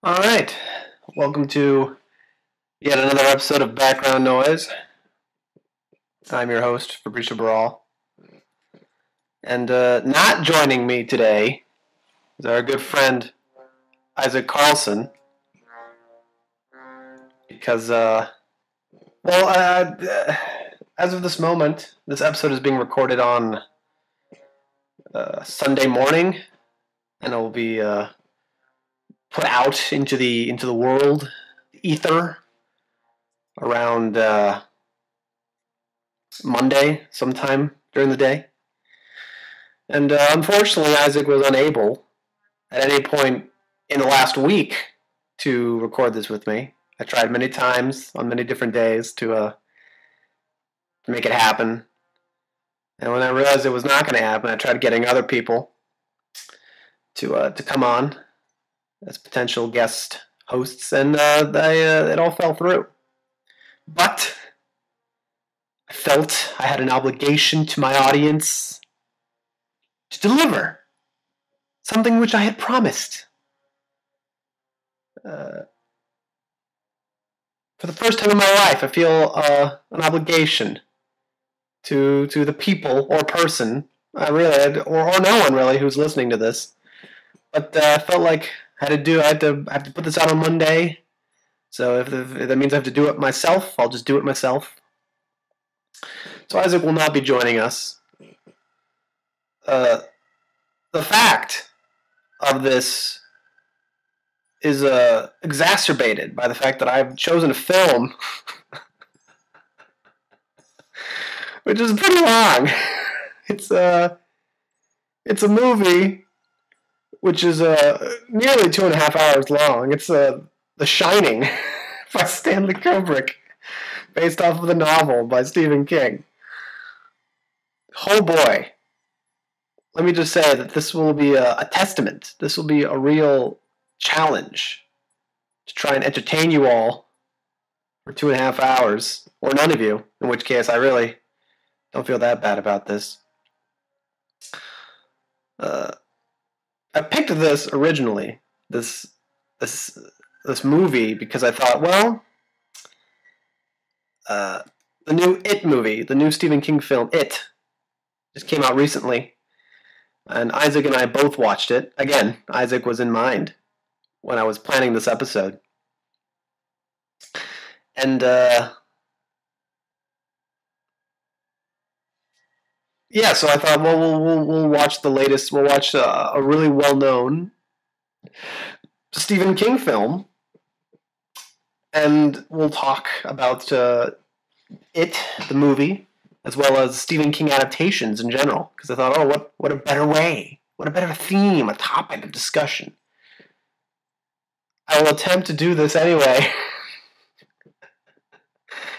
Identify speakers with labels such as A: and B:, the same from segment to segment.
A: All right. Welcome to yet another episode of Background Noise. I'm your host, Fabricio Barral. And not joining me today is our good friend, Isaac Carlson. Because, as of this moment, this episode is being recorded on Sunday morning, and it will be put out into the world, ether, around Monday, sometime during the day. And unfortunately, Isaac was unable at any point in the last week to record this with me. I tried many times on many different days to make it happen. And when I realized it was not going to happen, I tried getting other people to come on as potential guest hosts, and it all fell through. But I felt I had an obligation to my audience to deliver something which I had promised. For the first time in my life, I feel an obligation to the people or person, really, or no one really who's listening to this. But I felt like I had to put this out on Monday. So if that means I have to do it myself, I'll just do it myself. So Isaac will not be joining us. The fact of this is exacerbated by the fact that I've chosen a film which is pretty long. It's a movie which is nearly 2.5 hours long. It's The Shining by Stanley Kubrick, based off of the novel by Stephen King. Oh boy. Let me just say that this will be a testament. This will be a real challenge to try and entertain you all for 2.5 hours, or none of you, in which case I really don't feel that bad about this. I picked this originally, this movie, because I thought, well, the new It movie, the new Stephen King film, It, just came out recently, and Isaac and I both watched it. Again, Isaac was in mind when I was planning this episode. And, yeah, so I thought, well, we'll watch the latest, we'll watch a really well-known Stephen King film, and we'll talk about It, the movie, as well as Stephen King adaptations in general, because I thought, oh, what a better way, what a better theme, a topic of discussion. I will attempt to do this anyway,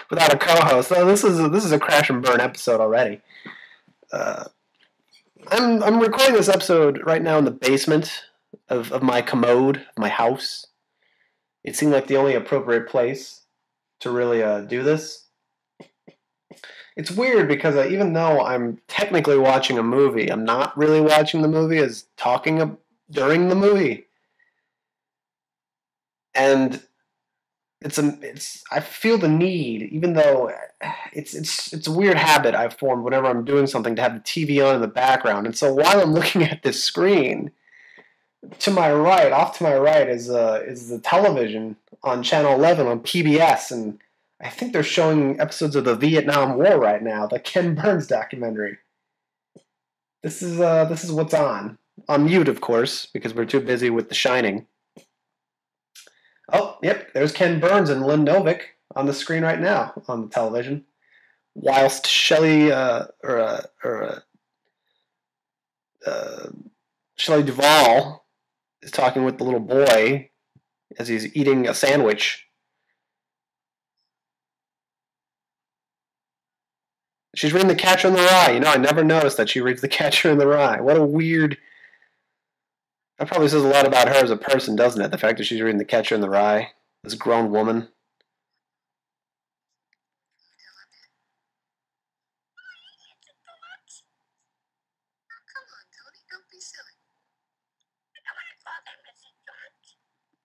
A: without a co-host. So this is a crash and burn episode already. I'm recording this episode right now in the basement of my commode, of my house. It seemed like the only appropriate place to really do this. It's weird because even though I'm technically watching a movie, I'm not really watching the movie as talking during the movie. And I feel the need, even though it's a weird habit I've formed whenever I'm doing something, to have the TV on in the background. And so while I'm looking at this screen, to my right, off to my right, is the television on Channel 11 on PBS, and I think they're showing episodes of the Vietnam War right now, the Ken Burns documentary. This is what's on mute, of course, because we're too busy with The Shining. Oh, yep, there's Ken Burns and Lynn Novick on the screen right now on the television, whilst Shelley Duvall is talking with the little boy as he's eating a sandwich. She's reading The Catcher in the Rye. You know, I never noticed that she reads The Catcher in the Rye. What a weird... That probably says a lot about her as a person, doesn't it? The fact that she's reading The Catcher in the Rye. This grown woman.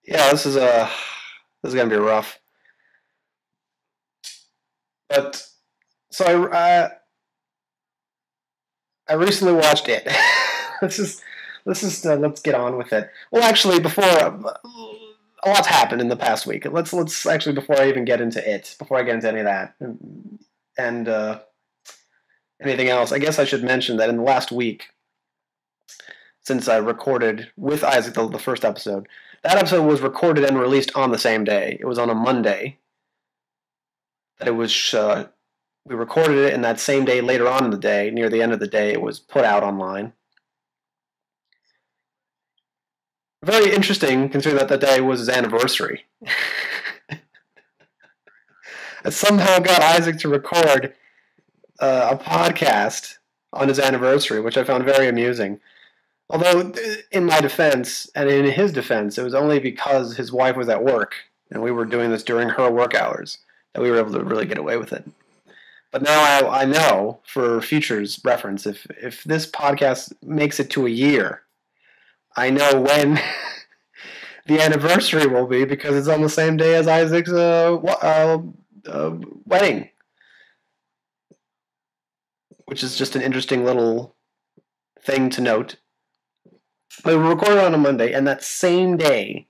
A: Yeah, this is gonna be rough. But so I recently watched it. let's just let's get on with it. Well, actually, before a lot's happened in the past week. Let's actually before I even get into it, before I get into any of that, and anything else, I guess I should mention that in the last week, since I recorded with Isaac the first episode, that episode was recorded and released on the same day. It was on a Monday that it was. We recorded it, and that same day, later on in the day, near the end of the day, it was put out online. Very interesting, considering that that day was his anniversary. I somehow got Isaac to record a podcast on his anniversary, which I found very amusing. Although, in my defense, and in his defense, it was only because his wife was at work, and we were doing this during her work hours, that we were able to really get away with it. But now I know, for future's reference, if this podcast makes it to a year, I know when the anniversary will be because it's on the same day as Isaac's wedding, which is just an interesting little thing to note. We were recorded on a Monday, and that same day,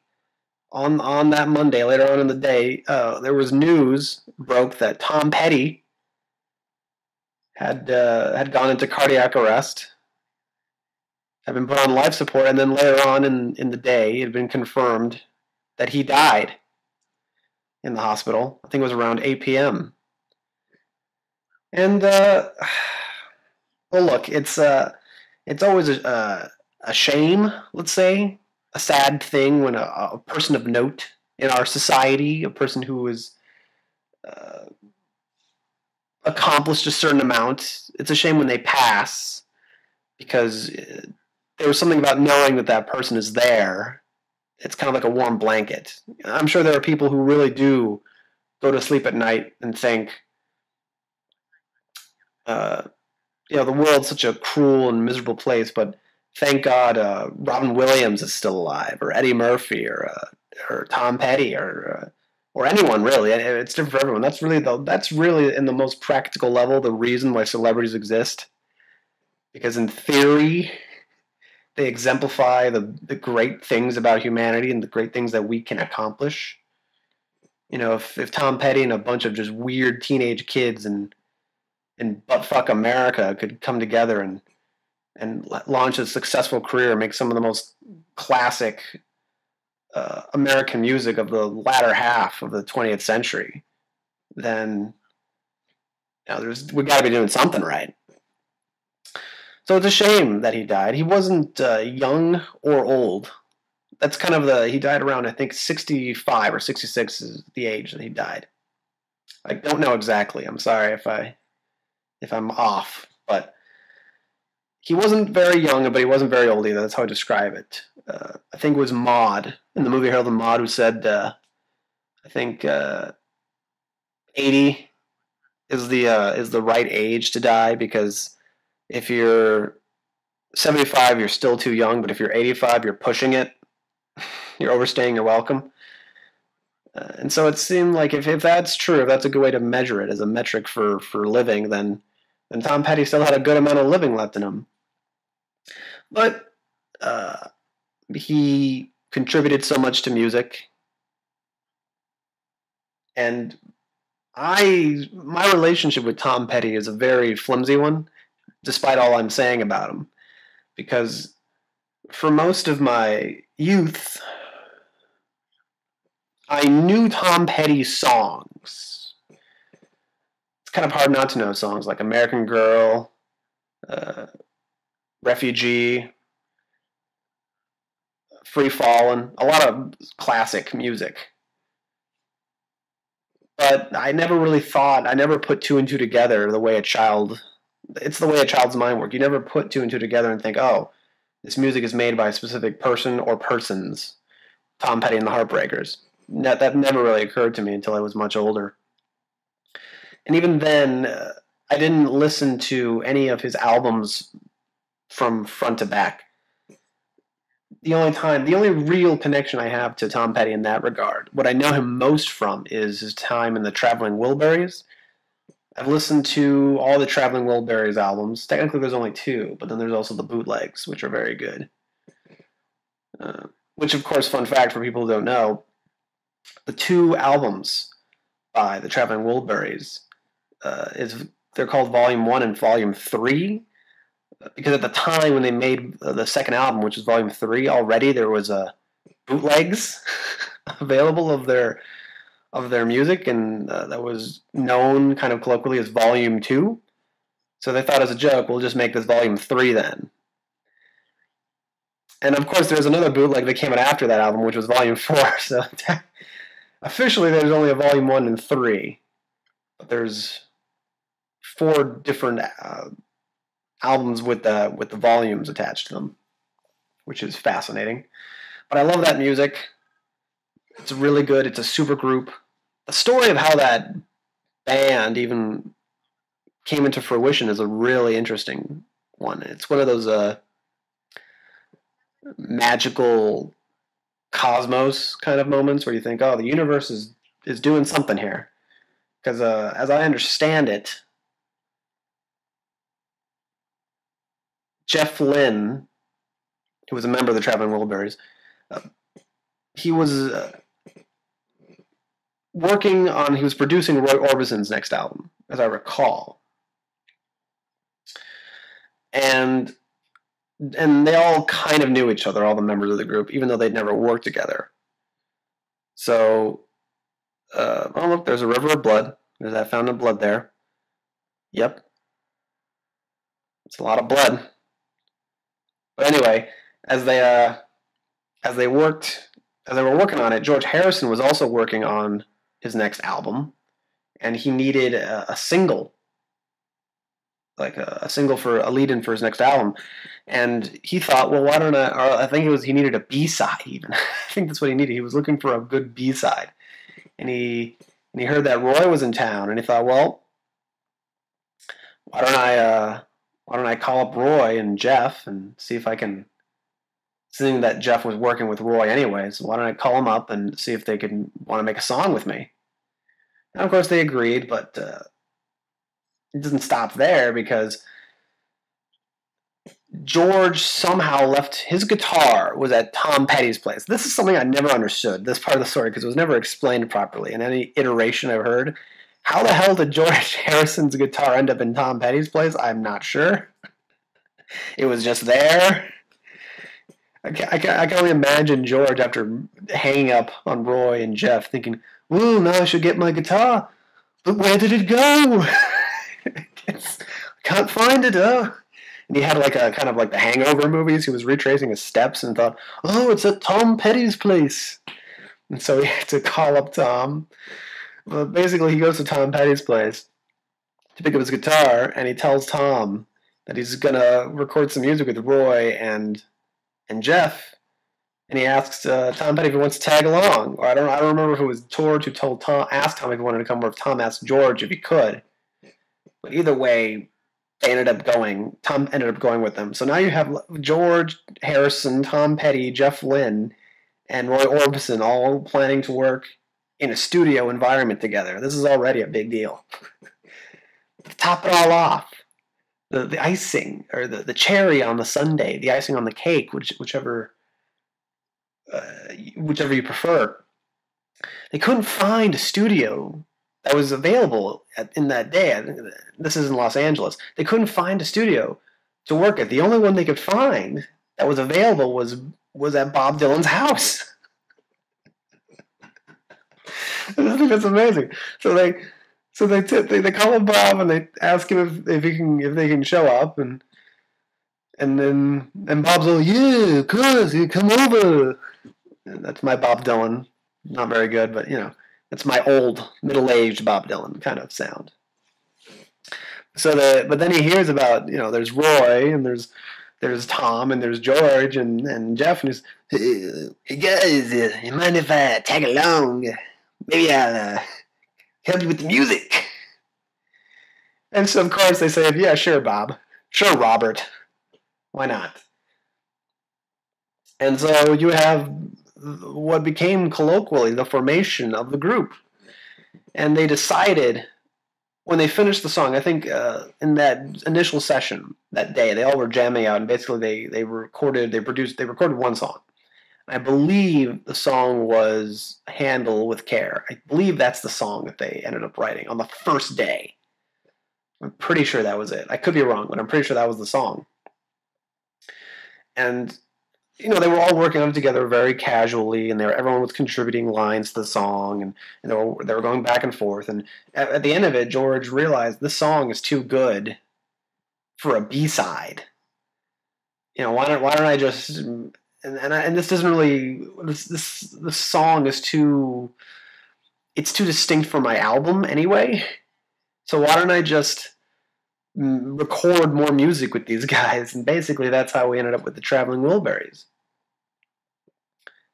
A: on that Monday, later on in the day, there was news broke that Tom Petty had gone into cardiac arrest, had been put on life support, and then later on in the day, it had been confirmed that he died in the hospital. I think it was around 8 p.m. And well, look, it's always a shame, let's say, a sad thing when a person of note in our society, a person who has accomplished a certain amount, it's a shame when they pass because there was something about knowing that that person is there. It's kind of like a warm blanket. I'm sure there are people who really do go to sleep at night and think, uh, the world's such a cruel and miserable place, but thank God Robin Williams is still alive, or Eddie Murphy, or Tom Petty, or anyone really. It's different for everyone. That's really in the most practical level the reason why celebrities exist, because in theory they exemplify the great things about humanity and the great things that we can accomplish. If Tom Petty and a bunch of just weird teenage kids and buttfuck America could come together and launch a successful career, make some of the most classic American music of the latter half of the 20th century, then we got to be doing something right. So it's a shame that he died. He wasn't young or old. That's kind of he died around, I think, 65 or 66 is the age that he died. I don't know exactly. I'm sorry if I'm off, but he wasn't very young, but he wasn't very old either. That's how I describe it. I think it was Maude in the movie Harold and Maude who said, I think 80 is the right age to die, because if you're 75, you're still too young, but if you're 85, you're pushing it. You're overstaying your welcome. And so it seemed like if that's true, if that's a good way to measure it as a metric for living, then Tom Petty still had a good amount of living left in him. But he contributed so much to music, and my relationship with Tom Petty is a very flimsy one, despite all I'm saying about him, because for most of my youth, I knew Tom Petty's songs. It's kind of hard not to know songs like American Girl, Refugee, Free Fallin', a lot of classic music. But I never put two and two together it's the way a child's mind works. You never put two and two together and think, oh, this music is made by a specific person or persons. Tom Petty and the Heartbreakers. That never really occurred to me until I was much older. And even then, I didn't listen to any of his albums from front to back. the only real connection I have to Tom Petty in that regard, what I know him most from is his time in the Traveling Wilburys. I've listened to all the Traveling Wilburys albums. Technically, there's only two, but then there's also the bootlegs, which are very good. Which, of course, fun fact for people who don't know, the two albums by the Traveling Wilburys they're called Volume 1 and Volume 3, because at the time when they made the second album, which is Volume 3, already there was bootlegs available of their music, and that was known kind of colloquially as Volume 2. So they thought, as a joke, we'll just make this Volume 3 then. And of course, there's another bootleg that came out after that album, which was Volume 4. So officially, there's only a Volume 1 and 3. But there's 4 different albums with the volumes attached to them, which is fascinating. But I love that music. It's really good. It's a super group. The story of how that band even came into fruition is a really interesting one. It's one of those magical cosmos kind of moments where you think, oh, the universe is doing something here. Because as I understand it, Jeff Lynne, who was a member of the Traveling Wilburys, he was he was producing Roy Orbison's next album, as I recall. And they all kind of knew each other, all the members of the group, even though they'd never worked together. So, oh look, there's a river of blood. There's that fountain of blood there. Yep. It's a lot of blood. But anyway, as they were working on it, George Harrison was also working on his next album, and he needed a single, like a single for a lead-in for his next album. And he thought, well, why don't I think he needed a B-side even. I think that's what he needed. He was looking for a good B-side. And he heard that Roy was in town, and he thought, well, why don't I call up Roy and Jeff and see if I can, seeing that Jeff was working with Roy anyways, why don't I call him up and see if they could want to make a song with me? And of course they agreed, but it doesn't stop there, because George somehow left his guitar was at Tom Petty's place. This is something I never understood, this part of the story, because it was never explained properly in any iteration I've heard. How the hell did George Harrison's guitar end up in Tom Petty's place? I'm not sure. It was just there. I can only imagine George, after hanging up on Roy and Jeff, thinking, "Well, now I should get my guitar, but where did it go? I can't find it, huh?" And he had like a kind of like the Hangover movies. He was retracing his steps and thought, "Oh, it's at Tom Petty's place." And so he had to call up Tom. Well, basically, he goes to Tom Petty's place to pick up his guitar, and he tells Tom that he's gonna record some music with Roy and Jeff, and he asks Tom Petty if he wants to tag along. Or I don't remember if it was George who asked Tom if he wanted to come, or if Tom asked George if he could. But either way, Tom ended up going with them. So now you have George Harrison, Tom Petty, Jeff Lynne, and Roy Orbison all planning to work in a studio environment together. This is already a big deal. To top it all off, the icing, or the cherry on the sundae, the icing on the cake, whichever you prefer. They couldn't find a studio that was available in that day. This is in Los Angeles. They couldn't find a studio to work at. The only one they could find that was available was at Bob Dylan's house. I think that's amazing. So they call up Bob and they ask him if they can show up, and then Bob's like, "Yeah, cuz you come over." And that's my Bob Dylan. Not very good, but it's my old middle-aged Bob Dylan kind of sound. But then he hears about there's Roy and there's Tom and there's George and Jeff, and he's, "Hey guys, you mind if I tag along? Maybe I'll help you with the music." And so, of course, they say, "Yeah, sure, Bob. Sure, Robert. Why not?" And so you have what became colloquially the formation of the group. And they decided when they finished the song, I think in that initial session that day, they all were jamming out, and basically they recorded one song. I believe the song was "Handle with Care." I believe that's the song that they ended up writing on the first day. I'm pretty sure that was it. I could be wrong, but I'm pretty sure that was the song. And they were all working on it together very casually, and everyone was contributing lines to the song, and they were going back and forth. And at the end of it, George realized this song is too good for a B-side. Why don't I just and this doesn't really this song is too distinct from my album anyway. So why don't I just record more music with these guys? And basically that's how we ended up with the Traveling Wilburys,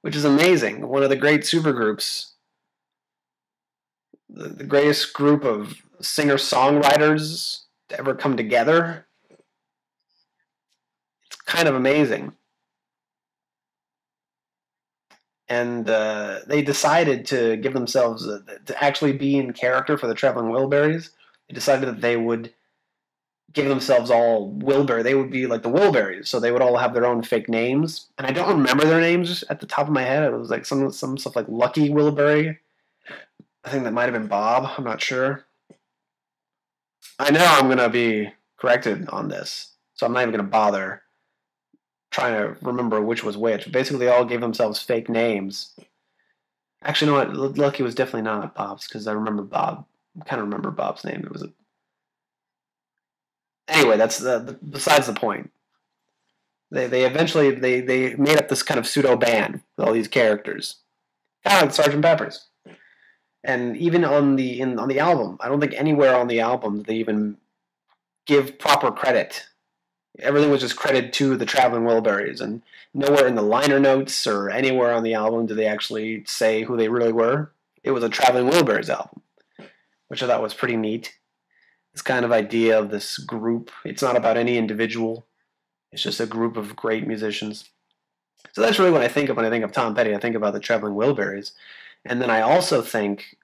A: which is amazing. One of the great supergroups, the greatest group of singer-songwriters to ever come together. It's kind of amazing. And they decided to give themselves, to actually be in character for the Traveling Wilburys. They decided that they would give themselves all Wilbur. They would be like the Wilburys, so they would all have their own fake names. And I don't remember their names at the top of my head. It was like some stuff like Lucky Wilbury. I think that might have been Bob. I'm not sure. I know I'm going to be corrected on this, so I'm not even going to bother trying to remember which was which. Basically, they all gave themselves fake names. Actually, you know what? Lucky was definitely not Bob's, because I remember Bob. I kind of remember Bob's name. It was Anyway, that's besides the point. They eventually they made up this kind of pseudo band with all these characters, kind of like Sgt. Pepper's. And even on the album, I don't think anywhere on the album did they even give proper credit. Everything was just credited to the Traveling Wilburys, and nowhere in the liner notes or anywhere on the album did they actually say who they really were. It was a Traveling Wilburys album, which I thought was pretty neat. This kind of idea of this group. It's not about any individual. It's just a group of great musicians. So that's really what I think of when I think of Tom Petty. I think about the Traveling Wilburys. And then I also think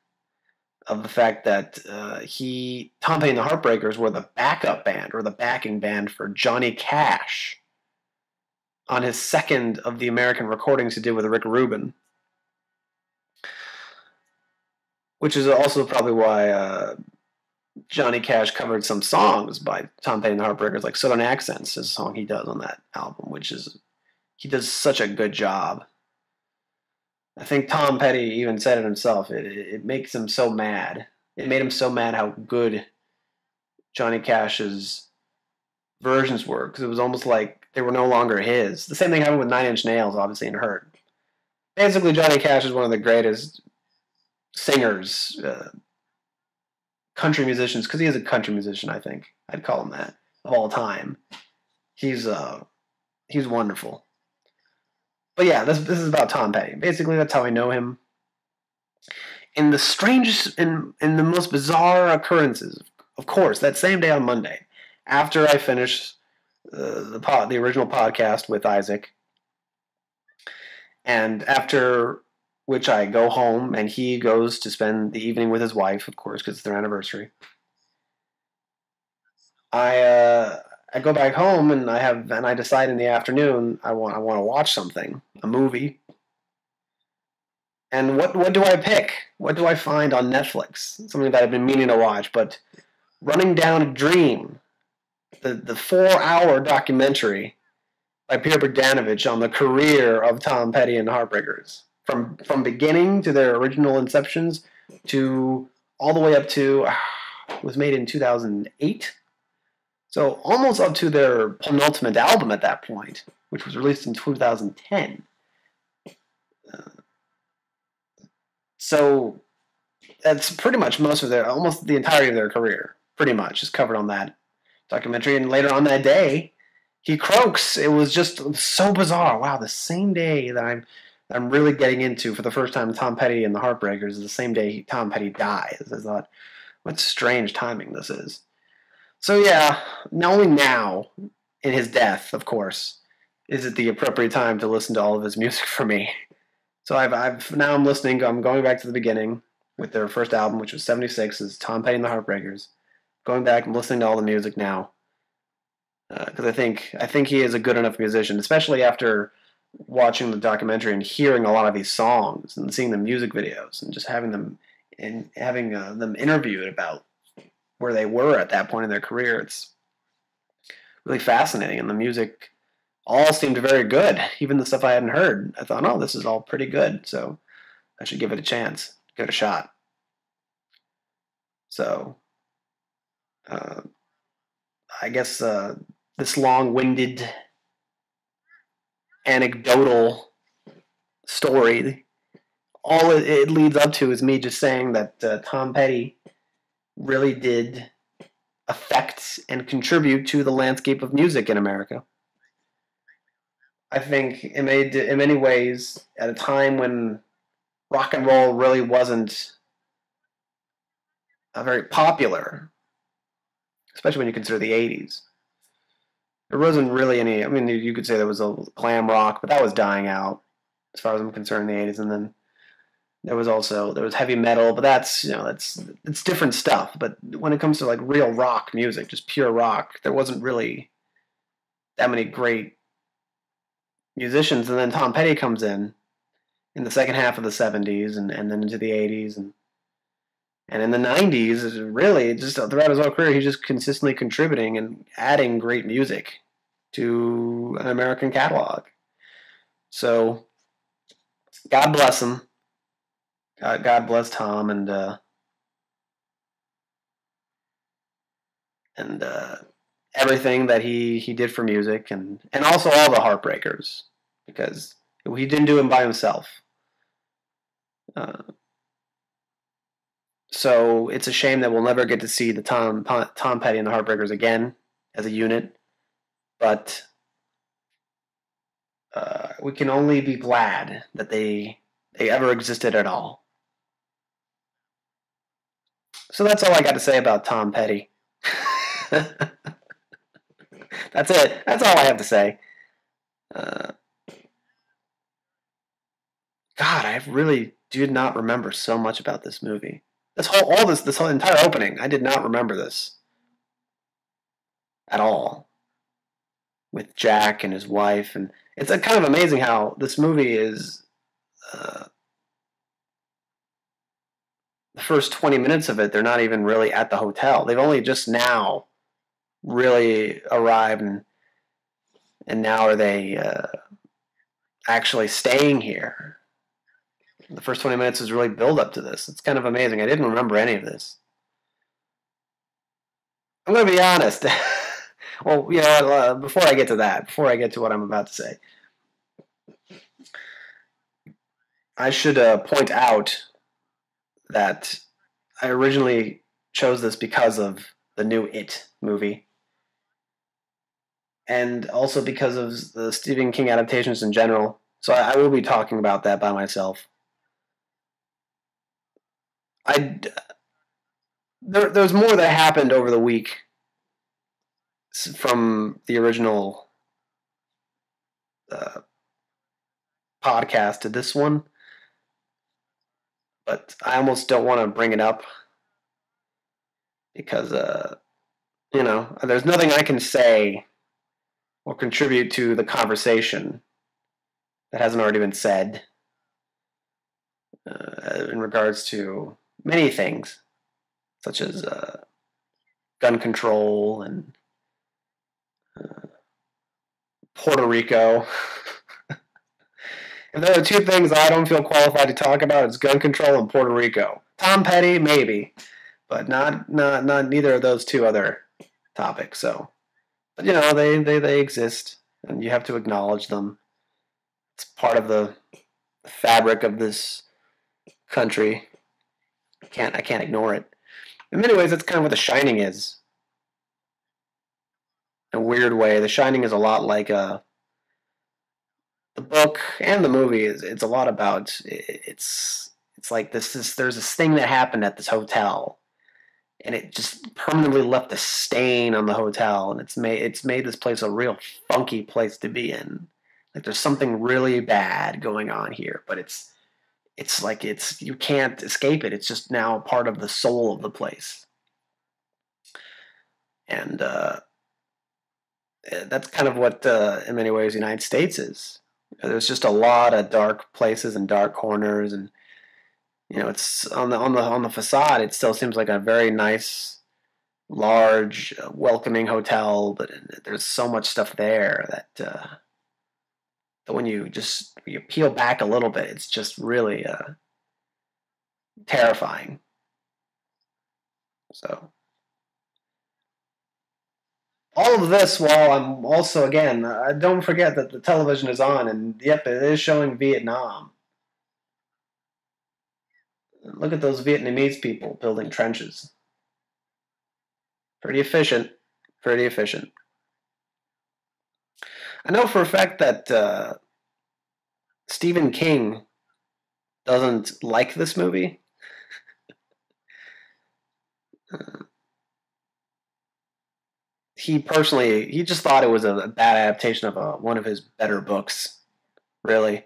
A: of the fact that Tom Petty and the Heartbreakers were the backup band, or the backing band for Johnny Cash on his second of the American recordings he did with Rick Rubin. Which is also probably why Johnny Cash covered some songs by Tom Petty and the Heartbreakers, like Southern Accents is a song he does on that album, he does such a good job. I think Tom Petty even said it himself. It makes him so mad. It made him so mad how good Johnny Cash's versions were, because it was almost like they were no longer his. The same thing happened with 9 Inch Nails, obviously, and Hurt. Basically, Johnny Cash is one of the greatest singers, country musicians, because he is a country musician, I think. I'd call him that, of all time. He's wonderful. But yeah, this is about Tom Petty. Basically, that's how I know him. In the strangest, in the most bizarre occurrences, of course, that same day on Monday, after I finished the original podcast with Isaac, and after which I go home, and he goes to spend the evening with his wife, of course, because it's their anniversary. I go back home, and I decide in the afternoon I want to watch something, a movie. And what do I pick? What do I find on Netflix? Something that I've been meaning to watch, but Running Down a Dream, the 4-hour documentary by Peter Bogdanovich on the career of Tom Petty and the Heartbreakers, from beginning to their original inceptions to all the way up to it was made in 2008. So almost up to their penultimate album at that point, which was released in 2010. So that's pretty much almost the entirety of their career, pretty much, is covered on that documentary. And later on that day, he croaks. It was just so bizarre. Wow, the same day that I'm really getting into for the first time Tom Petty and the Heartbreakers is the same day Tom Petty dies. I thought, what strange timing this is. So yeah, only now, in his death, of course, is it the appropriate time to listen to all of his music for me? So I've now I'm listening. I'm going back to the beginning with their first album, which was '76, is Tom Petty and the Heartbreakers. Going back and listening to all the music now because I think he is a good enough musician, especially after watching the documentary and hearing a lot of these songs and seeing the music videos and just having them interviewed about where they were at that point in their career. It's really fascinating, and the music all seemed very good. Even the stuff I hadn't heard, I thought, oh, this is all pretty good, so I should give it a chance, give it a shot. So uh, I guess this long-winded anecdotal story, all it leads up to is me just saying that Tom Petty really did affect and contribute to the landscape of music in America. I think it made, in many ways, at a time when rock and roll really wasn't very popular, especially when you consider the '80s. There wasn't really any. I mean, you could say there was a glam rock, but that was dying out, as far as I'm concerned, in the '80s. And then there was heavy metal, but that's different stuff. But when it comes to like real rock music, just pure rock, there wasn't really that many great musicians. And then Tom Petty comes in the second half of the '70s and then into the '80s and in the '90s, is really just throughout his whole career, he's just consistently contributing and adding great music to an American catalog. So God bless him. God bless Tom and everything that he did for music and also all the Heartbreakers because he didn't do them by himself. Uh, so it's a shame that we'll never get to see the Tom Petty and the Heartbreakers again as a unit, but we can only be glad that they ever existed at all. So that's all I got to say about Tom Petty. That's it. That's all I have to say. Uh, God, I really did not remember so much about this movie. This whole entire opening, I did not remember this at all. With Jack and his wife, and it's kind of amazing how this movie is. Uh, the first 20 minutes of it, they're not even really at the hotel. They've only just now really arrived, and now are they actually staying here. The first 20 minutes is really build up to this. It's kind of amazing. I didn't remember any of this. I'm going to be honest. Well, before I get to that, before I get to what I'm about to say, I should point out that I originally chose this because of the new It movie, and also because of the Stephen King adaptations in general. So I will be talking about that by myself. There's more that happened over the week from the original uh, podcast to this one, but I almost don't want to bring it up because there's nothing I can say or contribute to the conversation that hasn't already been said in regards to many things, such as gun control and Puerto Rico. If there are two things I don't feel qualified to talk about, it's gun control and Puerto Rico. Tom Petty, maybe, but not neither of those two other topics. So, but they exist, and you have to acknowledge them. It's part of the fabric of this country. I can't ignore it. In many ways, that's kind of what The Shining is. In a weird way, The Shining is a lot like the book and the movie. It's a lot about it's like there's this thing that happened at this hotel, and it just permanently left a stain on the hotel, and it's made this place a real funky place to be in. Like there's something really bad going on here, but it's like you can't escape it. It's just now part of the soul of the place, and that's kind of what, in many ways, the United States is. There's just a lot of dark places and dark corners, and it's on the facade. It still seems like a very nice, large, welcoming hotel, but there's so much stuff there that when you peel back a little bit, it's just really terrifying. So all of this while I'm also, again, don't forget that the television is on, and yep, it is showing Vietnam. Look at those Vietnamese people building trenches. Pretty efficient. Pretty efficient. I know for a fact that Stephen King doesn't like this movie. He just thought it was a bad adaptation of one of his better books, really.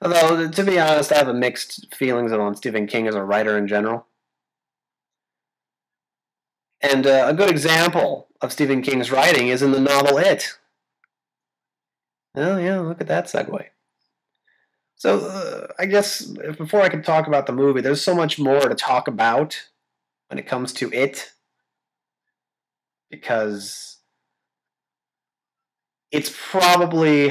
A: Although, to be honest, I have mixed feelings on Stephen King as a writer in general. And a good example of Stephen King's writing is in the novel It. Oh, yeah, look at that segue. So, I guess before I can talk about the movie, there's so much more to talk about when it comes to It, because it's probably,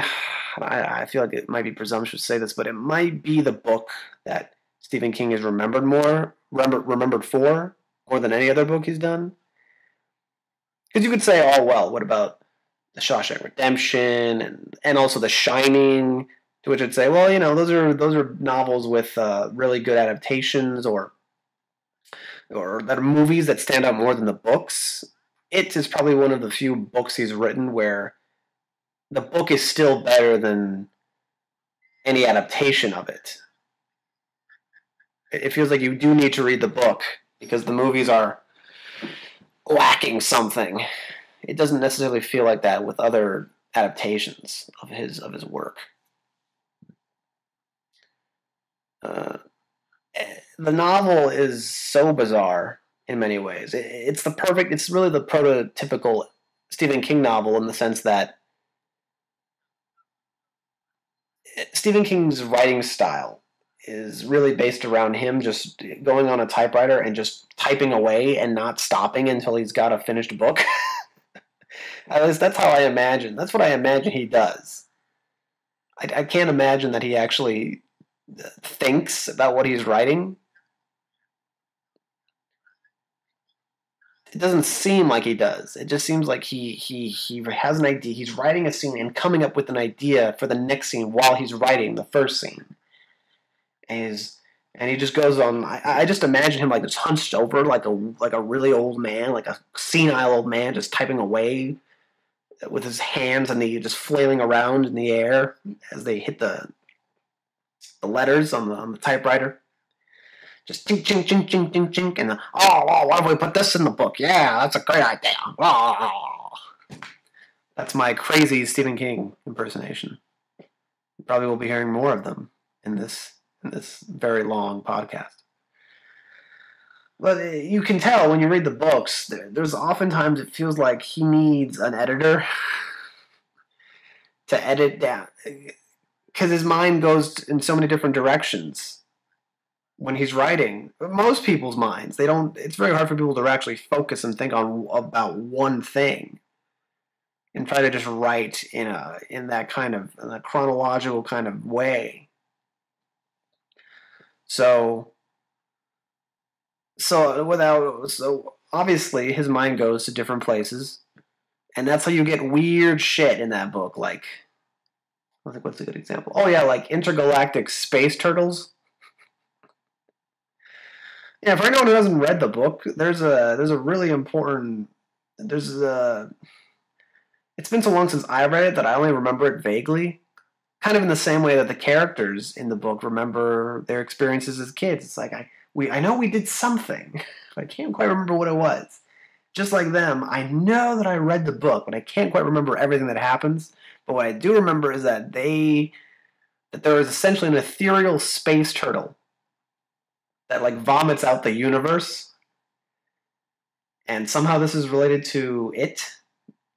A: I feel like it might be presumptuous to say this, but it might be the book that Stephen King is remembered for more than any other book he's done. Because you could say, oh, well, what about The Shawshank Redemption and also The Shining? To which I'd say, well, those are novels with really good adaptations, or that are movies that stand out more than the books. It is probably one of the few books he's written where the book is still better than any adaptation of it. It feels like you do need to read the book because the movies are lacking something. It doesn't necessarily feel like that with other adaptations of his work. The novel is so bizarre in many ways. It's really the prototypical Stephen King novel in the sense that Stephen King's writing style is really based around him just going on a typewriter and just typing away and not stopping until he's got a finished book. At least that's how I imagine. That's what I imagine he does. I can't imagine that he actually thinks about what he's writing. It doesn't seem like he does. It just seems like he has an idea. He's writing a scene and coming up with an idea for the next scene while he's writing the first scene. And he just goes on. I just imagine him like just hunched over, like a really old man, like a senile old man, just typing away with his hands and just flailing around in the air as they hit the letters on the typewriter. Just chink, chink, chink, chink, chink, chink, and why don't we put this in the book? Yeah, that's a great idea. Oh. That's my crazy Stephen King impersonation. You probably will be hearing more of them in this very long podcast. But you can tell when you read the books, there's oftentimes it feels like he needs an editor to edit down, because his mind goes in so many different directions. When he's writing, most people's minds, it's very hard for people to actually focus and think about one thing and try to just write in a chronological kind of way. So obviously his mind goes to different places, and that's how you get weird shit in that book. Like, I think, what's a good example? Oh yeah, like intergalactic space turtles. Yeah, for anyone who hasn't read the book, there's a really important. It's been so long since I read it that I only remember it vaguely. Kind of in the same way that the characters in the book remember their experiences as kids. It's like I know we did something. I can't quite remember what it was. just like them, I know that I read the book, but I can't quite remember everything that happens. But what I do remember is that there is essentially an ethereal space turtle that like vomits out the universe, and somehow this is related to it,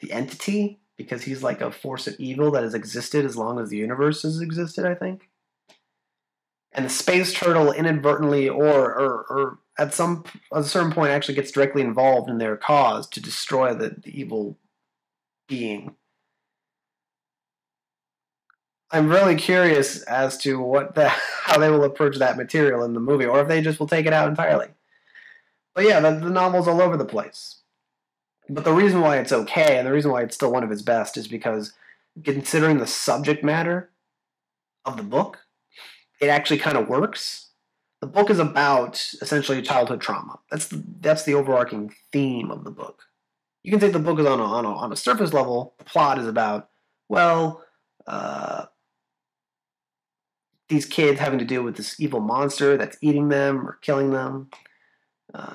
A: the entity, because he's like a force of evil that has existed as long as the universe has existed, I think. And the space turtle inadvertently or at a certain point actually gets directly involved in their cause to destroy the evil being. I'm really curious as to how they will approach that material in the movie, or if they just will take it out entirely. But yeah, the novel's all over the place. But the reason why it's okay, and the reason why it's still one of its best, is because considering the subject matter of the book, it actually kind of works. The book is about essentially childhood trauma. That's the overarching theme of the book. You can say the book is on a surface level. The plot is about, well, these kids having to deal with this evil monster that's eating them or killing them.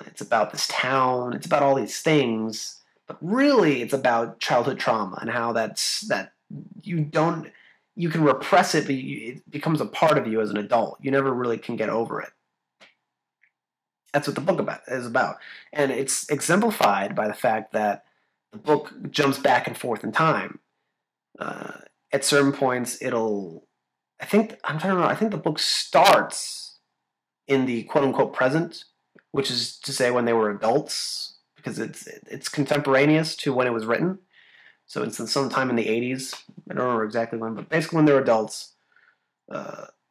A: It's about this town. It's about all these things, but really, it's about childhood trauma and how you can repress it, but it becomes a part of you as an adult. You never really can get over it. That's what the book is about, and it's exemplified by the fact that the book jumps back and forth in time. At certain points, I'm trying to remember. I think the book starts in the quote unquote present, which is to say when they were adults, because it's contemporaneous to when it was written. So it's sometime in the 80s. I don't remember exactly when, but basically when they're adults,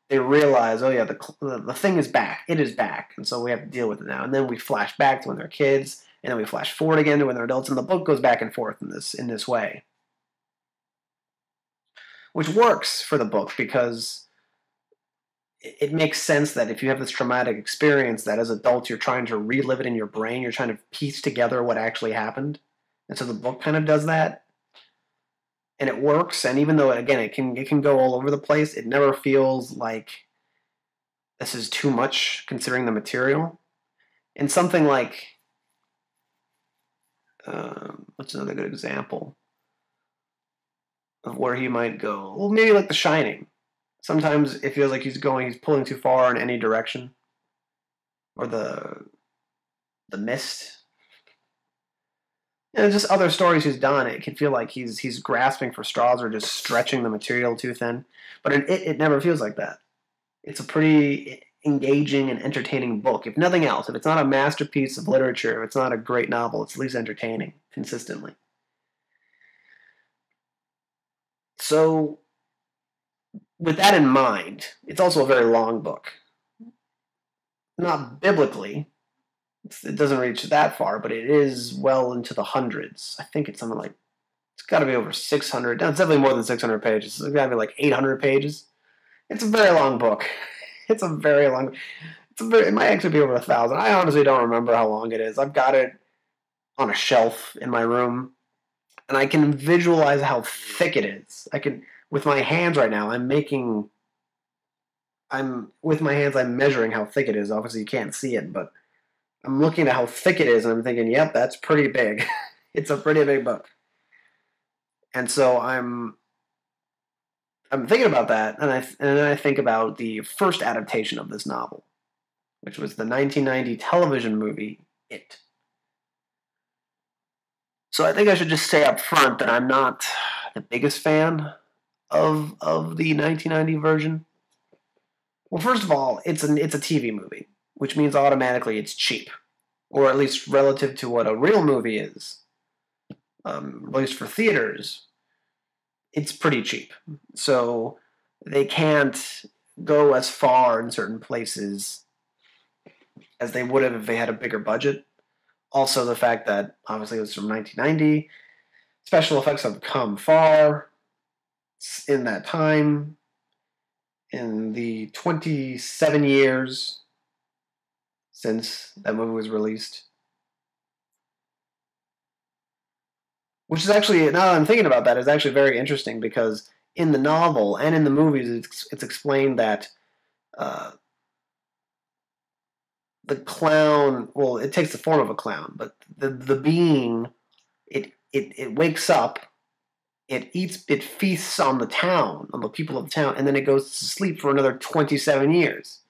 A: they realize, oh yeah, the thing is back. It is back, and so we have to deal with it now. And then we flash back to when they're kids, and then we flash forward again to when they're adults, and the book goes back and forth in this way, which works for the book because it makes sense that if you have this traumatic experience, that as adults you're trying to relive it in your brain, you're trying to piece together what actually happened, and so the book kind of does that. And it works, and even though, again, it can go all over the place, it never feels like this is too much considering the material. And something like, what's another good example of where he might go? Well, maybe like The Shining. Sometimes it feels like he's pulling too far in any direction. Or the Mist. And just other stories he's done, it can feel like he's grasping for straws or just stretching the material too thin. But it never feels like that. It's a pretty engaging and entertaining book. If nothing else, if it's not a masterpiece of literature, if it's not a great novel, it's at least entertaining consistently. So, with that in mind, it's also a very long book. Not biblically. It doesn't reach that far, but it is well into the hundreds. I think it's something like, it's got to be over 600. No, it's definitely more than 600 pages. It's got to be like 800 pages. It's a very long book. It might actually be over 1,000. I honestly don't remember how long it is. I've got it on a shelf in my room, and I can visualize how thick it is. With my hands right now, I'm measuring how thick it is. Obviously, you can't see it, but I'm looking at how thick it is, and I'm thinking, yep, that's pretty big. It's a pretty big book. And so I'm thinking about that, and then I think about the first adaptation of this novel, which was the 1990 television movie, It. So I think I should just say up front that I'm not the biggest fan of the 1990 version. Well, first of all, it's a TV movie, which means automatically it's cheap, or at least relative to what a real movie is. At least for theaters, it's pretty cheap. So they can't go as far in certain places as they would have if they had a bigger budget. Also, the fact that obviously it was from 1990, special effects have come far in that time. In the 27 years since that movie was released. Which is actually, now that I'm thinking about that, is actually very interesting because in the novel and in the movies, it's explained that the clown, well, it takes the form of a clown, but the being, it wakes up, it feasts on the town, on the people of the town, and then it goes to sleep for another 27 years.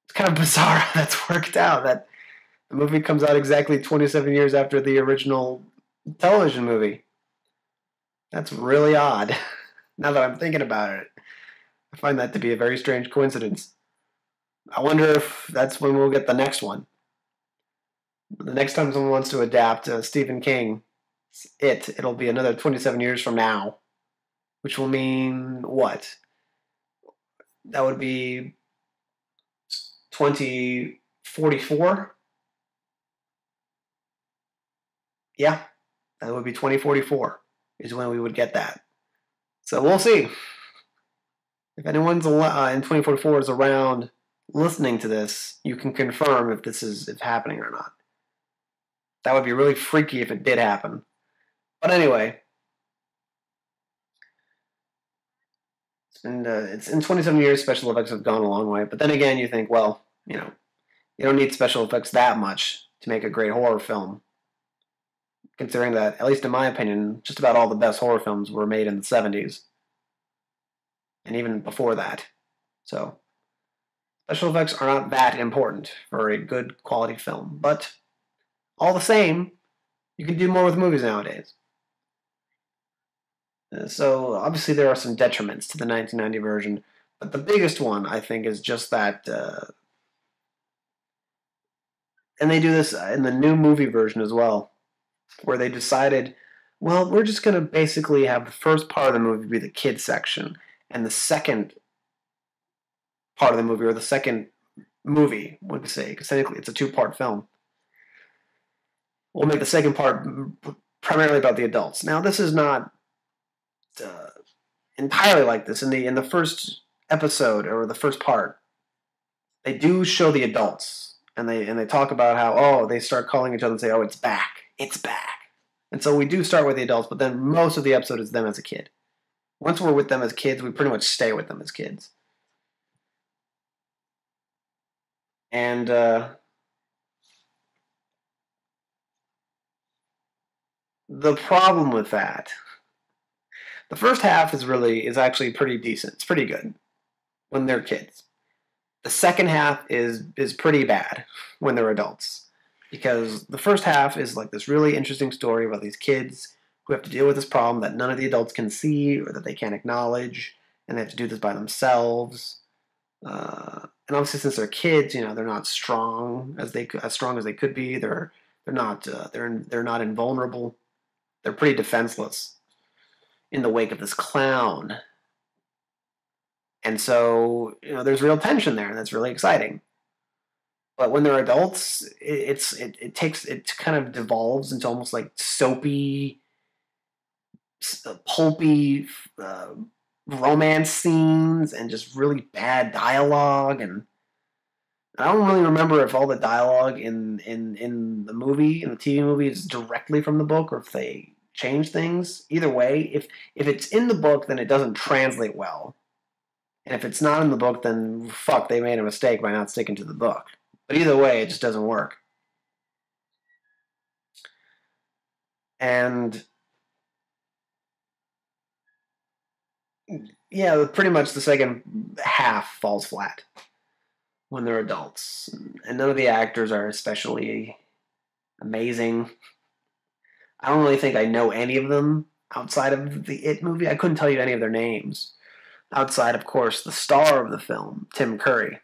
A: It's kind of bizarre how that's worked out, that the movie comes out exactly 27 years after the original television movie. That's really odd. Now that I'm thinking about it, I find that to be a very strange coincidence. I wonder if that's when we'll get the next one. The next time someone wants to adapt Stephen King, it'll be another 27 years from now, which will mean what? That would be 2044? Yeah, that would be 2044 is when we would get that. So we'll see. If anyone's in 2044 is around listening to this, you can confirm if this is happening or not. That would be really freaky if it did happen. But anyway, it's in 27 years, special effects have gone a long way. But then again, you think, well, you don't need special effects that much to make a great horror film. Considering that, at least in my opinion, just about all the best horror films were made in the 70s. And even before that. So, special effects are not that important for a good quality film. But, all the same, you can do more with movies nowadays. So, obviously there are some detriments to the 1990 version. But the biggest one, I think, is just that... and they do this in the new movie version as well, where they decided, well, we're just going to basically have the first part of the movie be the kids section, and the second part of the movie, or the second movie, would say, because technically it's a two-part film, we'll make the second part primarily about the adults. Now, this is not entirely like this. In the first episode, or the first part, they do show the adults, and they talk about how, they start calling each other and say, oh, it's back, it's back. And so we do start with the adults, but then most of the episode is them as a kid. Once we're with them as kids, we pretty much stay with them as kids. And the problem with that, the first half is actually pretty decent. It's pretty good when they're kids. The second half is pretty bad when they're adults. Because the first half is like this really interesting story about these kids who have to deal with this problem that none of the adults can see or that they can't acknowledge, and they have to do this by themselves. And obviously, since they're kids, they're not strong as strong as they could be. They're not invulnerable. They're pretty defenseless in the wake of this clown. And so, there's real tension there, and that's really exciting. But when they're adults, it kind of devolves into almost like soapy, pulpy romance scenes and just really bad dialogue. And I don't really remember if all the dialogue in the movie, in the TV movie, is directly from the book or if they change things. Either way, if it's in the book, then it doesn't translate well. And if it's not in the book, then fuck, they made a mistake by not sticking to the book. But either way, it just doesn't work. And yeah, pretty much the second half falls flat when they're adults. And none of the actors are especially amazing. I don't really think I know any of them outside of the It movie. I couldn't tell you any of their names. Outside, of course, the star of the film, Tim Curry.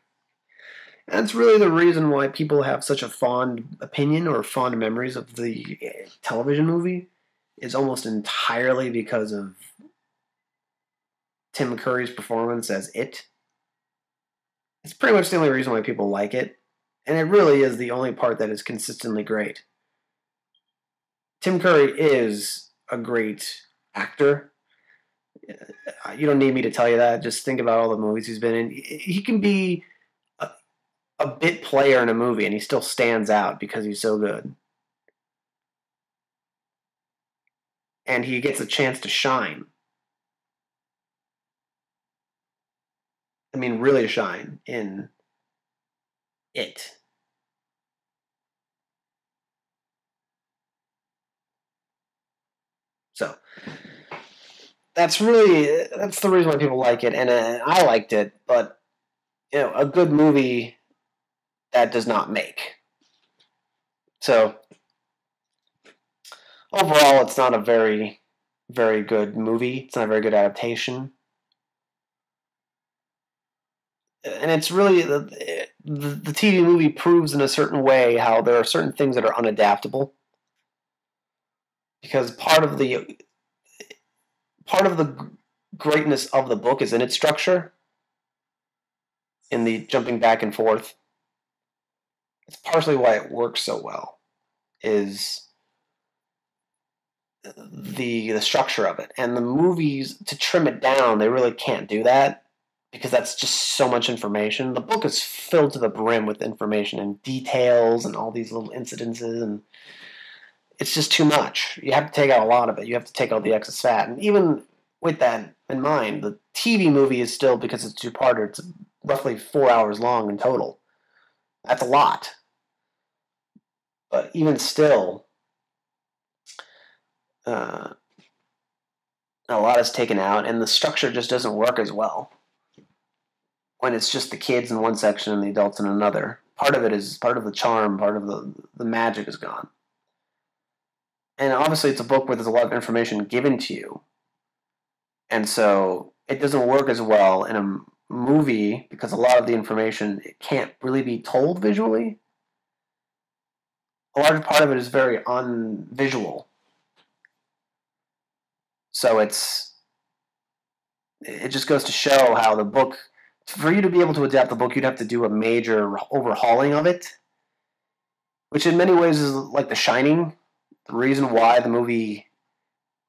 A: And that's really the reason why people have such a fond opinion or fond memories of the television movie, is almost entirely because of Tim Curry's performance as It. It's pretty much the only reason why people like it, and it really is the only part that is consistently great. Tim Curry is a great actor. You don't need me to tell you that. Just think about all the movies he's been in. He can be a bit player in a movie, and he still stands out because he's so good. And he gets a chance to shine. I mean, really shine in it. So that's the reason why people like it, and I liked it. But a good movie that does not make. So overall, it's not a very, very good movie. It's not a very good adaptation. And it's really the TV movie proves in a certain way how there are certain things that are unadaptable, because part of the greatness of the book is in its structure, in the jumping back and forth. It's partially why it works so well, is the structure of it. And the movies, to trim it down, they really can't do that, because that's just so much information. The book is filled to the brim with information and details and all these little incidences, and it's just too much. You have to take out a lot of it. You have to take out the excess fat. And even with that in mind, the TV movie is still, because it's two-parter, it's roughly 4 hours long in total. That's a lot. But even still, a lot is taken out, and the structure just doesn't work as well when it's just the kids in one section and the adults in another. Part of the charm, part of the magic is gone. And obviously it's a book where there's a lot of information given to you. And so it doesn't work as well in a movie, because a lot of the information, it can't really be told visually. A large part of it is very unvisual. So it just goes to show how the book, for you to be able to adapt the book, you'd have to do a major overhauling of it, which in many ways is like The Shining. The reason why the movie,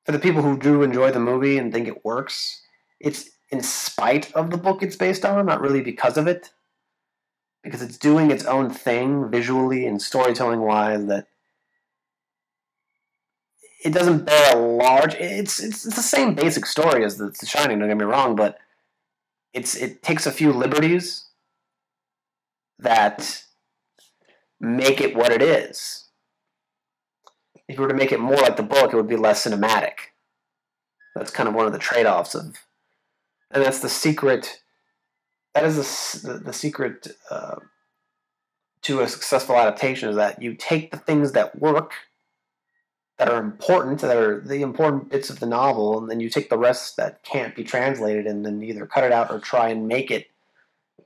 A: for the people who do enjoy the movie and think it works, it's in spite of the book it's based on, not really because of it. Because it's doing its own thing visually and storytelling-wise, that it doesn't bear a large... It's the same basic story as The Shining, don't get me wrong, but it takes a few liberties that make it what it is. If you were to make it more like the book, it would be less cinematic. That's kind of one of the trade-offs of... And that's the secret... That is the secret to a successful adaptation, is that you take the things that work, that are important, that are the important bits of the novel, and then you take the rest that can't be translated and then either cut it out or try and make it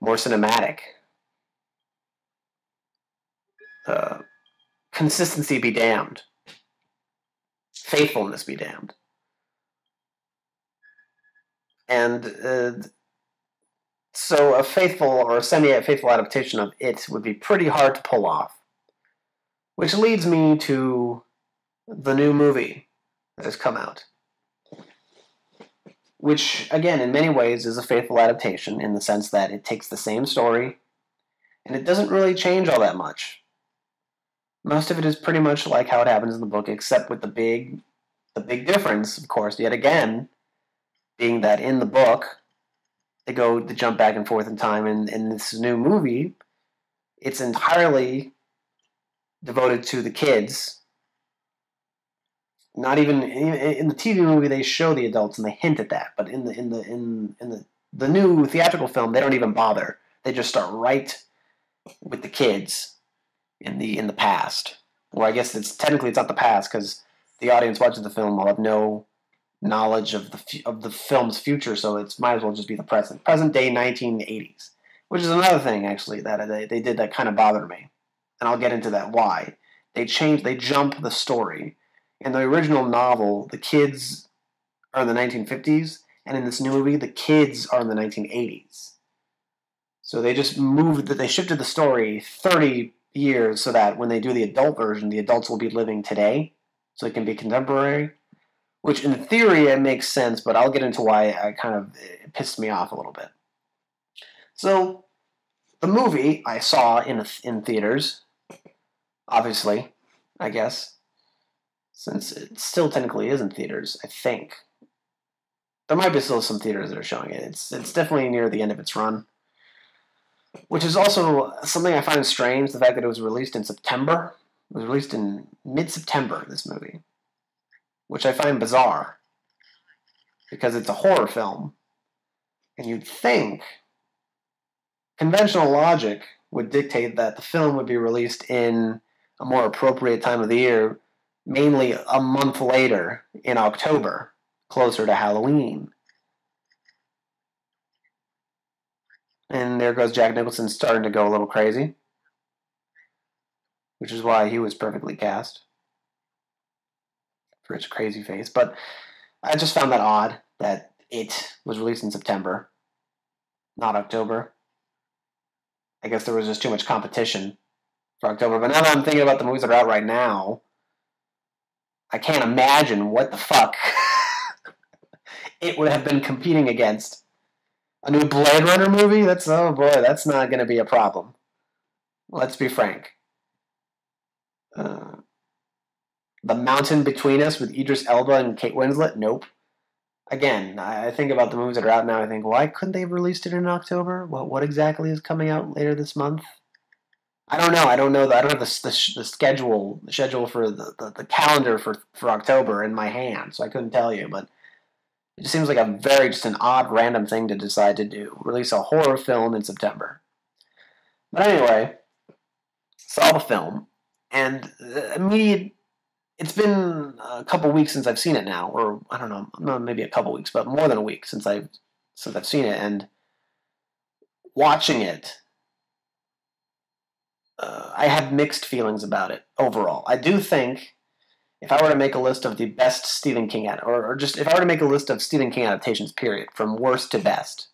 A: more cinematic. Consistency be damned. Faithfulness be damned. And so a faithful or a semi-faithful adaptation of it would be pretty hard to pull off. Which leads me to the new movie that has come out. Which, again, in many ways is a faithful adaptation, in the sense that it takes the same story and it doesn't really change all that much. Most of it is pretty much like how it happens in the book, except with the big difference, of course, yet again, being that in the book, they jump back and forth in time, and in this new movie, it's entirely devoted to the kids. Not even in the TV movie, they show the adults and they hint at that, but in the new theatrical film, they don't even bother. They just start right with the kids in the past. Or I guess it's not the past, because the audience watching the film will have no knowledge of the film's future, so it might as well just be the present day 1980s, which is another thing actually that they did that kind of bothered me, and I'll get into that why. They jump the story. In the original novel, the kids are in the 1950s, and in this new movie, the kids are in the 1980s. So they shifted the story 30 years so that when they do the adult version, the adults will be living today, so it can be contemporary. Which, in theory, it makes sense, but I'll get into why it pissed me off a little bit. So, the movie I saw in theaters, obviously, I guess, since it still technically is in theaters, I think. There might be still some theaters that are showing it. It's definitely near the end of its run. Which is also something I find strange, the fact that it was released in September. It was released in mid-September, this movie. Which I find bizarre. Because it's a horror film. And you'd think conventional logic would dictate that the film would be released in a more appropriate time of the year, mainly a month later in October, closer to Halloween. And there goes Jack Nicholson starting to go a little crazy, which is why he was perfectly cast for his crazy face. But I just found that odd that it was released in September, not October. I guess there was just too much competition for October. But now that I'm thinking about the movies that are out right now, I can't imagine what the fuck it would have been competing against. A new Blade Runner movie? Oh boy, that's not going to be a problem. Let's be frank. The Mountain Between Us with Idris Elba and Kate Winslet? Nope. Again, I think about the movies that are out now. I think, why couldn't they have released it in October? What exactly is coming out later this month? I don't know. I don't have the schedule for the calendar for October in my hand, so I couldn't tell you. But it just seems like just an odd, random thing to decide to do. Release a horror film in September. But anyway, saw the film, and it's been a couple weeks since I've seen it now, or I don't know, maybe a couple weeks, but more than a week since I've seen it, and watching it, I had mixed feelings about it overall. I do think if I were to make a list of the best Stephen King or just if I were to make a list of Stephen King adaptations, period, from worst to best,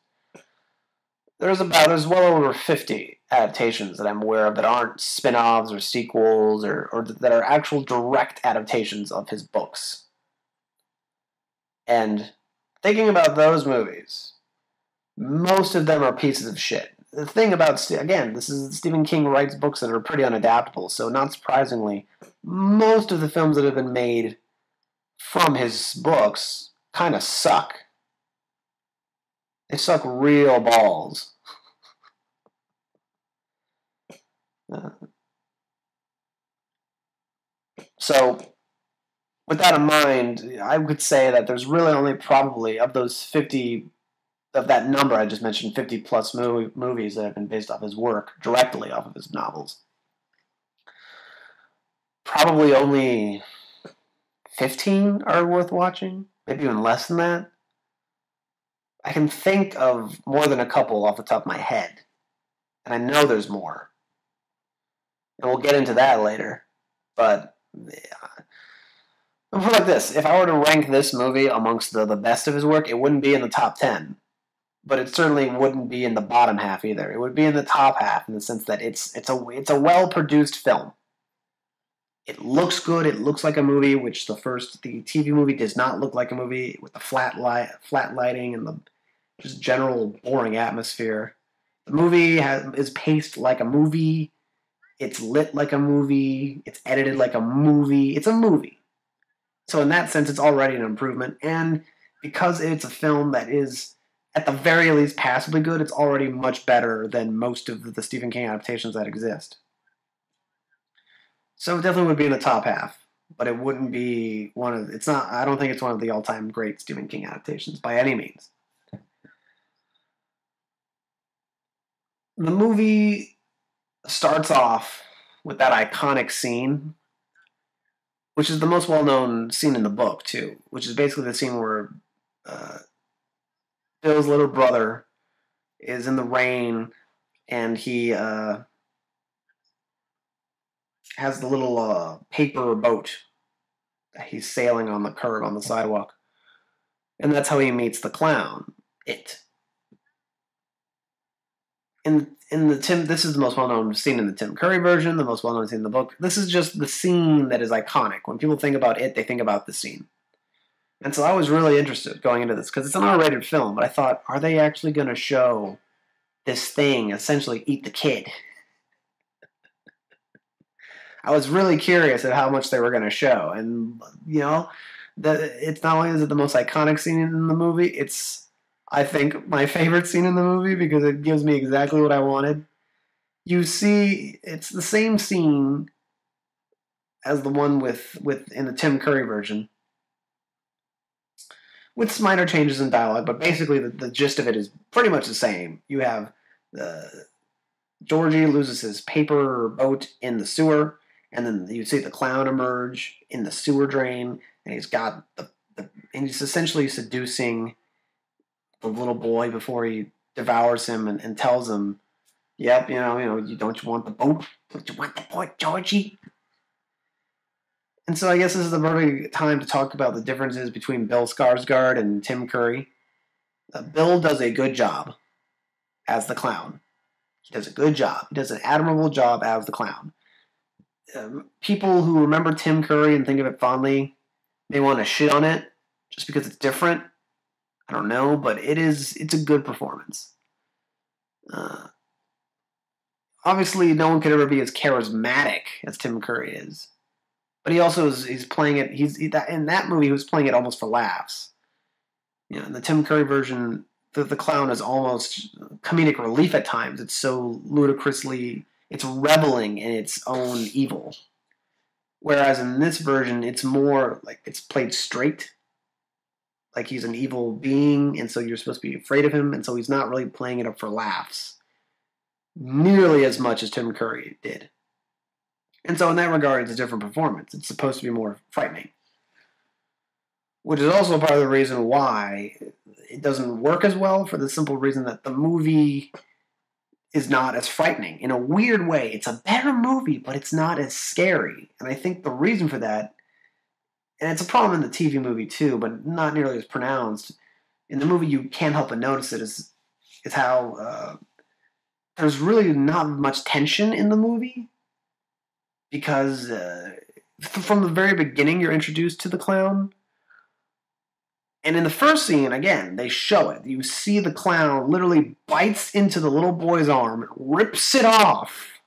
A: there's well over 50 adaptations that I'm aware of that aren't spin-offs or sequels or that are actual direct adaptations of his books. And thinking about those movies, most of them are pieces of shit. The thing about, again, this is Stephen King writes books that are pretty unadaptable, so not surprisingly, most of the films that have been made from his books kind of suck. They suck real balls. So, with that in mind, I would say that there's really only probably, of those 50, of that number I just mentioned, 50 plus movies that have been based off his work, directly off of his novels. Probably only 15 are worth watching, maybe even less than that. I can think of more than a couple off the top of my head, and I know there's more. And we'll get into that later, but I'll put it like this. If I were to rank this movie amongst the best of his work, it wouldn't be in the top 10. But it certainly wouldn't be in the bottom half either. It would be in the top half in the sense that it's a well-produced film. It looks good. It looks like a movie, which the TV movie does not look like a movie, with the flat lighting and the just general boring atmosphere. The movie is paced like a movie. It's lit like a movie. It's edited like a movie. It's a movie. So in that sense, it's already an improvement. And because it's a film that is, at the very least, passably good, it's already much better than most of the Stephen King adaptations that exist. So it definitely would be in the top half. But it wouldn't be I don't think it's one of the all-time great Stephen King adaptations by any means. The movie starts off with that iconic scene, which is the most well-known scene in the book, too, which is basically the scene where Bill's little brother is in the rain, and he has the little paper boat that he's sailing on the curb on the sidewalk. And that's how he meets the clown, It. This is the most well-known scene in the Tim Curry version, the most well-known scene in the book. This is just the scene that is iconic. When people think about It, they think about the scene. And so I was really interested going into this, because it's an R-rated film, but I thought, are they actually going to show this thing essentially eat the kid? I was really curious at how much they were going to show. And, it's not only is it the most iconic scene in the movie, it's I think, my favorite scene in the movie because it gives me exactly what I wanted. You see, it's the same scene as the one with in the Tim Curry version, with minor changes in dialogue, but basically the gist of it is pretty much the same. You have Georgie loses his paper boat in the sewer, and then you see the clown emerge in the sewer drain, and he's got and he's essentially seducing the little boy before he devours him and tells him, "Yep, you don't you want the boat? Don't you want the boat, Georgie?" And so I guess this is the perfect time to talk about the differences between Bill Skarsgård and Tim Curry. Bill does a good job as the clown. He does a good job. He does an admirable job as the clown. People who remember Tim Curry and think of it fondly may want to shit on it just because it's different. I don't know, but it's a good performance. Obviously, no one could ever be as charismatic as Tim Curry is. But he also he's playing it. In that movie, he was playing it almost for laughs. In the Tim Curry version, the clown is almost comedic relief at times. It's so ludicrously, it's reveling in its own evil. Whereas in this version, it's more like it's played straight. Like he's an evil being, and so you're supposed to be afraid of him, and so he's not really playing it up for laughs nearly as much as Tim Curry did. And so in that regard, it's a different performance. It's supposed to be more frightening. Which is also part of the reason why it doesn't work as well, for the simple reason that the movie is not as frightening. In a weird way, it's a better movie, but it's not as scary. And I think the reason for that, and it's a problem in the TV movie too, but not nearly as pronounced. In the movie, you can't help but notice it, is how there's really not much tension in the movie. Because from the very beginning, you're introduced to the clown. And in the first scene, again, they show it. You see the clown literally bites into the little boy's arm, rips it off.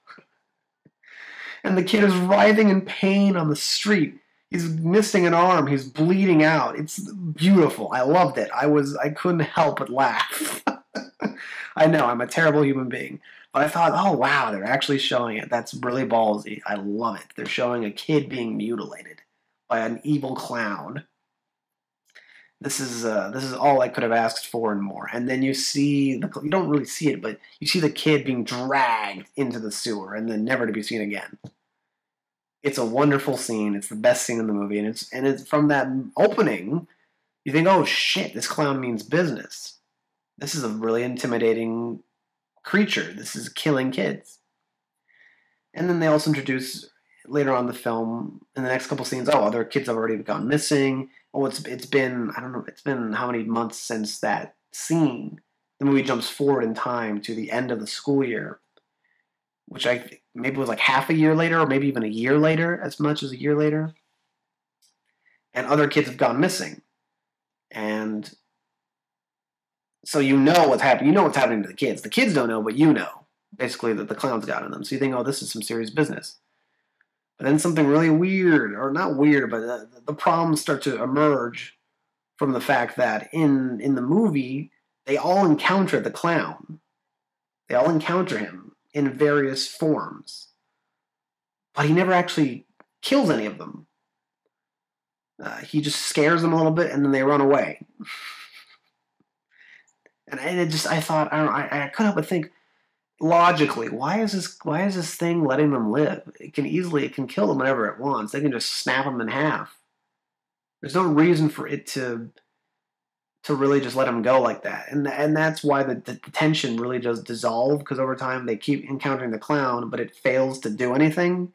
A: And the kid is writhing in pain on the street. He's missing an arm. He's bleeding out. It's beautiful. I loved it. I couldn't help but laugh. I know, I'm a terrible human being. But I thought, oh wow, they're actually showing it. That's really ballsy. I love it. They're showing a kid being mutilated by an evil clown. This is all I could have asked for and more. And then you don't really see it, but you see the kid being dragged into the sewer and then never to be seen again. It's a wonderful scene. It's the best scene in the movie, and it's from that opening. You think, oh shit, this clown means business. This is a really intimidating creature. This is killing kids. And then they also introduce later on in the film, in the next couple scenes, other kids have already gone missing. It's been, I don't know, it's been how many months since that scene. The movie jumps forward in time to the end of the school year, which I think maybe was like half a year later, or maybe even a year later, as much as a year later. And other kids have gone missing. And so you know what's happening. You know what's happening to the kids. The kids don't know, but you know, basically, that the clown's got in them. So you think, oh, this is some serious business. But then something really weird, or not weird, but the problems start to emerge from the fact that in the movie, they all encounter the clown. They all encounter him in various forms. But he never actually kills any of them. He just scares them a little bit, and then they run away. And I thought, I couldn't help but think, logically, why is this thing letting them live? It can kill them whenever it wants. They can just snap them in half. There's no reason for it to really just let them go like that. And that's why the tension really does dissolve, because over time they keep encountering the clown, but it fails to do anything.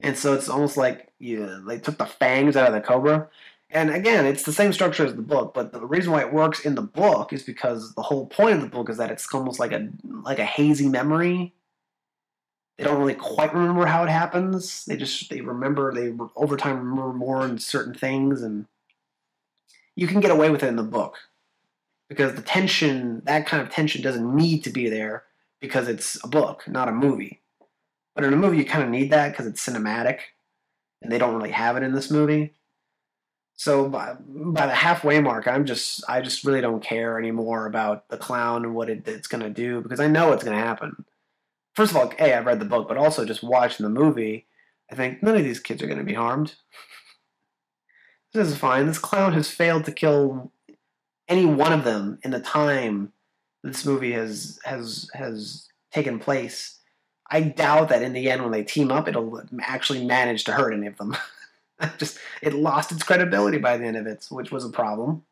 A: And so it's almost like they took the fangs out of the cobra. And again, it's the same structure as the book, but the reason why it works in the book is because the whole point of the book is that it's almost like a hazy memory. They don't really quite remember how it happens. They over time remember more in certain things, and you can get away with it in the book because the tension, that kind of tension, doesn't need to be there because it's a book, not a movie. But in a movie, you kind of need that because it's cinematic, and they don't really have it in this movie. So by the halfway mark, I just really don't care anymore about the clown and what it's going to do because I know what's going to happen. First of all, hey, I've read the book, but also just watching the movie, I think none of these kids are going to be harmed. This is fine. This clown has failed to kill any one of them in the time this movie has taken place. I doubt that in the end, when they team up, it'll actually manage to hurt any of them. Just it lost its credibility by the end of it, which was a problem.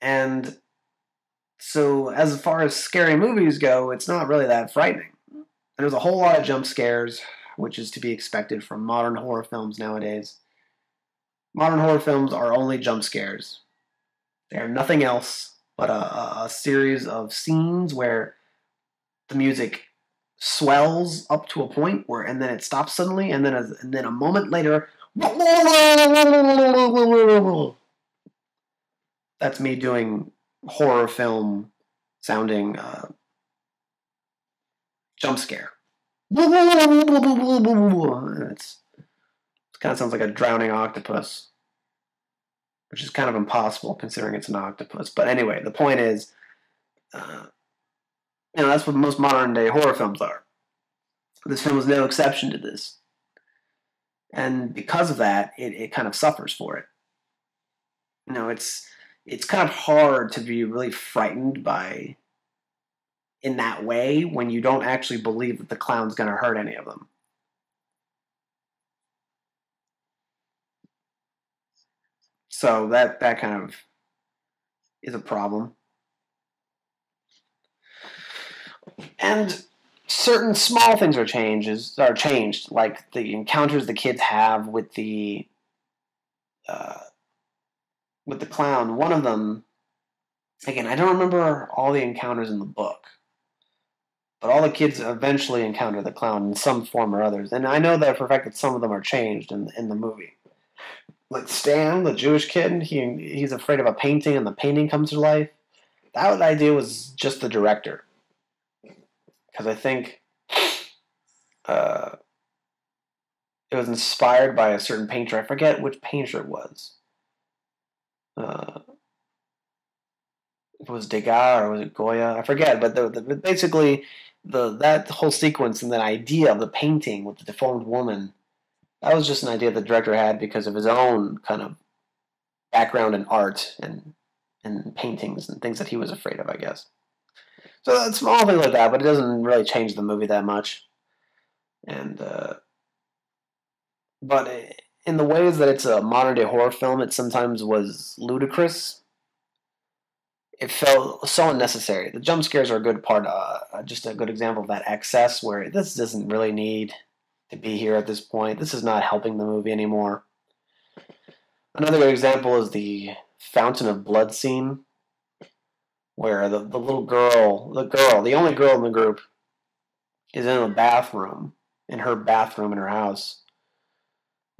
A: And so, as far as scary movies go, it's not really that frightening. There's a whole lot of jump scares, which is to be expected from modern horror films nowadays. Modern horror films are only jump scares. They are nothing else but a series of scenes where the music swells up to a point where, and then it stops suddenly, and then a moment later, that's me doing horror film sounding jump scare. It kind of sounds like a drowning octopus, which is kind of impossible considering it's an octopus. But anyway, the point is, that's what most modern day horror films are. This film is no exception to this. And because of that, it kind of suffers for it. It's kind of hard to be really frightened by in that way when you don't actually believe that the clown's going to hurt any of them. So that kind of is a problem. And certain small things are changed, like the encounters the kids have with the clown. One of them, again, I don't remember all the encounters in the book, but all the kids eventually encounter the clown in some form or others. And I know that for a fact that some of them are changed in the movie. Like Stan, the Jewish kid, he's afraid of a painting, and the painting comes to life. That idea was just the director, because I think it was inspired by a certain painter. I forget which painter it was. It was Degas or was it Goya? I forget, but basically that whole sequence and that idea of the painting with the deformed woman, that was just an idea the director had because of his own kind of background in art and paintings and things that he was afraid of, I guess. So that's small things like that, but it doesn't really change the movie that much. And but in the ways that it's a modern day horror film, it sometimes was ludicrous. It felt so unnecessary. The jump scares are a good part, just a good example of that excess where this doesn't really need to be here at this point. This is not helping the movie anymore. Another good example is the fountain of blood scene, where the little girl, the only girl in the group, is in a bathroom, in her bathroom in her house,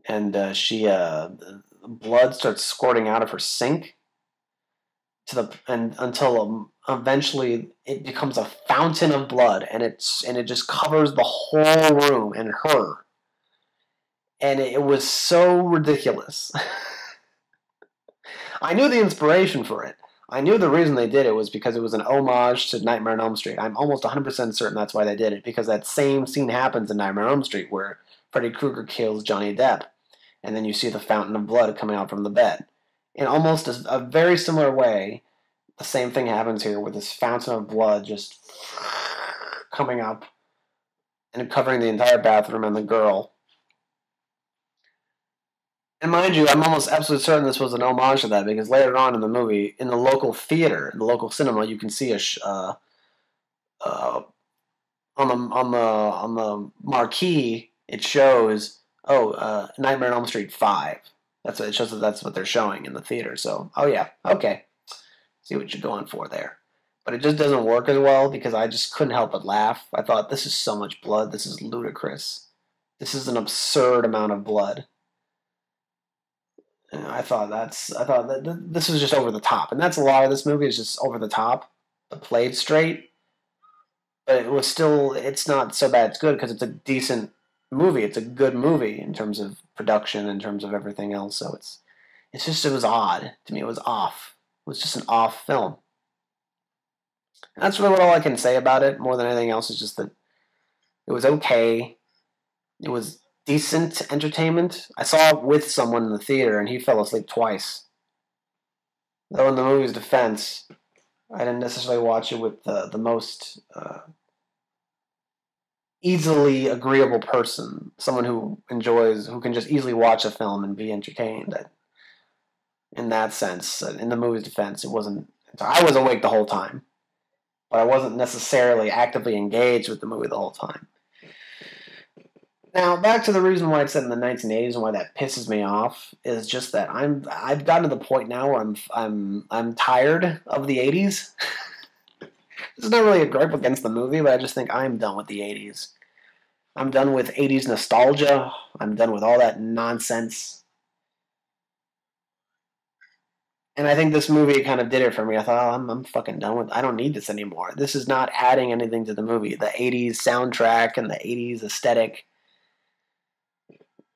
A: and blood starts squirting out of her sink until eventually it becomes a fountain of blood, and it just covers the whole room and her, and it was so ridiculous. I knew the inspiration for it. I knew the reason they did it was because it was an homage to Nightmare on Elm Street. I'm almost 100% certain that's why they did it, because that same scene happens in Nightmare on Elm Street where Freddy Krueger kills Johnny Depp, and then you see the fountain of blood coming out from the bed. In almost a very similar way, the same thing happens here with this fountain of blood just coming up and covering the entire bathroom and the girl. And mind you, I'm almost absolutely certain this was an homage to that, because later on in the movie, in the local theater, in the local cinema, you can see on the marquee it shows Nightmare on Elm Street 5. That's what it shows. That's what they're showing in the theater. So yeah, okay, see what you're going for there. But it just doesn't work as well because I just couldn't help but laugh. I thought, this is so much blood. This is ludicrous. This is an absurd amount of blood. I thought that this was just over the top, and that's a lot of this movie is just over the top, but played straight. But it's not so bad. It's good because it's a decent movie. It's a good movie in terms of production, in terms of everything else. So it was odd to me. It was off. It was just an off film. And that's really what all I can say about it. More than anything else, is just that it was okay. It was decent entertainment. I saw it with someone in the theater, and he fell asleep twice. Though in the movie's defense, I didn't necessarily watch it with the most easily agreeable person, someone who can just easily watch a film and be entertained. In that sense, in the movie's defense, it wasn't. I was awake the whole time, but I wasn't necessarily actively engaged with the movie the whole time. Now, back to the reason why it's set in the 1980s and why that pisses me off is just that I've gotten to the point now where I'm tired of the 80s. It's not really a gripe against the movie, but I just think I'm done with the 80s. I'm done with 80s nostalgia. I'm done with all that nonsense. And I think this movie kind of did it for me. I thought, oh, I'm fucking done with it. I don't need this anymore. This is not adding anything to the movie. The 80s soundtrack and the 80s aesthetic.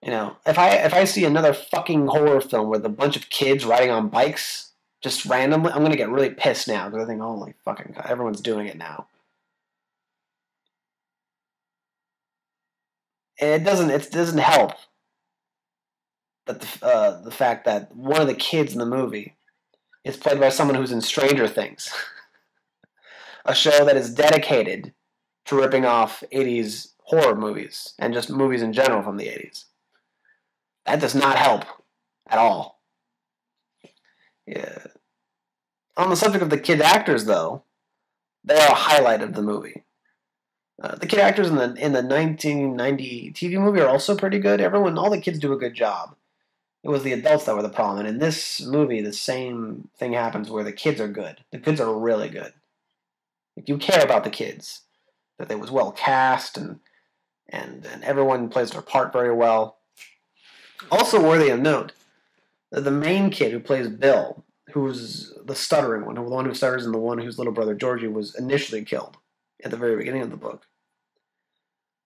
A: You know, if I see another fucking horror film with a bunch of kids riding on bikes just randomly, I'm gonna get really pissed now because I think, holy fucking God, everyone's doing it now. And it doesn't help that the fact that one of the kids in the movie is played by someone who's in Stranger Things, a show that is dedicated to ripping off 80s horror movies and just movies in general from the 80s. That does not help at all. Yeah. On the subject of the kid actors, though, they are a highlight of the movie. The kid actors in the 1990 TV movie are also pretty good. All the kids do a good job. It was the adults that were the problem. And in this movie, the same thing happens where the kids are good. The kids are really good. If you care about the kids, that it was well cast and everyone plays their part very well. Also worthy of note, the main kid who plays Bill, who's the stuttering one, the one who stutters and the one whose little brother Georgie was initially killed at the very beginning of the book.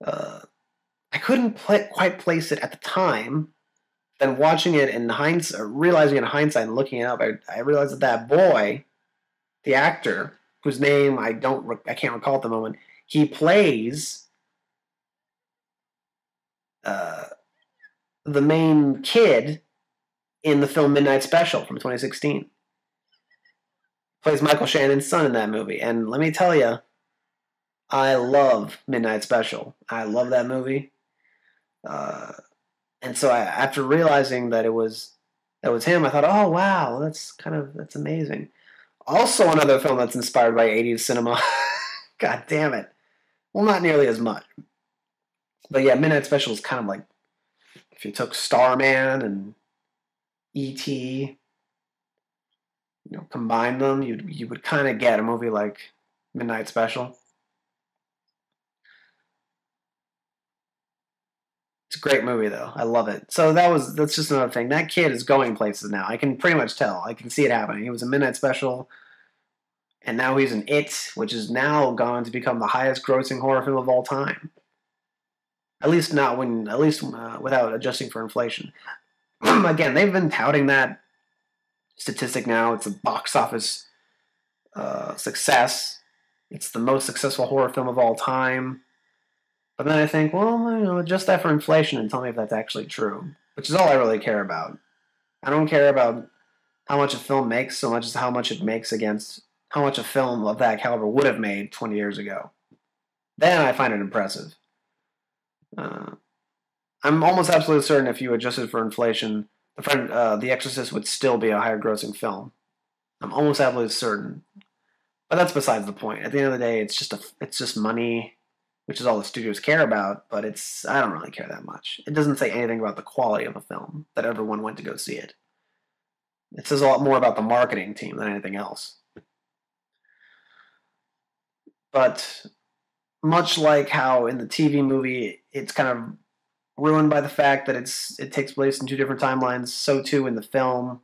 A: I couldn't quite place it at the time. Then watching it in hindsight, realizing in hindsight and looking it up, I realized that boy, the actor, whose name I can't recall at the moment, he plays the main kid in the film Midnight Special from 2016. Plays Michael Shannon's son in that movie. And let me tell you, I love Midnight Special. I love that movie. And so after realizing that it was him, I thought, oh, wow, that's amazing. Also another film that's inspired by 80s cinema. God damn it. Well, not nearly as much. But yeah, Midnight Special is kind of like if you took Starman and E.T., combine them, you would kind of get a movie like Midnight Special. It's a great movie, though. I love it. So that's just another thing. That kid is going places now. I can pretty much tell. I can see it happening. He was a Midnight Special, and now he's in It, which is now gone to become the highest-grossing horror film of all time. At least without adjusting for inflation. Again, they've been touting that statistic now. It's a box office success. It's the most successful horror film of all time. But then I think, well, adjust that for inflation and tell me if that's actually true. Which is all I really care about. I don't care about how much a film makes so much as how much it makes against how much a film of that caliber would have made 20 years ago. Then I find it impressive. I'm almost absolutely certain if you adjusted for inflation, The Exorcist would still be a higher grossing film. I'm almost absolutely certain. But that's besides the point. At the end of the day, it's just money, which is all the studios care about, but I don't really care that much. It doesn't say anything about the quality of a film, that everyone went to go see it. It says a lot more about the marketing team than anything else. But much like how in the TV movie it's kind of ruined by the fact that it takes place in two different timelines, so too in the film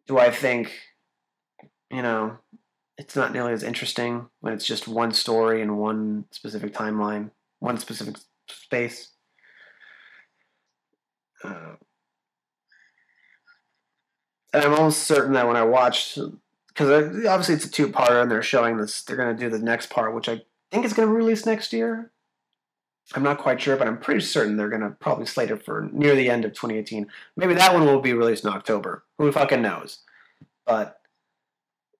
A: do I think, it's not nearly as interesting when it's just one story in one specific timeline, one specific space. And I'm almost certain that when I watched, because obviously it's a two-parter and they're showing this, they're going to do the next part, which I think is going to release next year. I'm not quite sure, but I'm pretty certain they're going to probably slate it for near the end of 2018. Maybe that one will be released in October. Who fucking knows? But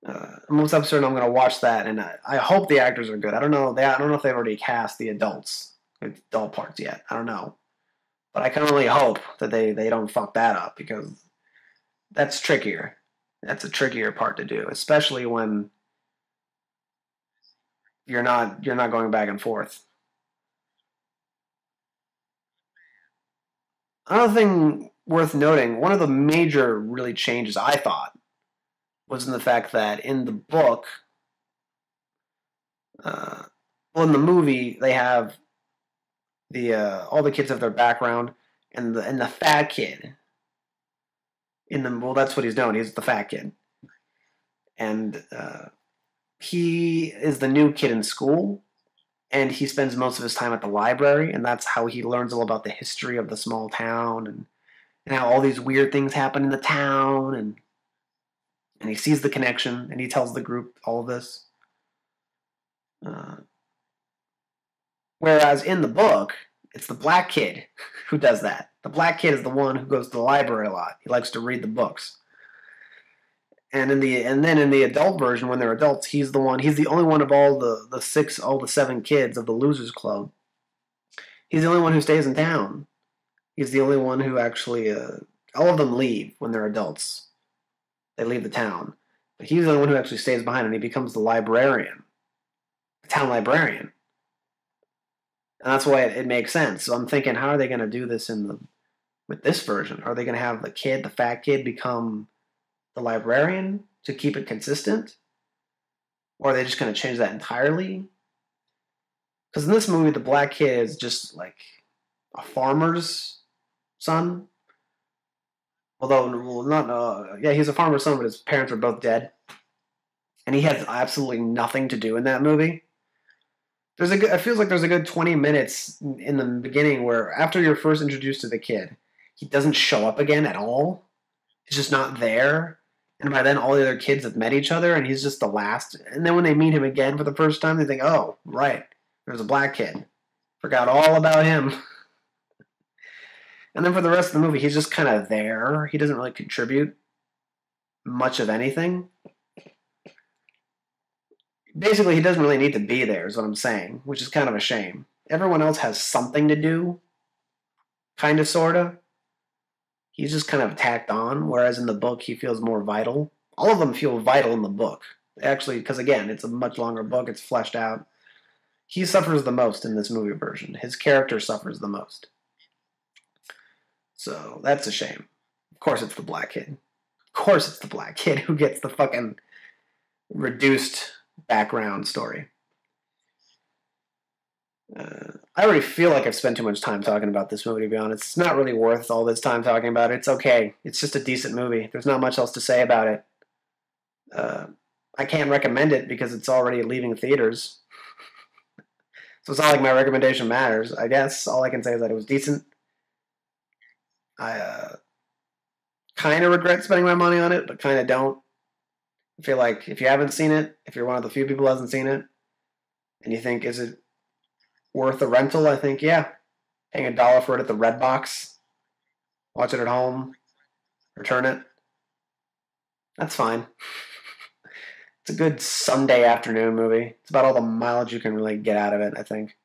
A: I'm almost certain I'm going to watch that, and I hope the actors are good. I don't know. I don't know if they've already cast the adult parts yet. I don't know, but I can only hope that they don't fuck that up, because that's trickier. That's a trickier part to do, especially when you're not going back and forth. Another thing worth noting, one of the major really changes I thought was in the fact that in the book, well, in the movie they have all the kids have their background, and the fat kid that's what he's known. He's the fat kid, and he is the new kid in school, and he spends most of his time at the library, and that's how he learns all about the history of the small town, and how all these weird things happen in the town, and he sees the connection, and he tells the group all of this. Whereas in the book, it's the black kid who does that. The black kid is the one who goes to the library a lot. He likes to read the books. And then in the adult version, when they're adults, he's the only one of all the 7 kids of the Losers Club. He's the only one who stays in town. He's the only one who actually, all of them leave when they're adults. They leave the town. But he's the only one who actually stays behind, and he becomes the librarian. The town librarian. And that's why it makes sense. So I'm thinking, how are they going to do this with this version? Are they going to have the fat kid, become the librarian to keep it consistent? Or are they just going to change that entirely? Because in this movie, the black kid is just like a farmer's son. Although, he's a farmer's son, but his parents are both dead. And he has absolutely nothing to do in that movie. It feels like there's a good 20 minutes in the beginning where, after you're first introduced to the kid, he doesn't show up again at all. He's just not there. And by then, all the other kids have met each other, and he's just the last. And then when they meet him again for the first time, they think, oh, right, there's a black kid. Forgot all about him. And then for the rest of the movie, he's just kind of there. He doesn't really contribute much of anything. Basically, he doesn't really need to be there, is what I'm saying, which is kind of a shame. Everyone else has something to do, kind of, sort of. He's just kind of tacked on, whereas in the book, he feels more vital. All of them feel vital in the book. Actually, because again, it's a much longer book, it's fleshed out. He suffers the most in this movie version. His character suffers the most. So, that's a shame. Of course it's the black kid. Of course it's the black kid who gets the fucking reduced background story. I already feel like I've spent too much time talking about this movie, to be honest. It's not really worth all this time talking about it. It's okay. It's just a decent movie. There's not much else to say about it. I can't recommend it because it's already leaving theaters. So it's not like my recommendation matters. I guess all I can say is that it was decent. I kind of regret spending my money on it, but kind of don't. I feel like if you haven't seen it, if you're one of the few people who hasn't seen it, and you think, is it worth a rental? I think, yeah. Paying $1 for it at the Red Box, watch it at home, return it. That's fine. It's a good Sunday afternoon movie. It's about all the mileage you can really get out of it, I think.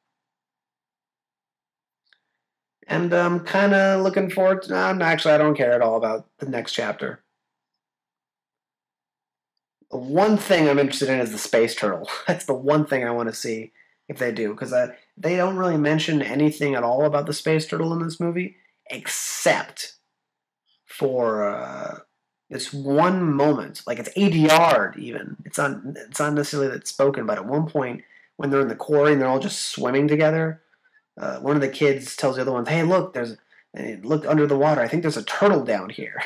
A: And I'm kind of looking forward to... Actually, I don't care at all about the next chapter. The one thing I'm interested in is the space turtle. That's the one thing I want to see if they do, because they don't really mention anything at all about the space turtle in this movie, except for this one moment. Like, it's ADR'd even. It's not necessarily that it's spoken, but at one point when they're in the quarry and they're all just swimming together, one of the kids tells the other ones, "Hey, look, look under the water. I think there's a turtle down here."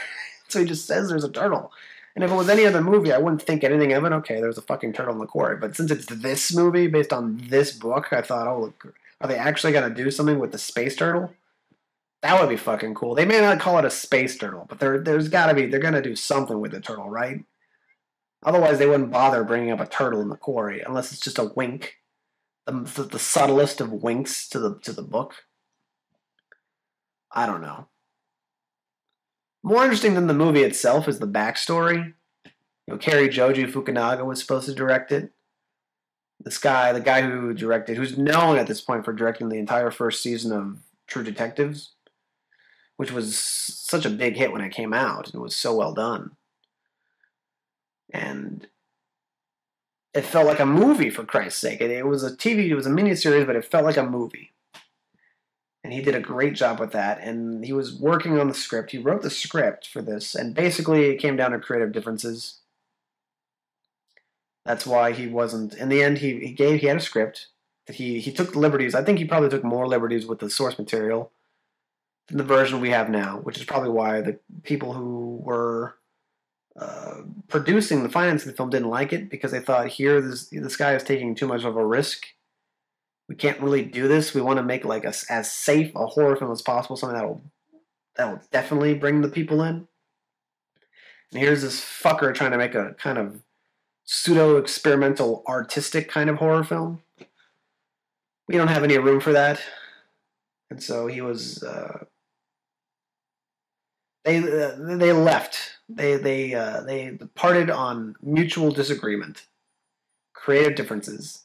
A: So he just says there's a turtle. And if it was any other movie, I wouldn't think anything of it. Okay, there's a fucking turtle in the quarry. But since it's this movie, based on this book, I thought, oh, look, Are they actually going to do something with the space turtle? That would be fucking cool. They may not call it a space turtle, but there's got to be, they're going to do something with the turtle, right? Otherwise, they wouldn't bother bringing up a turtle in the quarry unless it's just a wink, the subtlest of winks to the book. I don't know. More interesting than the movie itself is the backstory. Cary Joji Fukunaga was supposed to direct it. This guy, the guy who directed, who's known at this point for directing the entire first season of True Detectives, which was such a big hit when it came out. It was so well done. And it felt like a movie, for Christ's sake. It was a miniseries, but it felt like a movie. And he did a great job with that. And he was working on the script. He wrote the script for this, and basically it came down to creative differences. That's why he wasn't. In the end, he had a script. He took liberties. I think he probably took more liberties with the source material than the version we have now, which is probably why the people who were producing the financing the film didn't like it, because they thought, here, this guy is taking too much of a risk. We can't really do this. We want to make like as safe a horror film as possible, something that will definitely bring the people in. And here's this fucker trying to make a kind of pseudo-experimental, artistic kind of horror film. We don't have any room for that. And so he was... They left. They parted on mutual disagreement. Creative differences.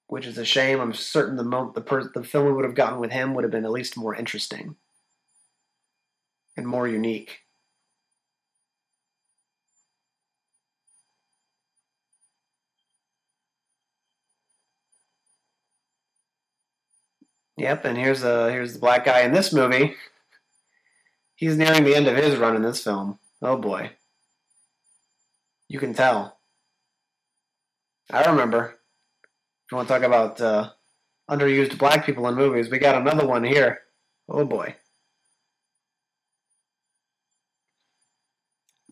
A: Which is a shame. I'm certain the film we would have gotten with him would have been at least more interesting. And more unique. Yep, and here's the black guy in this movie. He's nearing the end of his run in this film. Oh boy. You can tell. I remember. If you want to talk about underused black people in movies, we got another one here. Oh boy.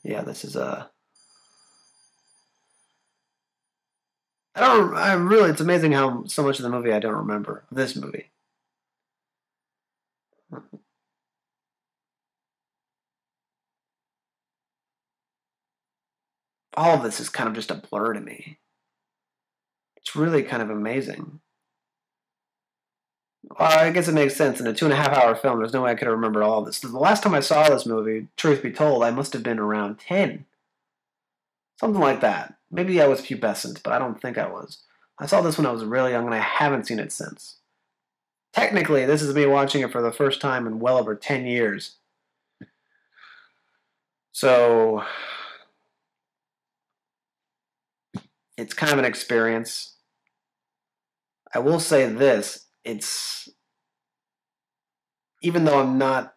A: Yeah, this is it's amazing how so much of the movie I don't remember. This movie. All of this is kind of just a blur to me. It's really kind of amazing. Well, I guess it makes sense. In a 2.5-hour film, there's no way I could remember all of this. The last time I saw this movie, truth be told, I must have been around 10. Something like that. Maybe I was pubescent, but I don't think I was. I saw this when I was really young, and I haven't seen it since. Technically, this is me watching it for the first time in well over 10 years. So... it's kind of an experience. I will say this, even though I'm not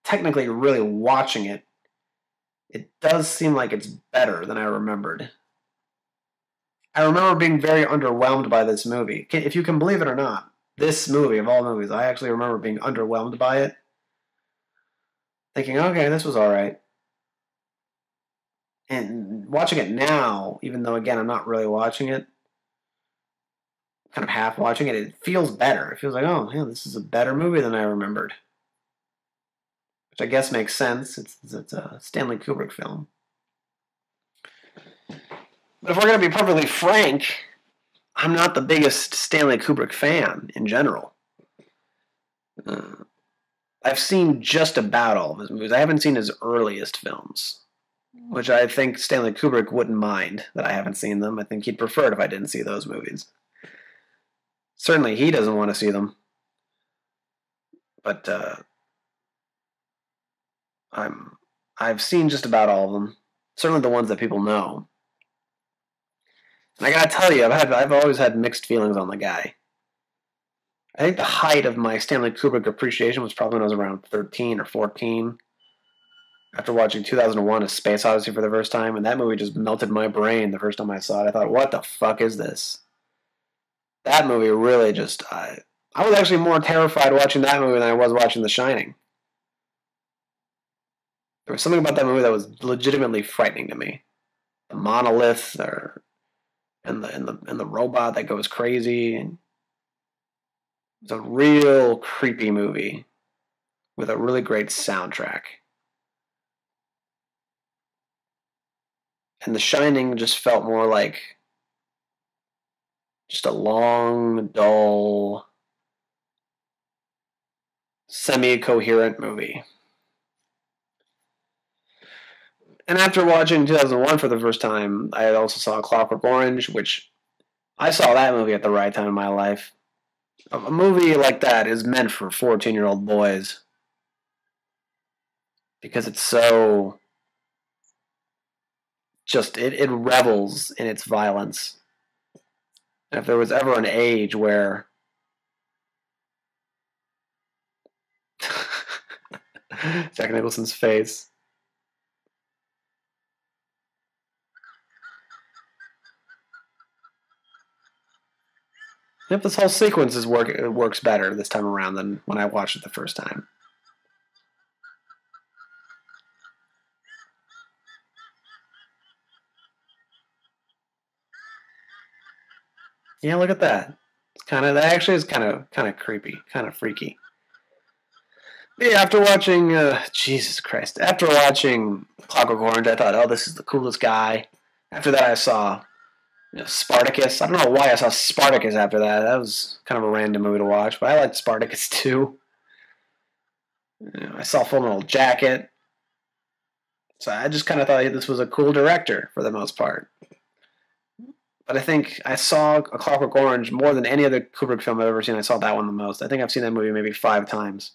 A: technically really watching it, it does seem like it's better than I remembered. I remember being very underwhelmed by this movie. If you can believe it or not, this movie, of all movies, I actually remember being underwhelmed by it. Thinking, okay, this was alright. And watching it now, even though, again, I'm not really watching it, kind of half watching it, it feels better. It feels like, oh, yeah, this is a better movie than I remembered. Which I guess makes sense. It's a Stanley Kubrick film. But if we're going to be perfectly frank, I'm not the biggest Stanley Kubrick fan in general. I've seen just about all of his movies. I haven't seen his earliest films, which I think Stanley Kubrick wouldn't mind that I haven't seen them. I think he'd prefer it if I didn't see those movies. Certainly he doesn't want to see them. But I've seen just about all of them. Certainly the ones that people know. And I gotta tell you, I've always had mixed feelings on the guy. I think the height of my Stanley Kubrick appreciation was probably when I was around 13 or 14. After watching 2001: A Space Odyssey for the first time, and that movie just melted my brain the first time I saw it. I thought, what the fuck is this? That movie really just... I was actually more terrified watching that movie than I was watching The Shining. There was something about that movie that was legitimately frightening to me. The monolith, or and the robot that goes crazy. And it's a real creepy movie with a really great soundtrack. And The Shining just felt more like just a long, dull, semi-coherent movie. And after watching 2001 for the first time, I also saw Clockwork Orange, which I saw that movie at the right time in my life. A movie like that is meant for 14-year-old boys because it's so just it revels in its violence. And if there was ever an age where Jack Nicholson's face. Yep, this whole sequence works better this time around than when I watched it the first time. Yeah, look at that. It's that actually is kind of creepy, kind of freaky. But yeah, after watching Jesus Christ, after watching Clockwork Orange, I thought, oh, this is the coolest guy. After that, I saw Spartacus. I don't know why I saw Spartacus after that. That was kind of a random movie to watch, but I liked Spartacus too. I saw Full Metal Jacket. So I just kind of thought this was a cool director for the most part. But I think I saw A Clockwork Orange more than any other Kubrick film I've ever seen. I saw that one the most. I think I've seen that movie maybe 5 times.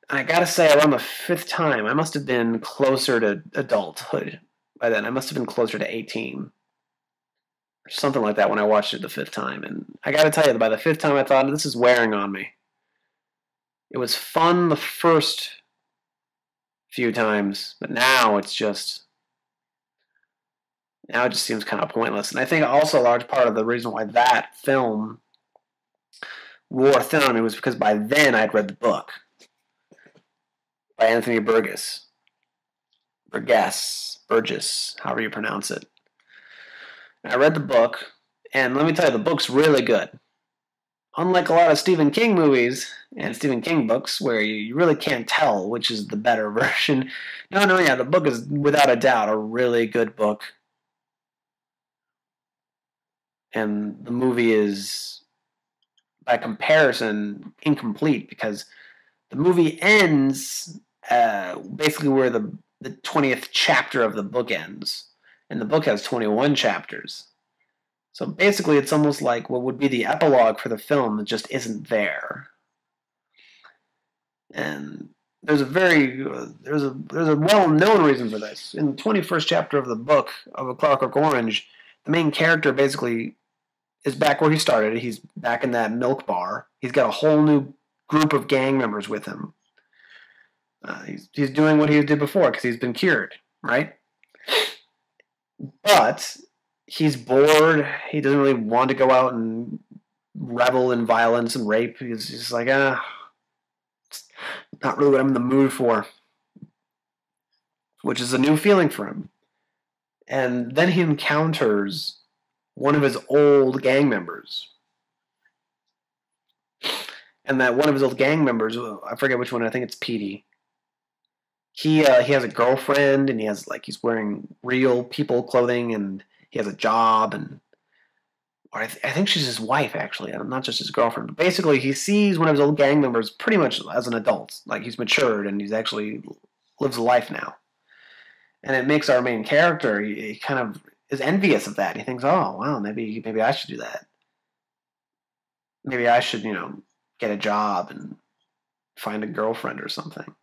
A: And I gotta say, around the 5th time, I must have been closer to adulthood by then. I must have been closer to 18. Or something like that when I watched it the 5th time. And I gotta tell you, by the 5th time, I thought, this is wearing on me. It was fun the first few times, but now it just seems kind of pointless. And I think also a large part of the reason why that film wore thin on me was because by then I'd read the book by Anthony Burgess, however you pronounce it. And I read the book, and let me tell you, the book's really good. Unlike a lot of Stephen King movies and Stephen King books where you really can't tell which is the better version. No, the book is without a doubt a really good book. And the movie is, by comparison, incomplete because the movie ends basically where the 20th chapter of the book ends. And the book has 21 chapters. So basically it's almost like what would be the epilogue for the film that just isn't there. And there's a well-known reason for this. In the 21st chapter of the book of A Clockwork Orange, the main character basically is back where he started. He's back in that milk bar. He's got a whole new group of gang members with him. He's doing what he did before because he's been cured, right? But he's bored. He doesn't really want to go out and revel in violence and rape. He's just like, it's not really what I'm in the mood for. Which is a new feeling for him. And then he encounters one of his old gang members. And that one of his old gang members, I forget which one, I think it's Petey. He has a girlfriend, and he's wearing real people clothing, and he has a job, or I think she's his wife, actually, not just his girlfriend. But basically, he sees one of his old gang members pretty much as an adult. Like, he's matured, and he's actually lives a life now. And it makes our main character, he kind of is envious of that. He thinks, oh, wow, maybe I should do that. Maybe I should, get a job and find a girlfriend or something.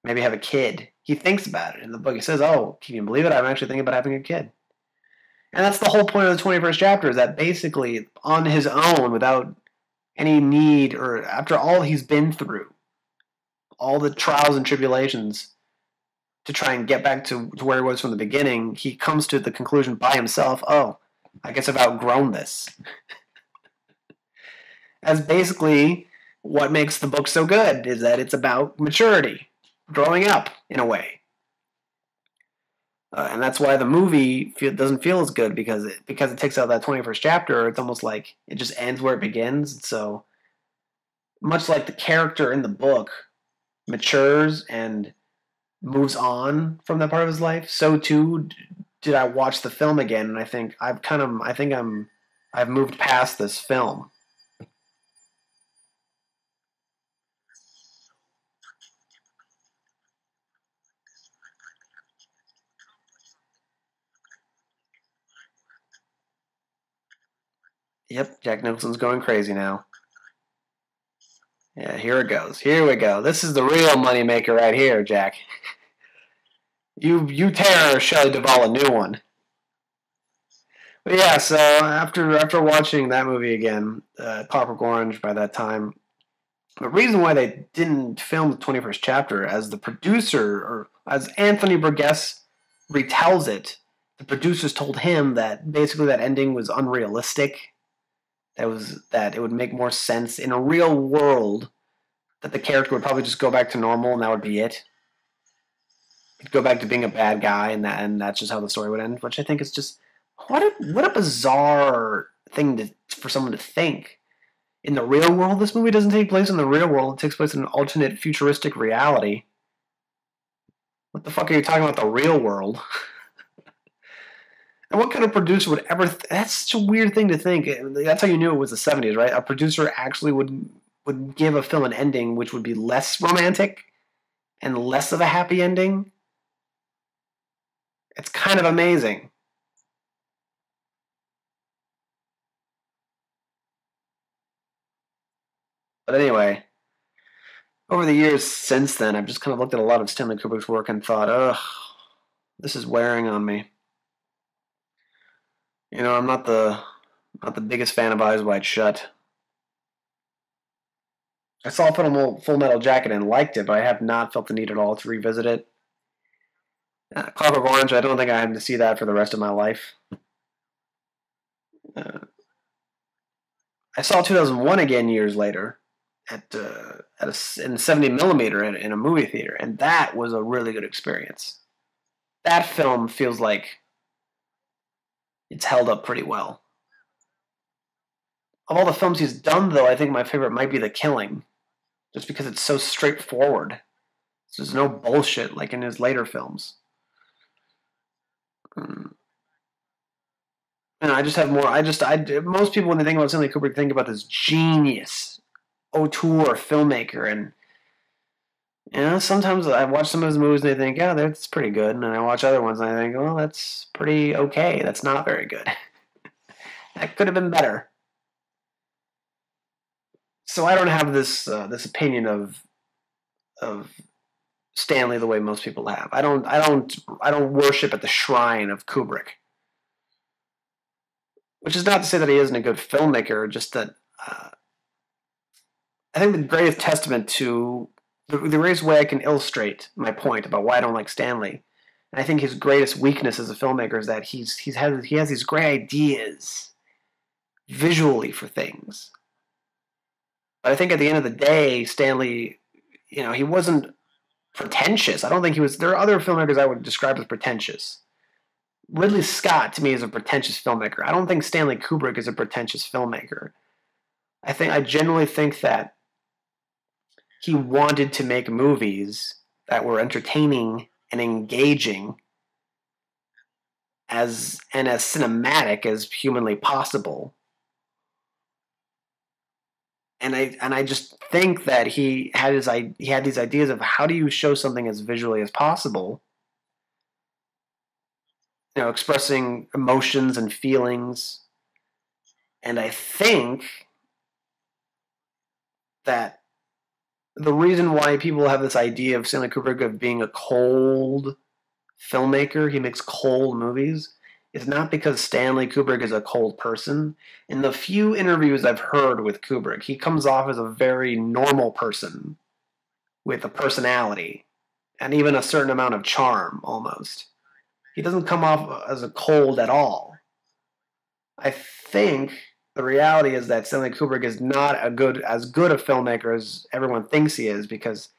A: Maybe have a kid. He thinks about it in the book. He says, oh, can you believe it? I'm actually thinking about having a kid. And that's the whole point of the 21st chapter, is that basically on his own, without any need, or after all he's been through, all the trials and tribulations to try and get back to where he was from the beginning, he comes to the conclusion by himself, oh, I guess I've outgrown this. That's basically what makes the book so good, is that it's about maturity. Growing up, in a way. And that's why the movie doesn't feel as good because it takes out that 21st chapter. It's almost like it just ends where it begins. So much like the character in the book matures and moves on from that part of his life, so too did I watch the film again, and I've moved past this film. Yep, Jack Nicholson's going crazy now. Yeah, here it goes. Here we go. This is the real moneymaker right here, Jack. You tear Shelley Duvall a new one. But yeah, so after watching that movie again, Clockwork Orange by that time, the reason why they didn't film the 21st chapter, as the producer, or as Anthony Burgess retells it, the producers told him that basically that ending was unrealistic. That it would make more sense in a real world that the character would probably just go back to normal and that would be it. He'd go back to being a bad guy and that's just how the story would end, which I think is just what a bizarre thing for someone to think. In the real world, this movie doesn't take place in the real world. It takes place in an alternate futuristic reality. What the fuck are you talking about, the real world? And what kind of producer would ever... That's such a weird thing to think. That's how you knew it was the 70s, right? A producer actually would give a film an ending which would be less romantic and less of a happy ending. It's kind of amazing. But anyway, over the years since then, I've just kind of looked at a lot of Stanley Kubrick's work and thought, ugh, this is wearing on me. You know, I'm not the biggest fan of Eyes Wide Shut. I saw Full Metal Jacket and liked it, but I have not felt the need at all to revisit it. Clockwork Orange, I don't think I have to see that for the rest of my life. Uh, I saw 2001 again years later in 70 millimeter in a movie theater, and that was a really good experience. That film feels like it's held up pretty well. Of all the films he's done, though, I think my favorite might be The Killing, just because it's so straightforward. There's no bullshit like in his later films. Mm. And I just have more. Most people when they think about Stanley Kubrick think about this genius, auteur filmmaker, and you know sometimes I watch some of his movies and I think, yeah, that's pretty good, and then I watch other ones and I think, well, that's pretty okay. That's not very good. That could have been better. So I don't have this opinion of Stanley the way most people have. I don't worship at the shrine of Kubrick. Which is not to say that he isn't a good filmmaker, just that I think the greatest testament to the greatest way I can illustrate my point about why I don't like Stanley, and I think his greatest weakness as a filmmaker is that he has these great ideas visually for things. But I think at the end of the day, Stanley, you know, he wasn't pretentious. I don't think he was. There are other filmmakers I would describe as pretentious. Ridley Scott, to me, is a pretentious filmmaker. I don't think Stanley Kubrick is a pretentious filmmaker. I genuinely think that he wanted to make movies that were entertaining and engaging as cinematic as humanly possible. And I just think that he had these ideas of how do you show something as visually as possible, you know, expressing emotions and feelings. And I think that the reason why people have this idea of Stanley Kubrick of being a cold filmmaker, he makes cold movies, is not because Stanley Kubrick is a cold person. In the few interviews I've heard with Kubrick, he comes off as a very normal person with a personality and even a certain amount of charm almost. He doesn't come off as a cold at all. I think the reality is that Stanley Kubrick is not as good a filmmaker as everyone thinks he is because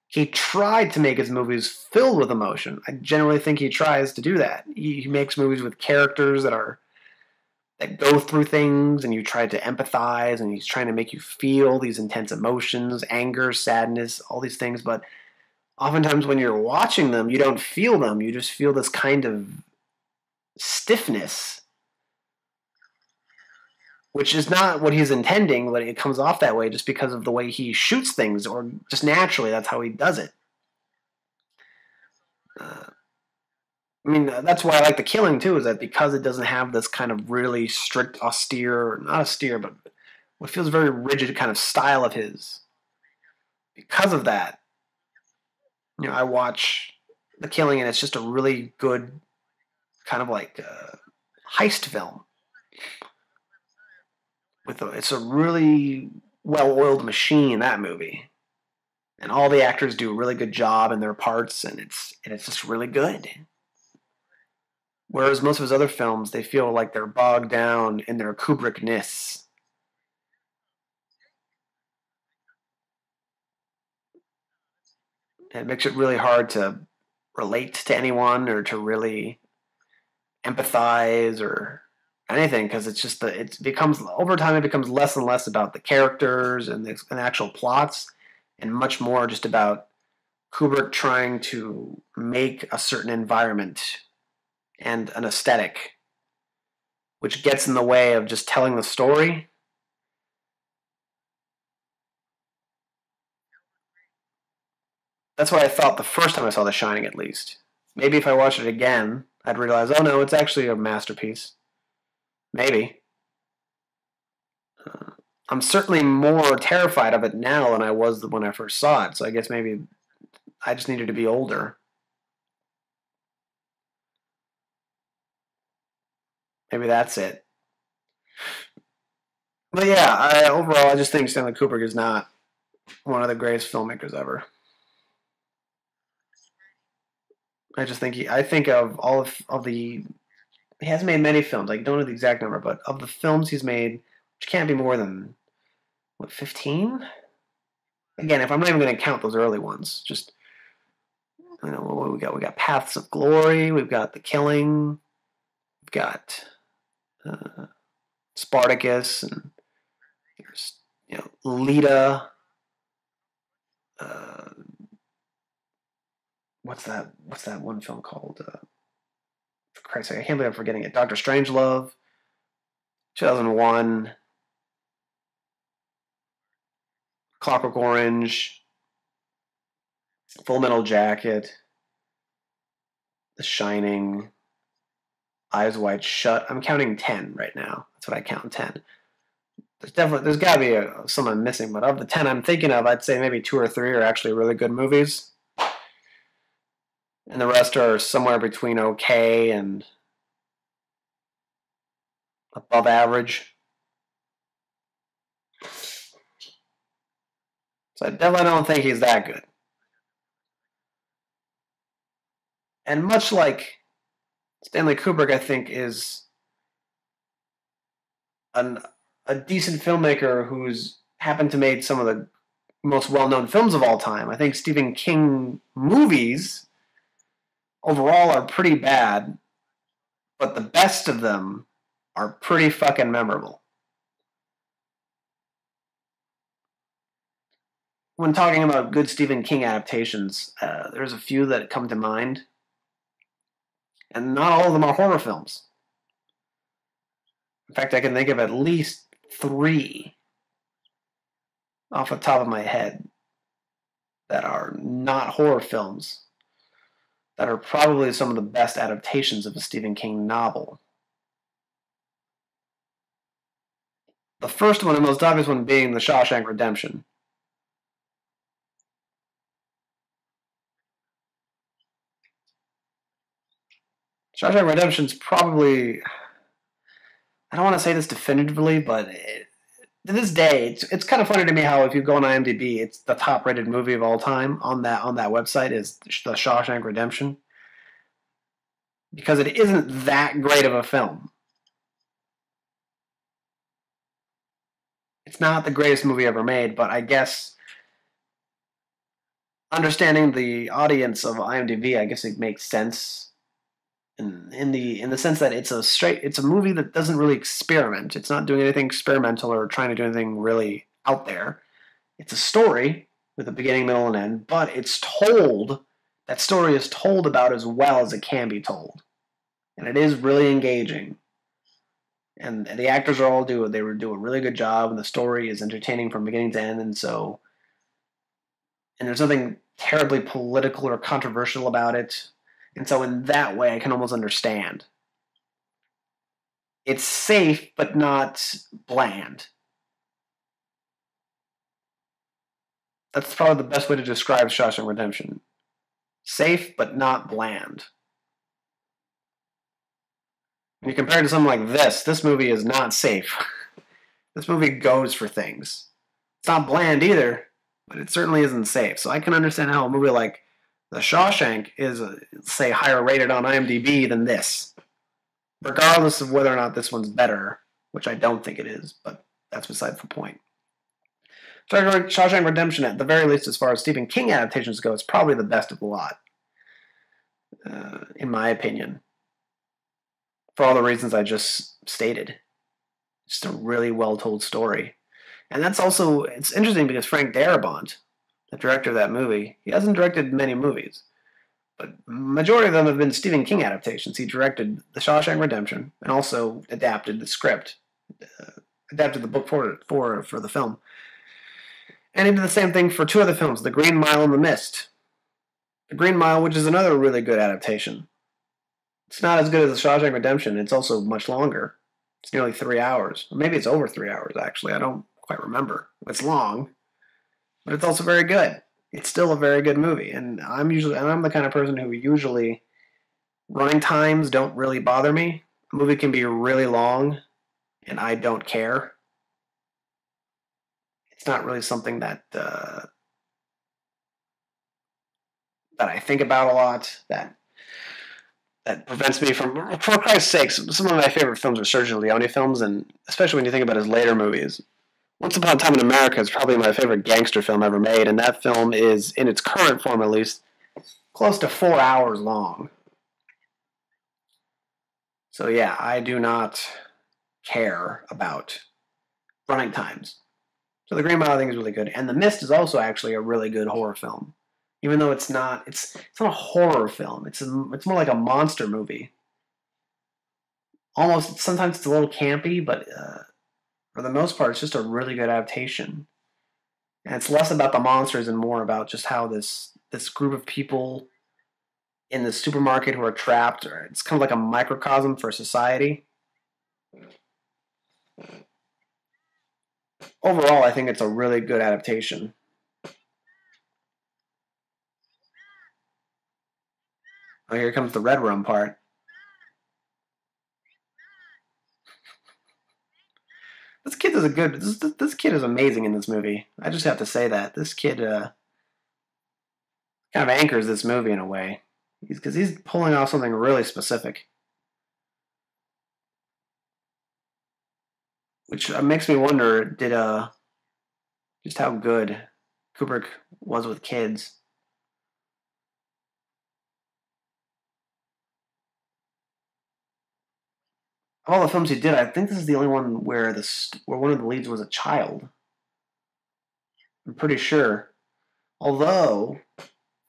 A: he tried to make his movies filled with emotion. I generally think he tries to do that. He makes movies with characters that go through things, and you try to empathize, and he's trying to make you feel these intense emotions, anger, sadness, all these things. But oftentimes when you're watching them, you don't feel them. You just feel this kind of stiffness, which is not what he's intending, but it comes off that way just because of the way he shoots things, or just naturally, that's how he does it. I mean, that's why I like The Killing, too, is that because it doesn't have this kind of really strict, austere, not austere, but what feels very rigid kind of style of his. Because of that, I watch The Killing, and it's just a really good kind of like heist film. It's a really well-oiled machine, that movie. And all the actors do a really good job in their parts, and it's just really good. Whereas most of his other films, they feel like they're bogged down in their Kubrickness. It makes it really hard to relate to anyone or to really empathize or anything, because it's just it becomes, over time, it becomes less and less about the characters and the actual plots, and much more just about Kubrick trying to make a certain environment and an aesthetic, which gets in the way of just telling the story. That's what I thought the first time I saw The Shining, at least. Maybe if I watched it again, I'd realize, oh no, it's actually a masterpiece. Maybe. I'm certainly more terrified of it now than I was when I first saw it, so I guess maybe I just needed to be older. Maybe that's it. But yeah, overall, I just think Stanley Kubrick is not one of the greatest filmmakers ever. I think of all of the, he has made many films. I don't know the exact number, but of the films he's made, which can't be more than, what, 15? Again, if I'm not even going to count those early ones, just, what we got? We got Paths of Glory, we've got The Killing, we've got Spartacus, and there's, Lita. Uh, what's that one film called? For Christ's sake, I can't believe I'm forgetting it. Doctor Strangelove, 2001, Clockwork Orange, Full Metal Jacket, The Shining, Eyes Wide Shut. I'm counting 10 right now. That's what I count, 10. There's got to be some I'm missing, but of the 10 I'm thinking of, I'd say maybe 2 or 3 are actually really good movies. And the rest are somewhere between okay and above average. So I definitely don't think he's that good. And much like Stanley Kubrick, I think, is a decent filmmaker who's happened to make some of the most well-known films of all time. I think Stephen King movies overall are pretty bad, but the best of them are pretty fucking memorable. When talking about good Stephen King adaptations, there's a few that come to mind, and not all of them are horror films. In fact, I can think of at least 3 off the top of my head that are not horror films, that are probably some of the best adaptations of a Stephen King novel. The first one, the most obvious one, being The Shawshank Redemption. Shawshank Redemption's probably, I don't want to say this definitively, but to this day, it's kind of funny to me how if you go on IMDb, it's the top-rated movie of all time on that website is The Shawshank Redemption, because it isn't that great of a film. It's not the greatest movie ever made, but I guess understanding the audience of IMDb, I guess it makes sense in the sense that it's a movie that doesn't really experiment. It's not doing anything experimental or trying to do anything really out there. It's a story with a beginning, middle, and end, but that story is told about as well as it can be told. And it is really engaging. And the actors are all they were do a really good job, and the story is entertaining from beginning to end, and there's nothing terribly political or controversial about it. And so in that way, I can almost understand. It's safe, but not bland. That's probably the best way to describe Shawshank Redemption. Safe, but not bland. When you compare it to something like this movie is not safe. This movie goes for things. It's not bland either, but it certainly isn't safe. So I can understand how a movie like The Shawshank is, say, higher rated on IMDb than this. Regardless of whether or not this one's better, which I don't think it is, but that's besides the point. Shawshank Redemption, at the very least, as far as Stephen King adaptations go, is probably the best of the lot, in my opinion. For all the reasons I just stated. Just a really well-told story. And it's interesting because Frank Darabont, the director of that movie, he hasn't directed many movies, but majority of them have been Stephen King adaptations. He directed The Shawshank Redemption and also adapted the script, adapted the book for the film. And he did the same thing for two other films, The Green Mile and The Mist. The Green Mile, which is another really good adaptation. It's not as good as The Shawshank Redemption. It's also much longer. It's nearly 3 hours. Or maybe it's over 3 hours, actually. I don't quite remember. It's long, but it's also very good. It's still a very good movie. And I'm the kind of person who usually, running times don't really bother me. A movie can be really long, and I don't care. It's not really something that I think about a lot, that prevents me from, for Christ's sake, some of my favorite films are Sergio Leone films, and especially when you think about his later movies. Once Upon a Time in America is probably my favorite gangster film ever made, and that film is, in its current form at least, close to 4 hours long. So yeah, I do not care about running times. So The Green Mile I think is really good, and The Mist is also actually a really good horror film. Even though it's not a horror film. It's more like a monster movie. Almost, sometimes it's a little campy, but for the most part, it's just a really good adaptation. And it's less about the monsters and more about just how this group of people in the supermarket who are trapped, or it's kind of like a microcosm for society. Overall, I think it's a really good adaptation. Oh, here comes the red rum part. This kid is this kid is amazing in this movie. I just have to say that. This kid kind of anchors this movie in a way. Because he's pulling off something really specific. Which makes me wonder, just how good Kubrick was with kids. Of all the films he did, I think this is the only one where one of the leads was a child. I'm pretty sure. Although,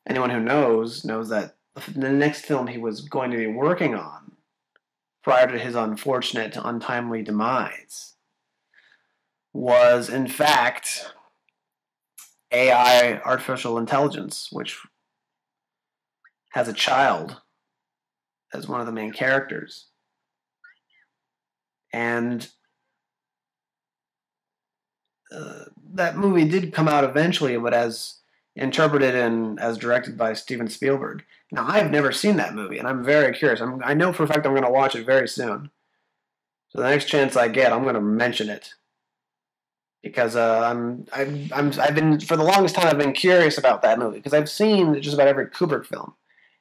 A: anyone who knows that the next film he was going to be working on, prior to his unfortunate, untimely demise, was in fact AI, artificial intelligence, which has a child as one of the main characters. And that movie did come out eventually, but as interpreted and as directed by Steven Spielberg. Now, I've never seen that movie, and I'm very curious. I know for a fact I'm going to watch it very soon. So the next chance I get, I'm going to mention it. Because I've been, for the longest time, I've been curious about that movie. Because I've seen just about every Kubrick film.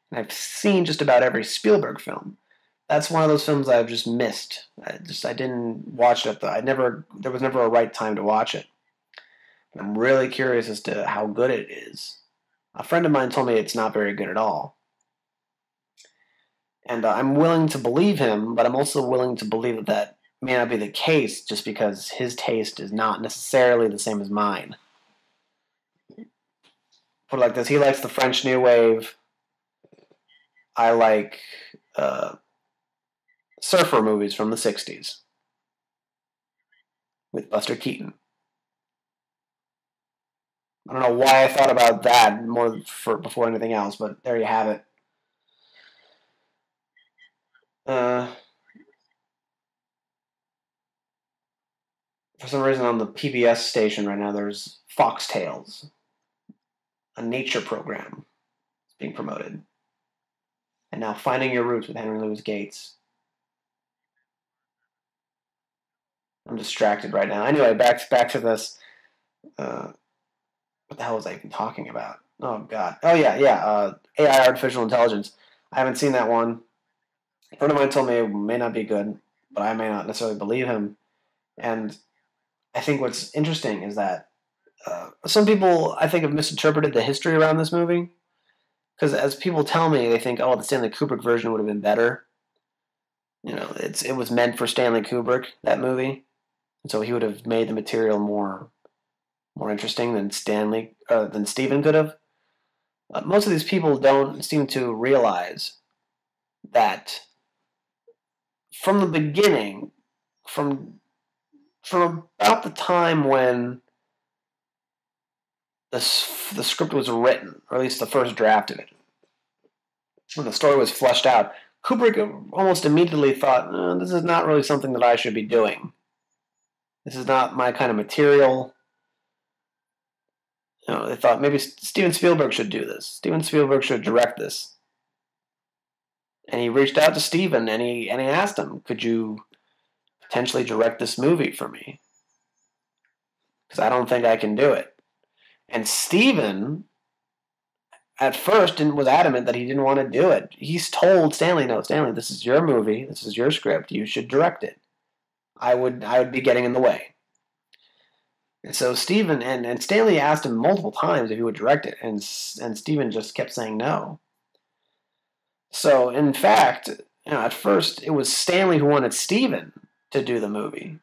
A: And I've seen just about every Spielberg film. That's one of those films I've just missed. I didn't watch it. There was never a right time to watch it. I'm really curious as to how good it is. A friend of mine told me it's not very good at all. And I'm willing to believe him, but I'm also willing to believe that that may not be the case just because his taste is not necessarily the same as mine. Put it like this, he likes the French New Wave. I like uh, surfer movies from the 60s with Buster Keaton. I don't know why I thought about that more before anything else, but there you have it. Uh, for some reason on the PBS station right now, there's Foxtails, a nature program being promoted. And now Finding Your Roots with Henry Louis Gates. I'm distracted right now. Anyway, back to this. What the hell was I even talking about? Oh God. Oh yeah. AI, artificial intelligence. I haven't seen that one. A friend of mine told me it may not be good, but I may not necessarily believe him. And I think what's interesting is that some people, I think, have misinterpreted the history around this movie. Because as people tell me, they think, oh, the Stanley Kubrick version would have been better. You know, it was meant for Stanley Kubrick, that movie, and so he would have made the material more interesting than than Steven could have. Most of these people don't seem to realize that from the beginning, from about the time when the script was written, or at least the first draft of it, when the story was fleshed out, Kubrick almost immediately thought, this is not really something that I should be doing. This is not my kind of material. You know, they thought maybe Steven Spielberg should do this. Steven Spielberg should direct this. And he reached out to Steven and he asked him, could you potentially direct this movie for me? Because I don't think I can do it. And Steven, at first, was adamant that he didn't want to do it. He's told Stanley, no, Stanley, this is your movie. This is your script. You should direct it. I would be getting in the way. And so Steven, and Stanley asked him multiple times if he would direct it, and Steven just kept saying no. So, in fact, at first, it was Stanley who wanted Steven to do the movie.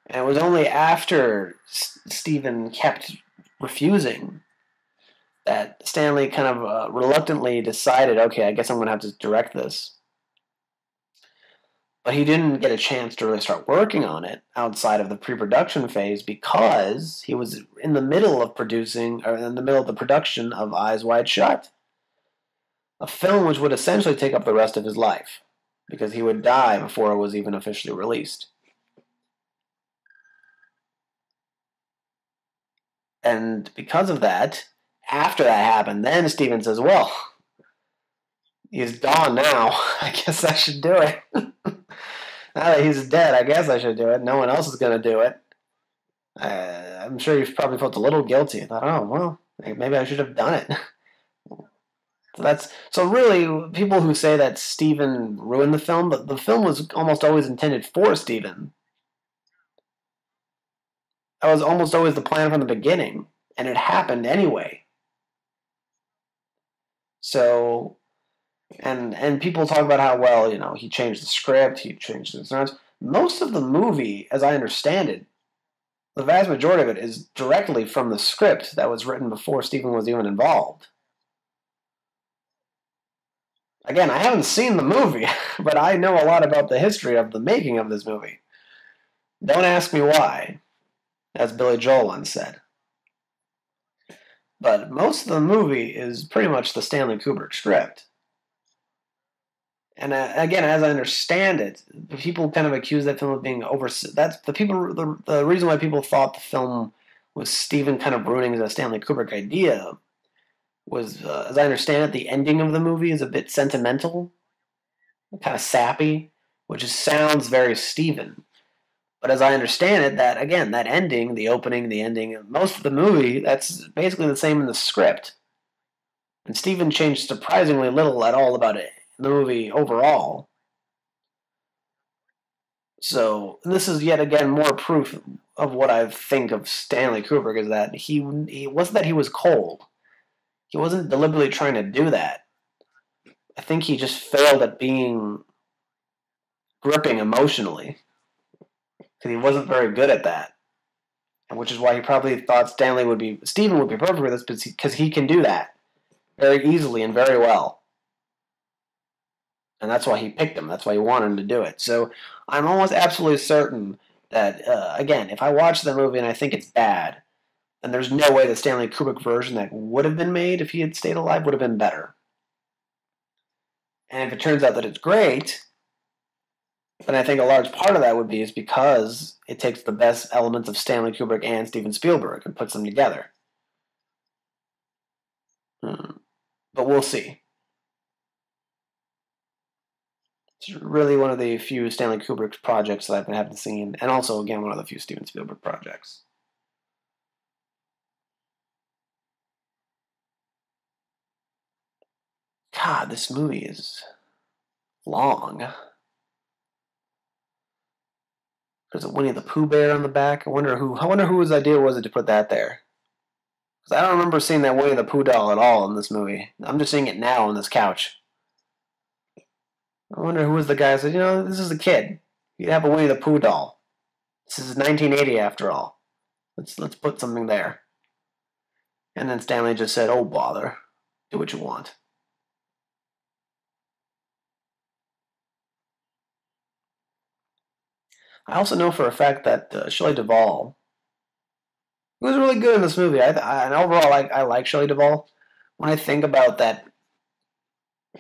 A: And it was only after Steven kept refusing that Stanley kind of reluctantly decided, okay, I guess I'm going to have to direct this. But he didn't get a chance to really start working on it outside of the pre-production phase because he was in the middle of the production of Eyes Wide Shut, a film which would essentially take up the rest of his life because he would die before it was even officially released. And because of that, after that happened, then Steven says, well, he's gone now. I guess I should do it. Now that he's dead, I guess I should do it. No one else is going to do it. I'm sure you've probably felt a little guilty. I thought, oh, well, maybe I should have done it. So really, people who say that Steven ruined the film, but the film was almost always intended for Steven. That was almost always the plan from the beginning, and it happened anyway. So, and people talk about how, well, he changed the script, he changed the sounds. Most of the movie, as I understand it, the vast majority of it is directly from the script that was written before Steven was even involved. Again, I haven't seen the movie, but I know a lot about the history of the making of this movie. Don't ask me why, as Billy Joel once said. But most of the movie is pretty much the Stanley Kubrick script. And again, as I understand it, people kind of accuse that film of being That's the reason why people thought the film was Steven kind of ruining the Stanley Kubrick idea was, as I understand it, the ending of the movie is a bit sentimental, kind of sappy, which sounds very Steven. But as I understand it, that ending, the opening, the ending, most of the movie, that's basically the same in the script. And Steven changed surprisingly little at all about it, the movie overall. So this is yet again more proof of what I think of Stanley Kubrick is that he wasn't that he was cold. He wasn't deliberately trying to do that. I think he just failed at being gripping emotionally because he wasn't very good at that, which is why he probably thought Steven would be perfect for this because he can do that very easily and very well, and that's why he picked him. That's why he wanted him to do it. So I'm almost absolutely certain that again, if I watch the movie and I think it's bad, then there's no way the Stanley Kubrick version that would have been made if he had stayed alive would have been better. And if it turns out that it's great, then I think a large part of that would be is because it takes the best elements of Stanley Kubrick and Steven Spielberg and puts them together. But we'll see. It's really one of the few Stanley Kubrick projects that I've been having seen, and also, again, one of the few Steven Spielberg projects. God, this movie is long. There's a Winnie the Pooh bear on the back. I wonder whose idea was it to put that there. Because I don't remember seeing that Winnie the Pooh doll at all in this movie. I'm just seeing it now on this couch. I wonder who was the guy who said, this is a kid. You'd have a Winnie the Pooh doll. This is 1980 after all. Let's put something there. And then Stanley just said, oh, bother. Do what you want. I also know for a fact that Shelley Duvall was really good in this movie. And overall, I like Shelley Duvall. When I think about that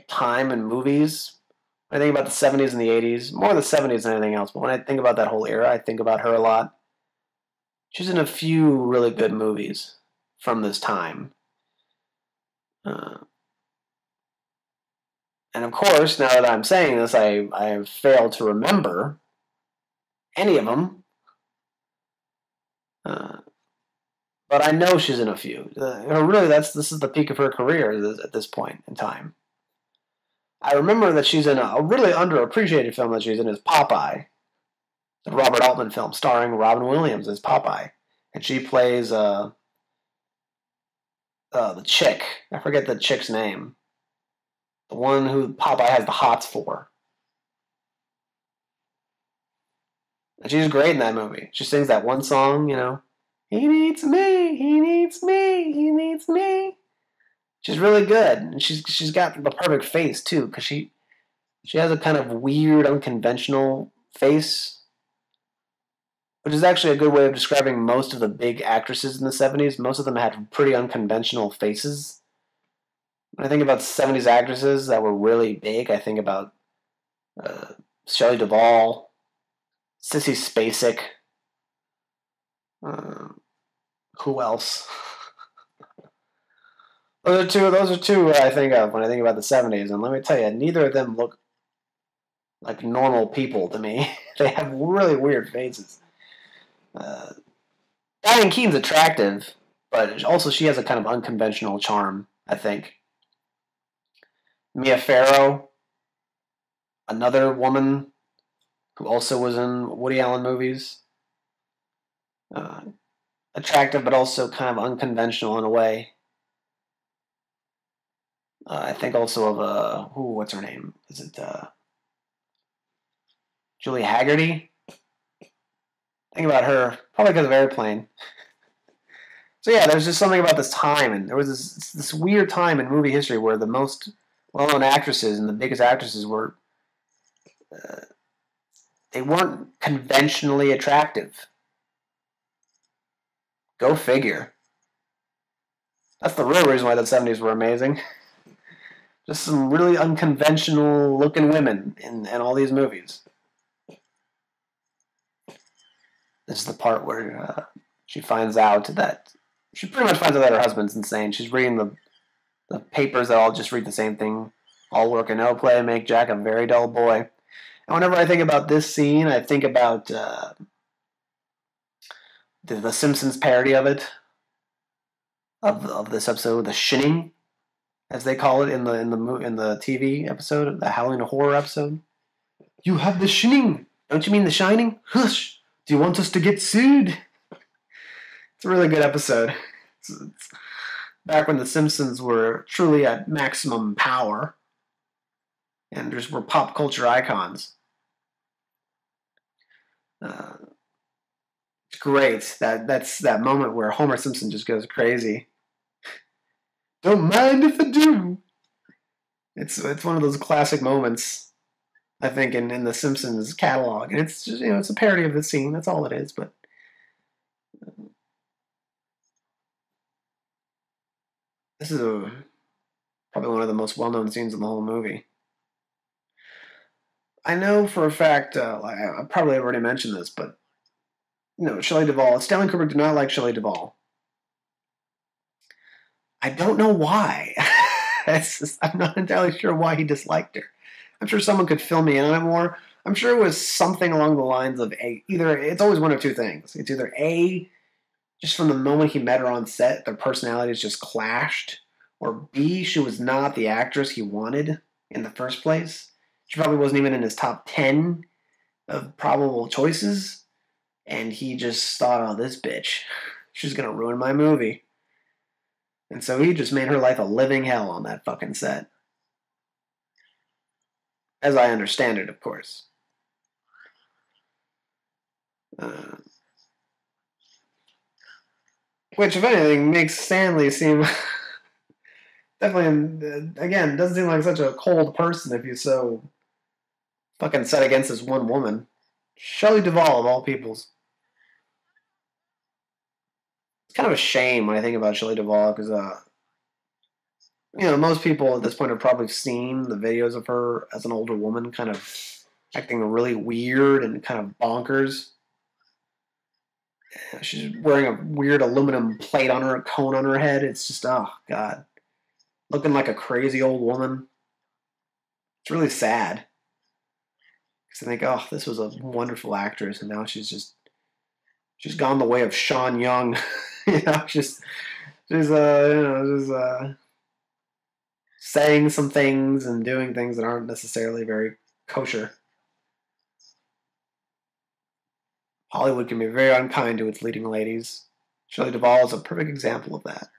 A: time in movies, when I think about the 70s and the 80s, more the 70s than anything else, but when I think about that whole era, I think about her a lot. She's in a few really good movies from this time. And of course, now that I'm saying this, I have failed to remember any of them. But I know she's in a few. Really, this is the peak of her career at this point in time. I remember that she's in a really underappreciated film that she's in is Popeye, the Robert Altman film starring Robin Williams as Popeye, and she plays the chick. I forget the chick's name. The one who Popeye has the hots for. And she's great in that movie. She sings that one song, He needs me, he needs me, he needs me. She's really good. And she's got the perfect face, too, because she has a kind of weird, unconventional face, which is actually a good way of describing most of the big actresses in the 70s. Most of them had pretty unconventional faces. When I think about 70s actresses that were really big, I think about Shelley Duvall, Sissy Spacek. Who else? Those are two I think of when I think about the 70s. And let me tell you, neither of them look like normal people to me. They have really weird faces. Diane Keaton's attractive, but also she has a kind of unconventional charm, I think. Mia Farrow, another woman who also was in Woody Allen movies. Attractive, but also kind of unconventional in a way. I think also of what's her name? Is it Julie Haggerty? Think about her, probably because of Airplane. So yeah, there's just something about this time, and there was this weird time in movie history where the most well-known actresses and the biggest actresses were they weren't conventionally attractive. Go figure. That's the real reason why the 70s were amazing. Just some really unconventional looking women in all these movies. This is the part where she pretty much finds out that her husband's insane. She's reading the papers that all just read the same thing. All work and no play make Jack a very dull boy. And whenever I think about this scene, I think about the Simpsons parody of it, of this episode, the shinning, as they call it in the TV episode, the Howling Horror episode. You have the shinning. Don't you mean the shining? Hush. Do you want us to get sued? It's a really good episode. back when The Simpsons were truly at maximum power and just were pop culture icons. It's great. That's that moment where Homer Simpson just goes crazy. Don't mind if I do. It's one of those classic moments, I think, in the Simpsons catalog, and it's just it's a parody of the scene. That's all it is. But this is probably one of the most well-known scenes in the whole movie. I know for a fact, I probably already mentioned this, but Shelley Duvall. Stanley Kubrick did not like Shelley Duvall. I don't know why. I'm not entirely sure why he disliked her. I'm sure someone could fill me in on it more. I'm sure it was something along the lines of either it's always one of two things. It's either A, just from the moment he met her on set, their personalities just clashed, or B, she was not the actress he wanted in the first place. She probably wasn't even in his top 10 of probable choices, and he just thought, oh, this bitch, she's going to ruin my movie. And so he just made her life a living hell on that fucking set. As I understand it, of course. Which, if anything, makes Stanley seem definitely, again, doesn't seem like such a cold person if he's so fucking set against this one woman. Shelley Duvall, of all peoples. It's kind of a shame when I think about Shelley Duvall, because, most people at this point have probably seen the videos of her as an older woman, kind of acting really weird and kind of bonkers. She's wearing a weird aluminum plate on her, cone on her head. It's just, oh, God. Looking like a crazy old woman. It's really sad. Because I think, oh, this was a wonderful actress, and now she's gone the way of Sean Young. she's saying some things and doing things that aren't necessarily very kosher. Hollywood can be very unkind to its leading ladies. Shelley Duvall is a perfect example of that.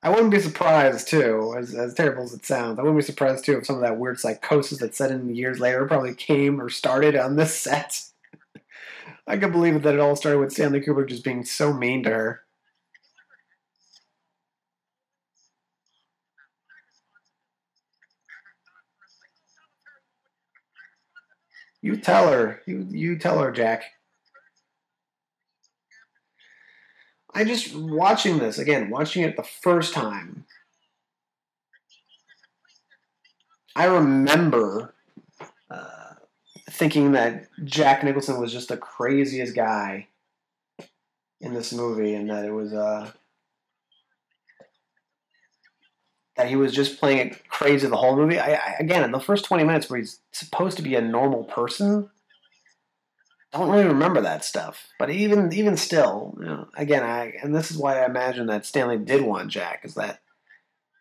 A: I wouldn't be surprised, too, as terrible as it sounds, I wouldn't be surprised, too, if some of that weird psychosis that set in years later probably came or started on this set. I can believe that it all started with Stanley Kubrick just being so mean to her. You tell her. You tell her, Jack. I just, watching this, again, watching it the first time, I remember thinking that Jack Nicholson was just the craziest guy in this movie, and that it was, that he was just playing it crazy the whole movie. Again, in the first 20 minutes where he's supposed to be a normal person, I don't really remember that stuff. But even still, again, and this is why I imagine that Stanley did want Jack, is that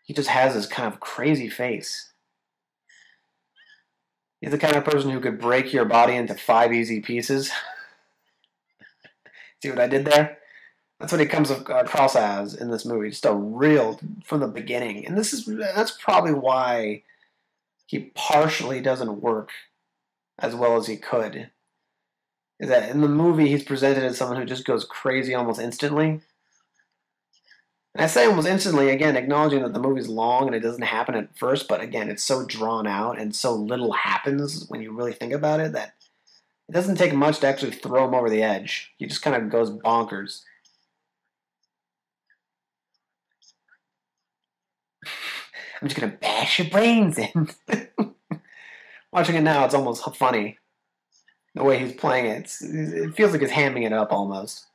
A: he just has this kind of crazy face. He's the kind of person who could break your body into 5 easy pieces. See what I did there? That's what he comes across as in this movie. Just a real, from the beginning. And that's probably why he partially doesn't work as well as he could. Is that in the movie he's presented as someone who just goes crazy almost instantly. And I say almost instantly, again, acknowledging that the movie's long and it doesn't happen at first, but again, it's so drawn out and so little happens when you really think about it that it doesn't take much to actually throw him over the edge. He just kind of goes bonkers. I'm just going to bash your brains in. Watching it now, it's almost funny. The way he's playing it. It feels like he's hamming it up almost.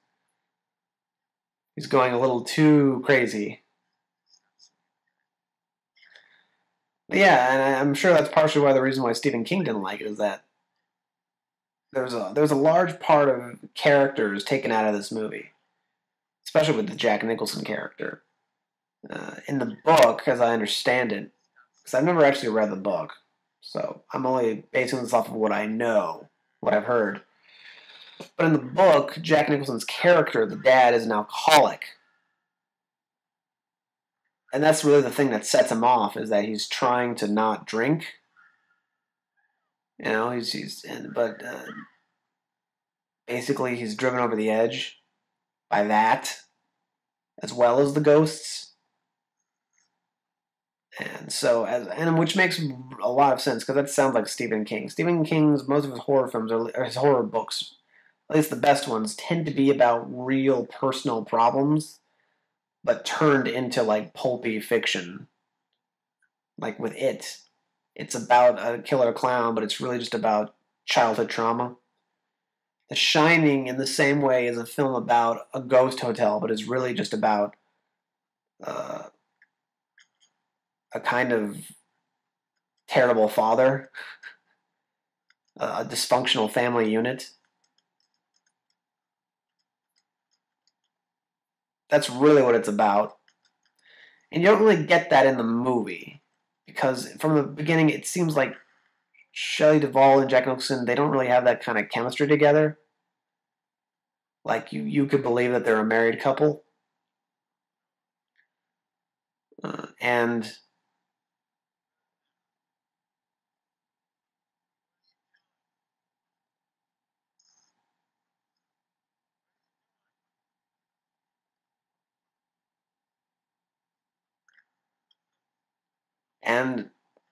A: He's going a little too crazy. But yeah, and I'm sure that's partially why the reason why Stephen King didn't like it is that there's a large part of characters taken out of this movie, especially with the Jack Nicholson character. In the book, as I understand it, because I've never actually read the book, so I'm only basing this off of what I know, what I've heard. But in the book, Jack Nicholson's character, the dad, is an alcoholic. And that's really the thing that sets him off, is that he's trying to not drink. You know, but basically he's driven over the edge by that, as well as the ghosts. And so, which makes a lot of sense, because that sounds like Stephen King. Stephen King's, most of his horror films, or his horror books, at least the best ones, tend to be about real personal problems, but turned into, like, pulpy fiction. Like with It. It's about a killer clown, but it's really just about childhood trauma. The Shining, in the same way, is a film about a ghost hotel, but is really just about a kind of terrible father, a dysfunctional family unit. That's really what it's about. And you don't really get that in the movie, because from the beginning it seems like Shelley Duvall and Jack Nicholson, they don't really have that kind of chemistry together. Like, you could believe that they're a married couple. And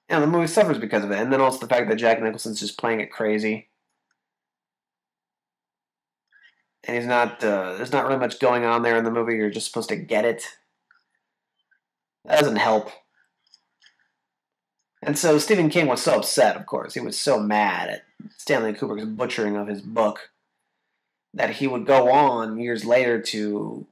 A: the movie suffers because of it. And then also the fact that Jack Nicholson's just playing it crazy. And he's not, there's not really much going on there in the movie. You're just supposed to get it. That doesn't help. And so Stephen King was so upset, of course. He was so mad at Stanley Kubrick's butchering of his book that he would go on years later to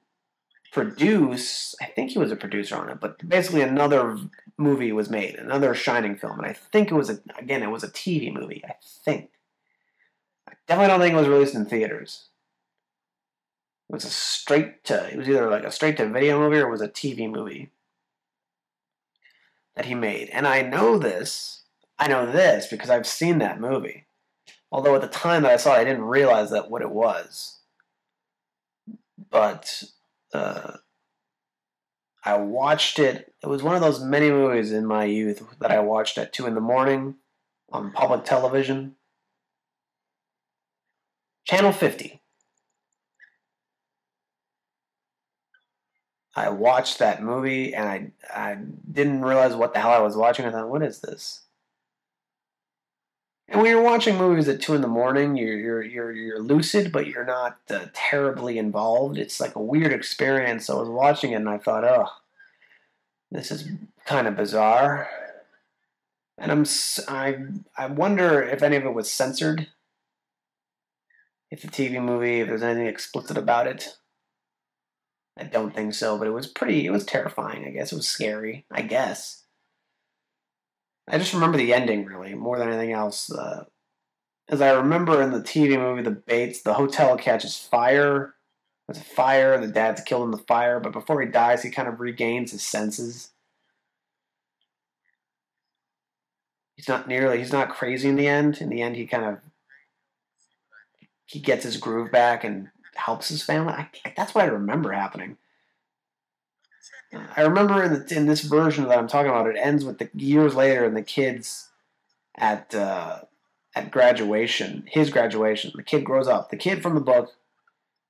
A: produce, I think he was a producer on it, but basically another movie was made, another Shining film. And I think it was, it was a TV movie, I think. I definitely don't think it was released in theaters. It was it was either like a straight to video movie or it was a TV movie that he made. And I know this because I've seen that movie. Although at the time that I saw it, I didn't realize that what it was. But I watched it. It was one of those many movies in my youth that I watched at 2 in the morning on public television. Channel 50. I watched that movie and I didn't realize what the hell I was watching. I thought, what is this? And when you're watching movies at 2 in the morning, you're lucid, but you're not terribly involved. It's like a weird experience. So I was watching it and I thought, oh, this is kind of bizarre. And I wonder if any of it was censored. If the TV movie, if there's anything explicit about it. I don't think so, but it was terrifying, I guess. It was scary, I guess. I just remember the ending, really, more than anything else. As I remember in the TV movie, the hotel catches fire. There's a fire, the dad's killed in the fire, but before he dies, he kind of regains his senses. He's not crazy in the end. In the end, he gets his groove back and helps his family. That's what I remember happening. I remember in this version that I'm talking about, it ends with the years later and the kids at graduation, his graduation. The kid grows up. The kid from the book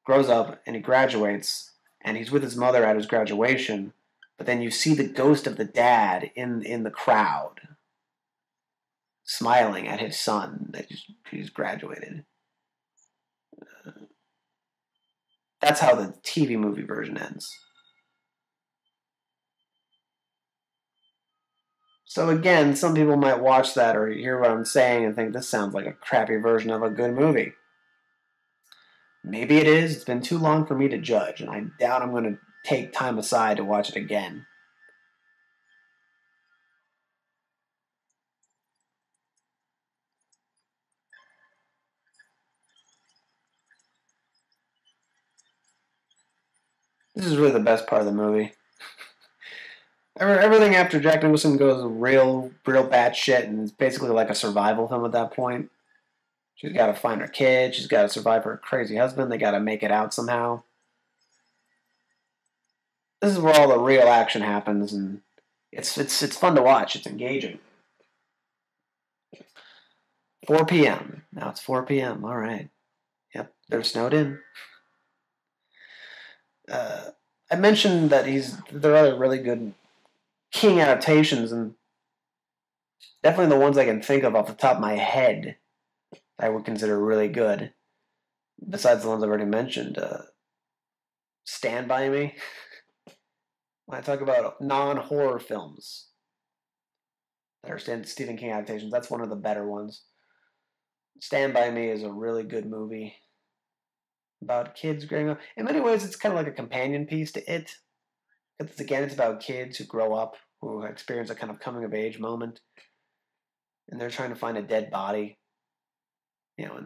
A: grows up and he graduates, and he's with his mother at his graduation. But then you see the ghost of the dad in the crowd, smiling at his son that he's graduated. That's how the TV movie version ends. So again, some people might watch that or hear what I'm saying and think this sounds like a crappy version of a good movie. Maybe it is. It's been too long for me to judge, and I doubt I'm going to take time aside to watch it again. This is really the best part of the movie. Everything after Jack Nicholson goes real bad shit, and it's basically like a survival film at that point. She's got to find her kid. She's got to survive her crazy husband. They got to make it out somehow. This is where all the real action happens, and it's fun to watch. It's engaging. 4 p.m. Now it's 4 p.m. All right. Yep, they're snowed in. I mentioned that there are really good King adaptations, and definitely the ones I can think of off the top of my head I would consider really good. Besides the ones I've already mentioned, Stand By Me. When I talk about non-horror films that are Stephen King adaptations, that's one of the better ones. Stand By Me is a really good movie about kids growing up. In many ways, it's kind of like a companion piece to it. Because again, it's about kids who grow up, who experience a kind of coming of age moment, and they're trying to find a dead body. You know, in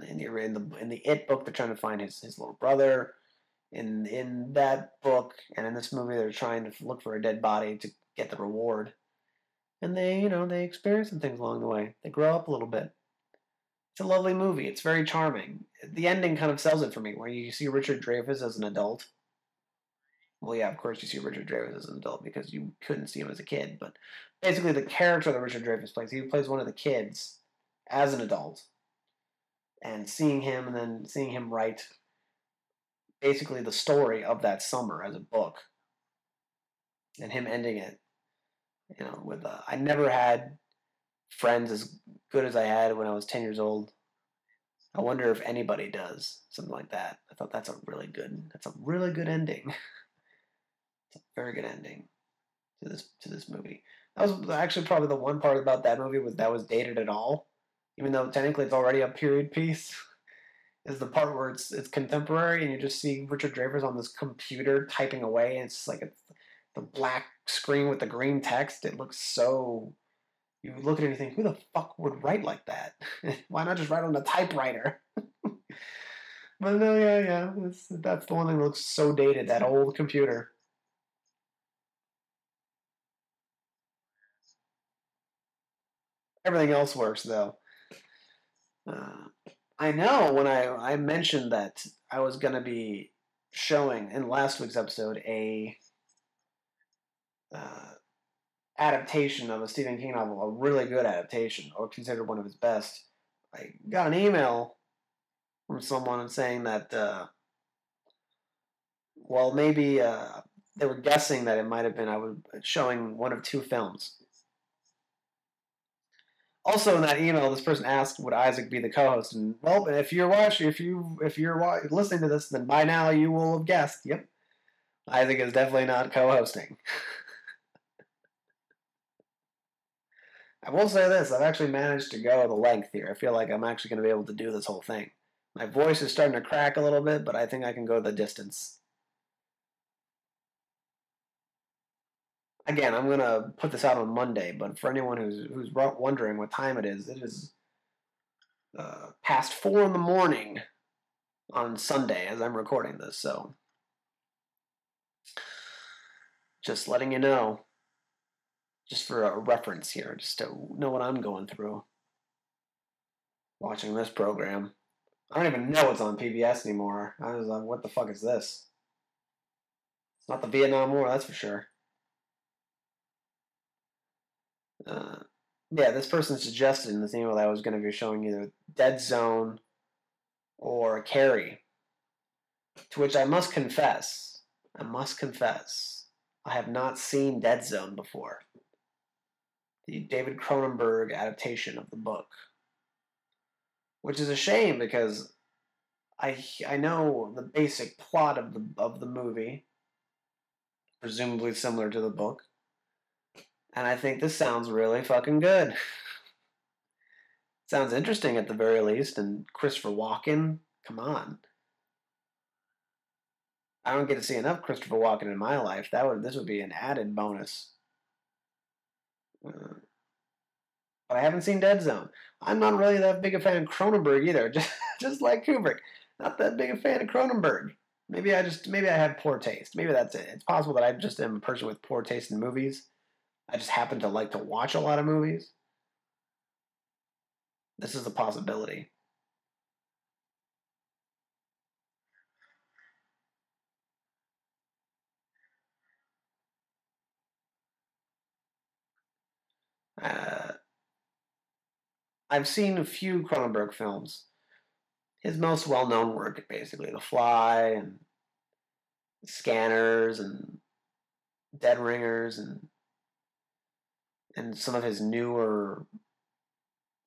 A: the It book, they're trying to find his little brother. In that book and in this movie, they're trying to look for a dead body to get the reward. And they experience some things along the way. They grow up a little bit. It's a lovely movie. It's very charming. The ending kind of sells it for me, where you see Richard Dreyfuss as an adult. Well, yeah, of course you see Richard Dreyfuss as an adult because you couldn't see him as a kid. But basically, the character that Richard Dreyfuss plays, he plays one of the kids as an adult. And seeing him and then seeing him write basically the story of that summer as a book. And him ending it, with I never had friends as good as I had when I was 10 years old. I wonder if anybody does something like that. I thought that's a really good ending. It's a very good ending to this movie. That was actually probably the one part about that movie that was dated at all, even though technically it's already a period piece. Is the part where it's contemporary and you just see Richard Dreyfuss on this computer typing away, and it's like the black screen with the green text. It looks so. You look at it and you think, who the fuck would write like that? Why not just write on a typewriter? But no, yeah. That's the one thing that looks so dated, that old computer. Everything else works, though. I know when I mentioned that I was going to be showing in last week's episode a adaptation of a Stephen King novel, a really good adaptation, or considered one of his best. I got an email from someone saying that, maybe they were guessing that it might have been I was showing one of two films. Also, in that email, this person asked, "Would Isaac be the co-host?" And if you're listening to this, then by now you will have guessed. Yep, Isaac is definitely not co-hosting. I will say this: I've actually managed to go the length here. I feel like I'm actually going to be able to do this whole thing. My voice is starting to crack a little bit, but I think I can go the distance. Again, I'm going to put this out on Monday, but for anyone who's wondering what time it is past 4 in the morning on Sunday as I'm recording this, so just letting you know, just for a reference here, just to know what I'm going through watching this program. I don't even know it's on PBS anymore. I was like, what the fuck is this? It's not the Vietnam War, that's for sure. This person suggested in this email that I was going to be showing either Dead Zone or Carrie. To which I must confess, I have not seen Dead Zone before. The David Cronenberg adaptation of the book. Which is a shame because I know the basic plot of the movie, presumably similar to the book. And I think this sounds really fucking good. Sounds interesting at the very least, and Christopher Walken, come on. I don't get to see enough Christopher Walken in my life. This would be an added bonus. But I haven't seen Dead Zone. I'm not really that big a fan of Cronenberg either. Just like Kubrick, not that big a fan of Cronenberg. Maybe I have poor taste. Maybe that's it. It's possible that I just am a person with poor taste in movies. I just happen to like to watch a lot of movies. This is a possibility. Uh, I've seen a few Cronenberg films. His most well-known work, basically, The Fly and Scanners and Dead Ringers and some of his newer,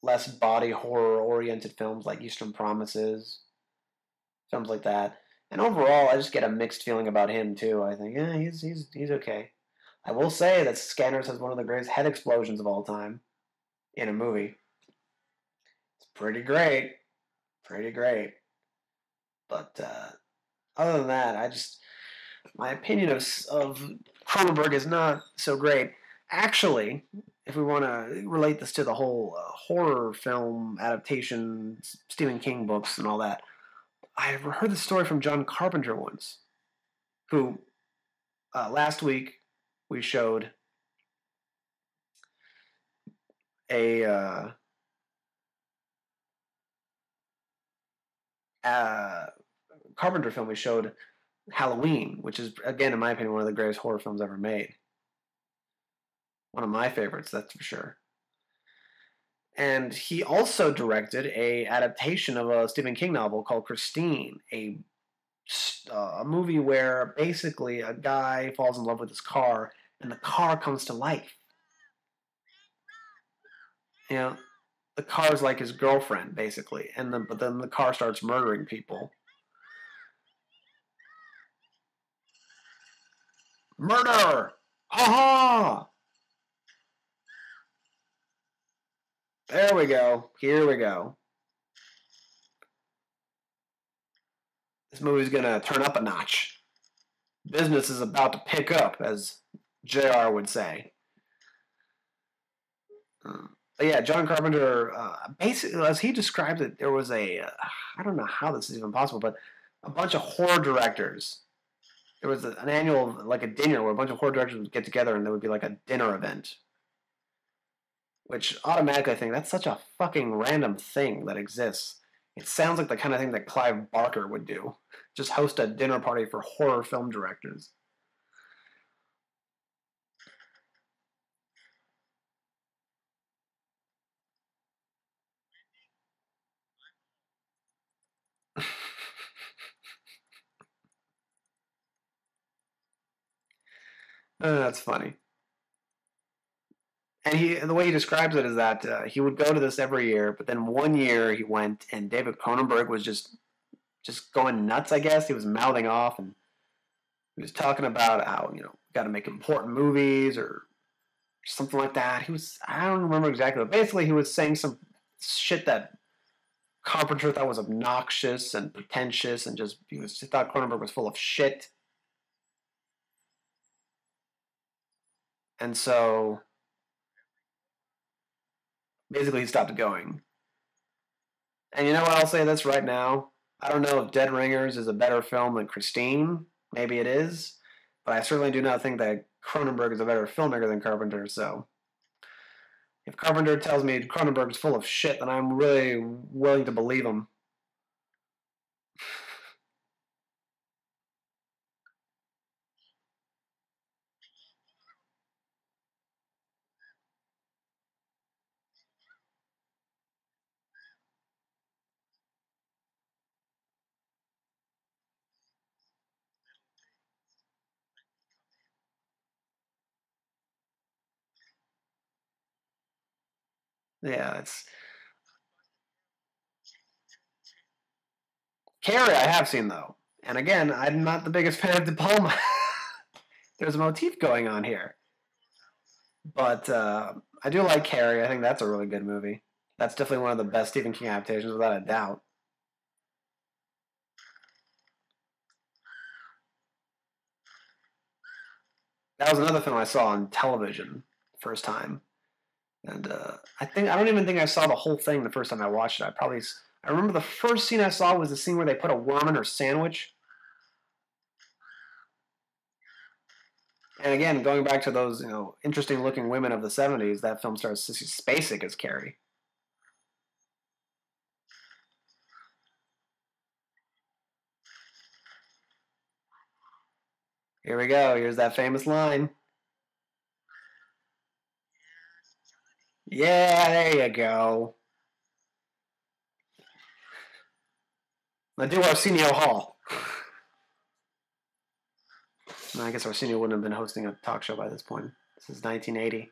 A: less body horror-oriented films like Eastern Promises, films like that. And overall, I just get a mixed feeling about him too. I think, yeah, he's okay. I will say that Scanners has one of the greatest head explosions of all time in a movie. It's pretty great, pretty great. But other than that, my opinion of Cronenberg is not so great. Actually, if we want to relate this to the whole horror film adaptation, Stephen King books and all that, I've heard the story from John Carpenter once, who last week we showed a uh, Carpenter film. We showed Halloween, which is, again, in my opinion, one of the greatest horror films ever made. One of my favorites, that's for sure. And he also directed a adaptation of a Stephen King novel called Christine, a movie where basically a guy falls in love with his car, and the car comes to life. You know, the car's like his girlfriend, basically, but then the car starts murdering people. Murder! Ha ha! There we go. Here we go. This movie's gonna turn up a notch. Business is about to pick up, as JR would say. But yeah, John Carpenter, basically, as he described it, there was I don't know how this is even possible, but a bunch of horror directors. There was an annual, like a dinner, where a bunch of horror directors would get together and there would be like a dinner event. Which automatically I think that's such a fucking random thing that exists. It sounds like the kind of thing that Clive Barker would do. Just host a dinner party for horror film directors. That's funny. And the way he describes it is that he would go to this every year, but then one year he went and David Cronenberg was just going nuts. I guess he was mouthing off and he was talking about how got to make important movies or something like that. I don't remember exactly, but basically he was saying some shit that Carpenter thought was obnoxious and pretentious, and he thought Cronenberg was full of shit, and so basically he stopped going. And you know what? I'll say this right now. I don't know if Dead Ringers is a better film than Christine. Maybe it is, but I certainly do not think that Cronenberg is a better filmmaker than Carpenter. So if Carpenter tells me Cronenberg's full of shit, then I'm really willing to believe him. Yeah, it's Carrie. I have seen though, and again, I'm not the biggest fan of De Palma. There's a motif going on here. But I do like Carrie. I think that's a really good movie. That's definitely one of the best Stephen King adaptations, without a doubt. That was another film I saw on television first time, and I don't even think I saw the whole thing the first time I watched it. I remember the first scene I saw was the scene where they put a worm in her sandwich. And again, going back to those interesting looking women of the '70s, that film stars Sissy Spacek as Carrie. Here we go. Here's that famous line. Yeah, there you go. I do Arsenio Hall. I guess Arsenio wouldn't have been hosting a talk show by this point. This is 1980.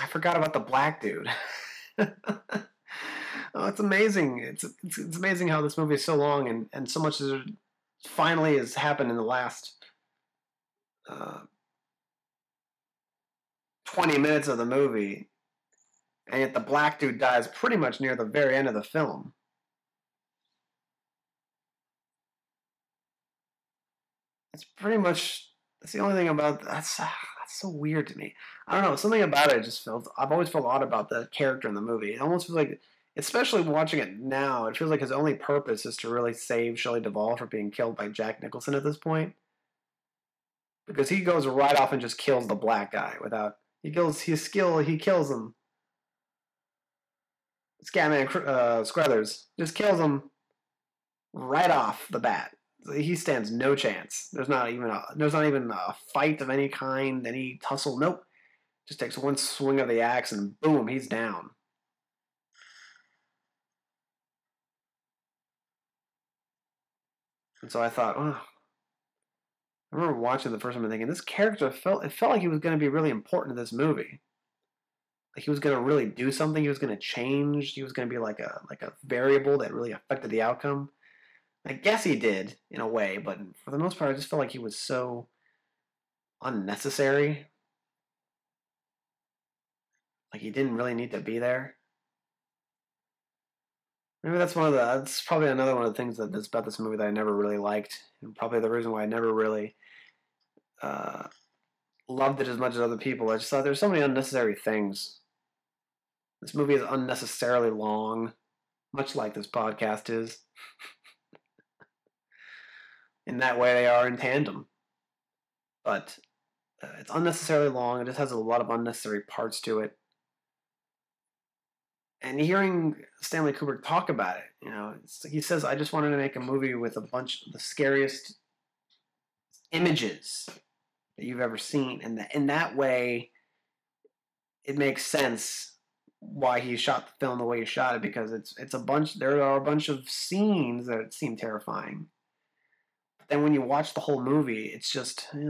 A: I forgot about the black dude. Oh, it's amazing. It's amazing how this movie is so long and so much finally has happened in the last uh, 20 minutes of the movie, and yet the black dude dies pretty much near the very end of the film. It's pretty much that's the only thing about that's so weird to me. I don't know, something about it just felt. I've always felt odd about the character in the movie. It almost feels like, especially watching it now, it feels like his only purpose is to really save Shelley Duvall from being killed by Jack Nicholson at this point, because he goes right off and just kills the black guy without he kills him. Scatman Scruthers just kills him right off the bat. He stands no chance. There's not even a fight of any kind, any tussle. Nope. Just takes one swing of the axe and boom, he's down. And so I thought, oh, I remember watching the first time and thinking this character felt like he was going to be really important to this movie. Like he was going to really do something. He was going to change. He was going to be like a variable that really affected the outcome. I guess he did in a way, but for the most part, I just felt like he was so unnecessary. Like he didn't really need to be there. Maybe that's probably another one of the things that's about this movie that I never really liked, and probably the reason why I never really uh, loved it as much as other people. I just thought there's so many unnecessary things. This movie is unnecessarily long, much like this podcast is. In that way, they are in tandem, but it's unnecessarily long. It just has a lot of unnecessary parts to it. And hearing Stanley Kubrick talk about it, he says, "I just wanted to make a movie with a bunch of the scariest images that you've ever seen," and in that way, it makes sense why he shot the film the way he shot it, because it's a bunch. There are a bunch of scenes that seem terrifying, but then when you watch the whole movie, it's just they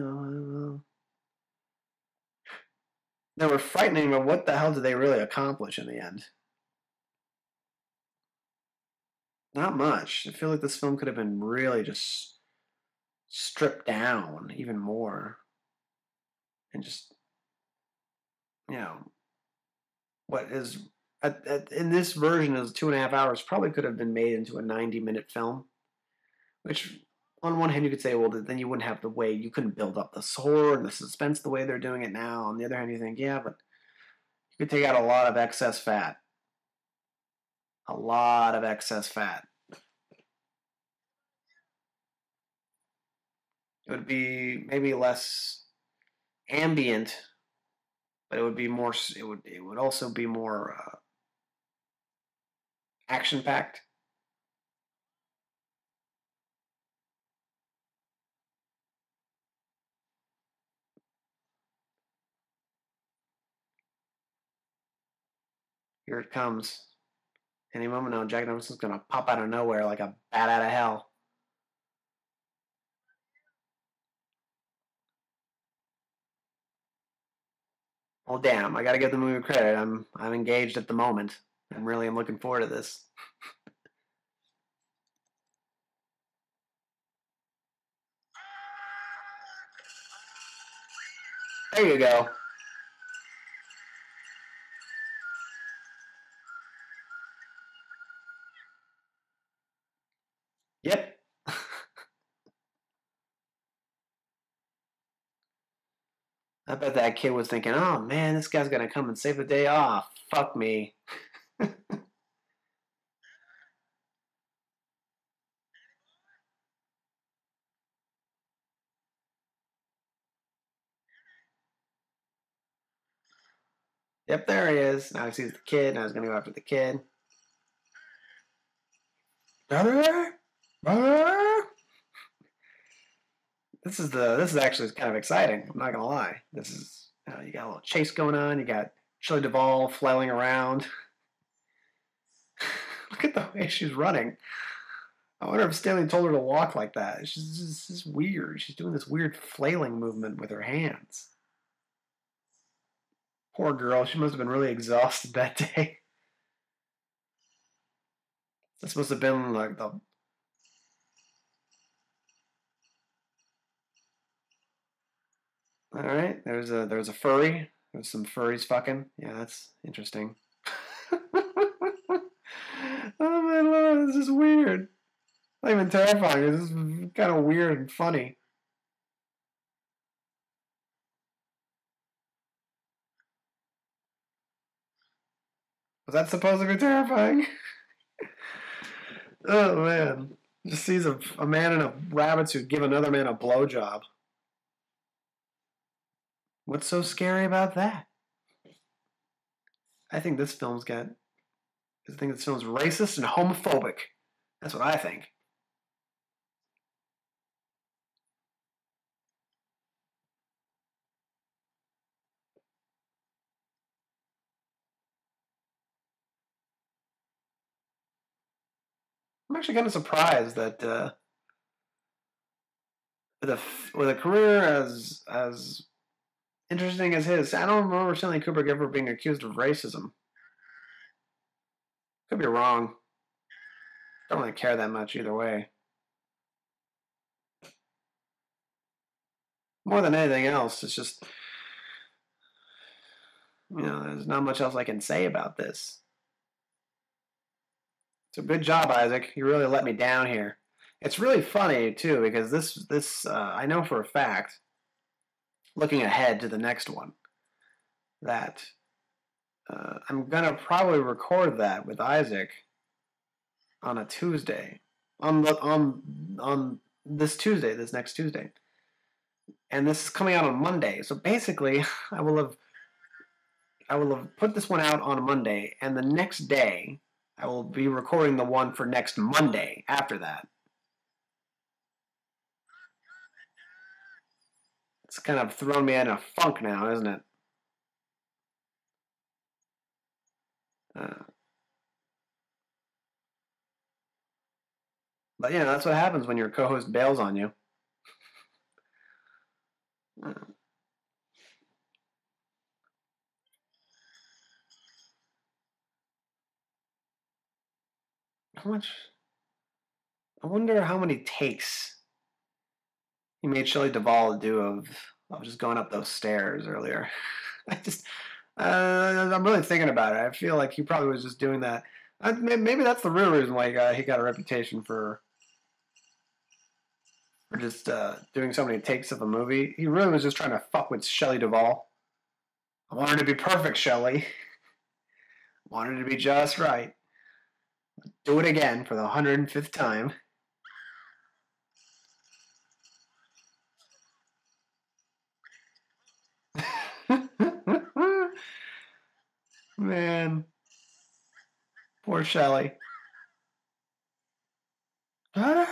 A: were frightening, but what the hell did they really accomplish in the end? Not much. I feel like this film could have been really just stripped down even more, and just you know what is in this version is 2.5 hours probably could have been made into a 90-minute film. Which, on one hand, you could say, well, then you wouldn't have the way you couldn't build up the horror and the suspense the way they're doing it now. On the other hand, you think, yeah, but you could take out a lot of excess fat, a lot of excess fat. It would be maybe less ambient, but it would be more. It would also be more action packed. Here it comes. Any moment now, Jack Nicholson's gonna pop out of nowhere like a bat out of hell. Well, damn! I gotta give the movie credit. I'm engaged at the moment. I'm looking forward to this. There you go. Yep. I bet that kid was thinking, "Oh man, this guy's gonna come and save the day off. Fuck me." Yep, there he is. Now he sees the kid. Now he's gonna go after the kid. Brother, brother. this is actually kind of exciting. I'm not gonna lie. This is you got a little chase going on. You got Shelley Duvall flailing around. Look at the way she's running. I wonder if Stanley told her to walk like that. She's just weird. She's doing this weird flailing movement with her hands. Poor girl. She must have been really exhausted that day. This must have been like the. All right, there's a furry. There's some furries fucking. Yeah, that's interesting. Oh my lord, this is weird. Not even terrifying. This is kind of weird and funny. Was that supposed to be terrifying? Oh man, just sees a man in a rabbit suit give another man a blowjob. What's so scary about that? I think this film's got. I think this film's racist and homophobic. That's what I think. I'm actually kind of surprised that with a career as interesting as his, I don't remember Stanley Kubrick ever being accused of racism. Could be wrong. Don't really care that much either way. More than anything else, it's just there's not much else I can say about this. So good job, Isaac. You really let me down here. It's really funny too because this I know for a fact, looking ahead to the next one, that I'm gonna probably record that with Isaac on a Tuesday, on this Tuesday, this next Tuesday, and this is coming out on Monday. So basically, I will have put this one out on a Monday, and the next day I will be recording the one for next Monday after that. It's kind of thrown me in a funk now, isn't it? Uh, but that's what happens when your co-host bails on you. Uh, how much? I wonder how many takes he made Shelley Duvall do of just going up those stairs earlier. I just, I'm really thinking about it. I feel like he probably was just doing that. Maybe that's the real reason why he got a reputation for just doing so many takes of a movie. He really was just trying to fuck with Shelley Duvall. I wanted to be perfect, Shelley. Wanted to be just right. Do it again for the 105th time. Man, poor Shelley. Shelley!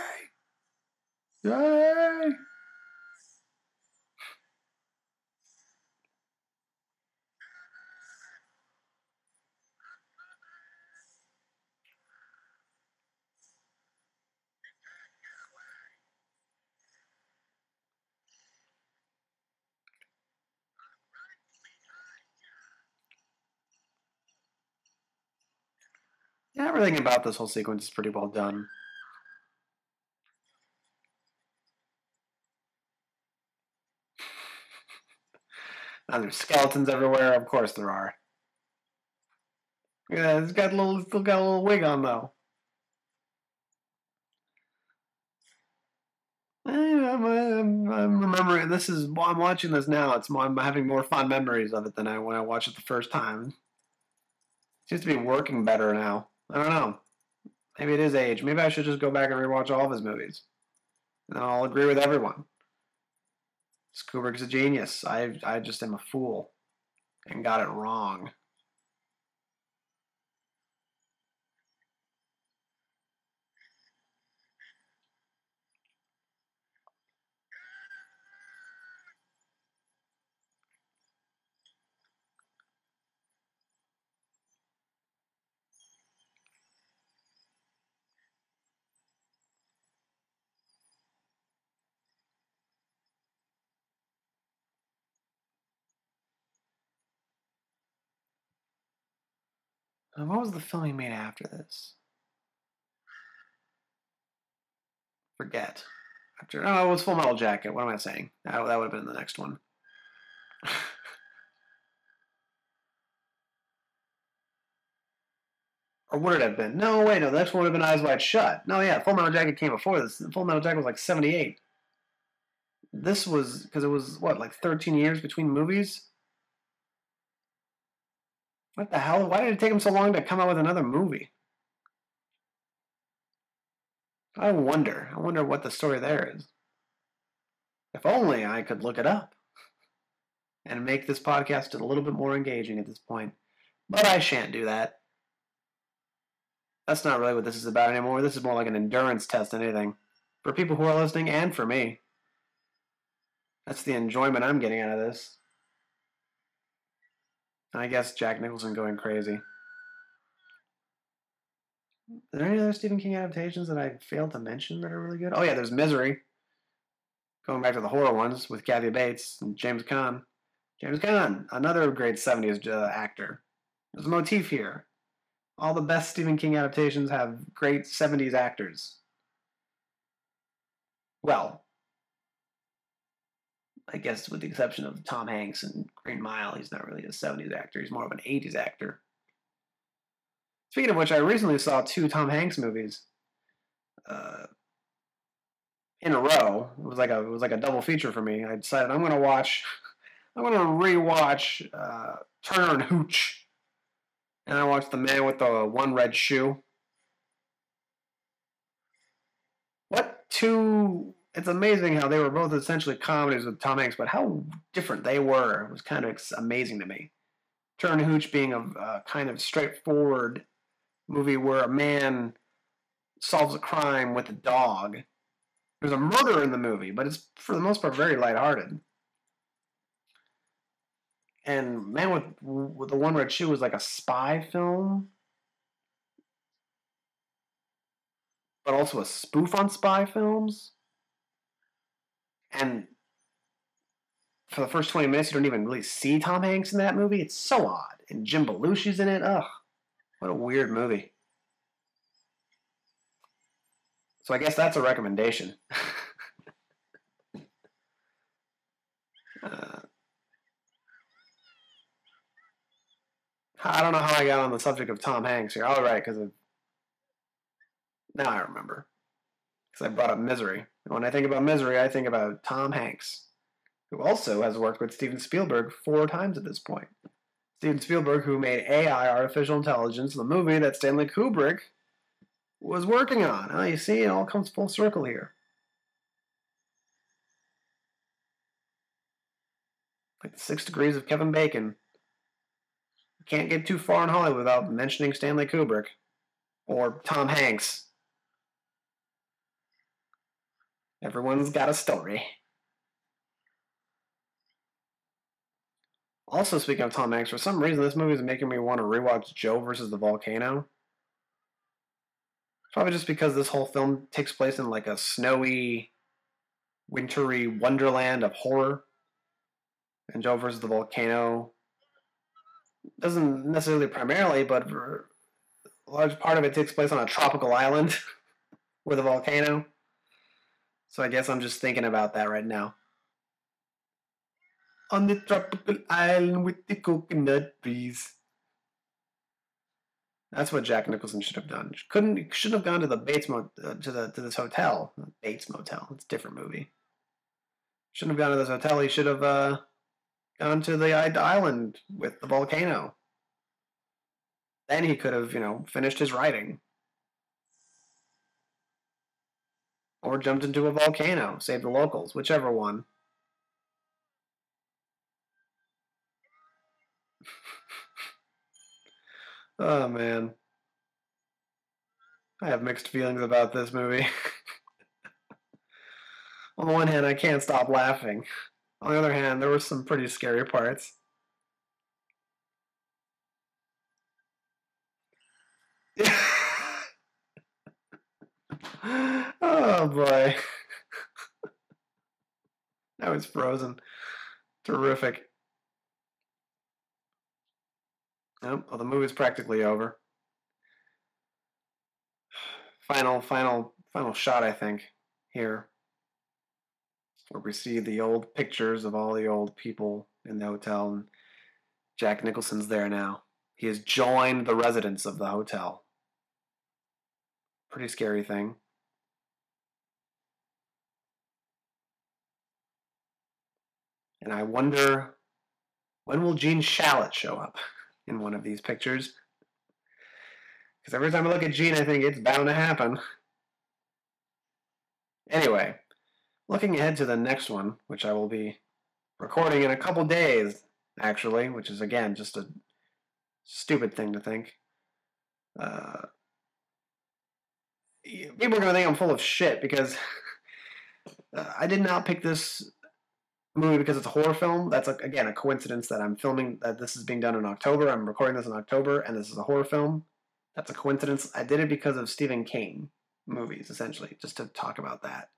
A: Shelley! Yeah, everything about this whole sequence is pretty well done. Now there's skeletons everywhere. Of course there are. Yeah, it's still got a little wig on though. I'm remembering this is. I'm watching this now. I'm having more fond memories of it than when I watched it the first time. It seems to be working better now. I don't know. Maybe it is age. Maybe I should just go back and rewatch all of his movies, and then I'll agree with everyone. Kubrick's a genius. I just am a fool and got it wrong. What was the film he made after this? Forget. Oh, it was Full Metal Jacket. What am I saying? That would have been the next one. Or would it have been? No, wait, no. The next one would have been Eyes Wide Shut. No, yeah, Full Metal Jacket came before this. Full Metal Jacket was like 78. This was, because it was, what, like 13 years between movies? What the hell? Why did it take him so long to come out with another movie? I wonder. I wonder what the story there is. If only I could look it up and make this podcast a little bit more engaging at this point. But I shan't do that. That's not really what this is about anymore. This is more like an endurance test than anything. For people who are listening and for me. That's the enjoyment I'm getting out of this. I guess Jack Nicholson going crazy. Are there any other Stephen King adaptations that I failed to mention that are really good? Oh yeah, there's Misery. Going back to the horror ones with Kathy Bates and James Caan. James Caan, another great 70s actor. There's a motif here. All the best Stephen King adaptations have great 70s actors. Well, I guess with the exception of Tom Hanks and Green Mile, he's not really a 70s actor. He's more of an 80s actor. Speaking of which, I recently saw 2 Tom Hanks movies in a row. It was like a double feature for me. I decided I'm going to rewatch Turner and Hooch, and I watched The Man with the One Red Shoe. What two? It's amazing how they were both essentially comedies with Tom Hanks, but how different they were was kind of amazing to me. Turner and Hooch being a kind of straightforward movie where a man solves a crime with a dog. There's a murder in the movie, but it's for the most part very lighthearted. And Man with the One Red Shoe was like a spy film, but also a spoof on spy films. And for the first 20 minutes, you don't even really see Tom Hanks in that movie. It's so odd. And Jim Belushi's in it. Ugh, what a weird movie. So I guess that's a recommendation. I don't know how I got on the subject of Tom Hanks here. Oh, right, because now I remember. Because I brought up Misery. And when I think about Misery, I think about Tom Hanks, who also has worked with Steven Spielberg 4 times at this point. Steven Spielberg, who made AI, Artificial Intelligence, the movie that Stanley Kubrick was working on. Oh, you see, it all comes full circle here. Like the 6 Degrees of Kevin Bacon. You can't get too far in Hollywood without mentioning Stanley Kubrick. Or Tom Hanks. Everyone's got a story. Also, speaking of Tom Hanks, for some reason this movie is making me want to rewatch Joe versus the Volcano. Probably just because this whole film takes place in like a snowy, wintry wonderland of horror. And Joe versus the Volcano doesn't necessarily primarily, but for a large part of it takes place on a tropical island with a volcano. So I guess I'm just thinking about that right now. On the tropical island with the coconut trees. That's what Jack Nicholson should have done. Shouldn't have gone to the Bates to this hotel. Bates Motel. It's a different movie. Shouldn't have gone to this hotel. He should have gone to the island with the volcano. Then he could have, finished his writing. Or jumped into a volcano, saved the locals, whichever one. Oh, man. I have mixed feelings about this movie. On the one hand, I can't stop laughing. On the other hand, there were some pretty scary parts. Oh, boy. Now it's frozen. Terrific. Oh, well, the movie's practically over. final shot, I think, here, where we see the old pictures of all the old people in the hotel, and Jack Nicholson's there now. He has joined the residents of the hotel. Pretty scary thing. And I wonder, when will Gene Shalit show up in one of these pictures? Because every time I look at Gene, I think it's bound to happen. Anyway, looking ahead to the next one, which I will be recording in a couple days, actually, which is, again, just a stupid thing to think. People are going to think I'm full of shit because I did not pick this movie because it's a horror film. That's, again, a coincidence that I'm filming, that this is being done in October. I'm recording this in October, and this is a horror film. That's a coincidence. I did it because of Stephen King movies, essentially, just to talk about that.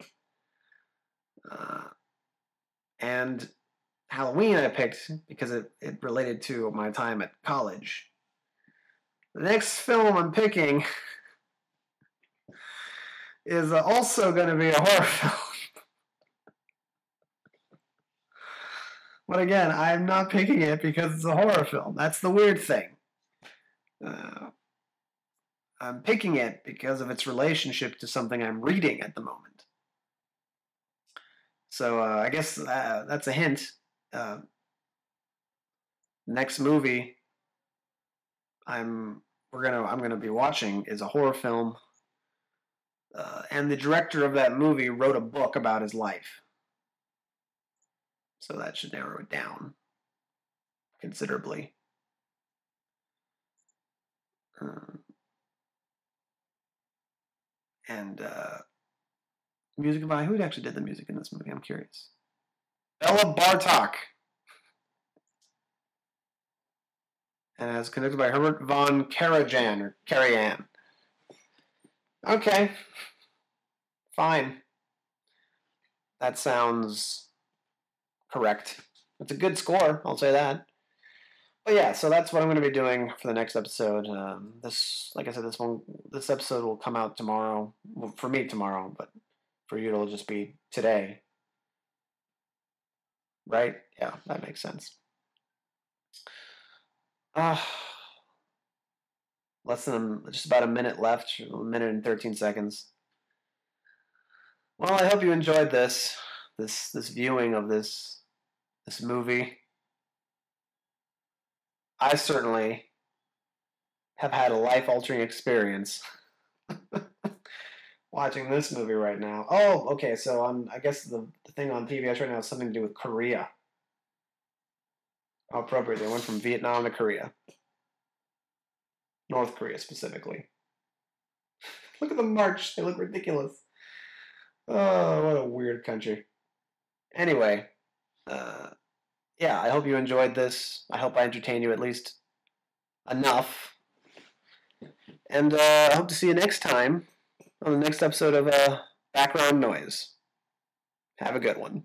A: And Halloween I picked because it related to my time at college. The next film I'm picking is also going to be a horror film. But again, I'm not picking it because it's a horror film. That's the weird thing. I'm picking it because of its relationship to something I'm reading at the moment. So I guess that's a hint. Next movie I'm gonna be watching is a horror film, and the director of that movie wrote a book about his life. So that should narrow it down considerably. And music by who actually did the music in this movie? I'm curious. Bella Bartok. And as conducted by Herbert von Karajan or Karajan. Okay. Fine. That sounds correct. It's a good score, I'll say that. But yeah, so that's what I'm going to be doing for the next episode. Like I said, this episode will come out tomorrow. Well, for me tomorrow, but for you it'll just be today. Right? Yeah, that makes sense. Just about a minute left, a minute and 13 seconds. Well, I hope you enjoyed this viewing of this movie. I certainly have had a life-altering experience watching this movie right now. Oh, okay, so I guess the thing on PBS right now has something to do with Korea. How appropriate. They went from Vietnam to Korea. North Korea, specifically. Look at the march. They look ridiculous. Oh, what a weird country. Anyway, yeah, I hope you enjoyed this. I hope I entertained you at least enough. And I hope to see you next time on the next episode of Background Noise. Have a good one.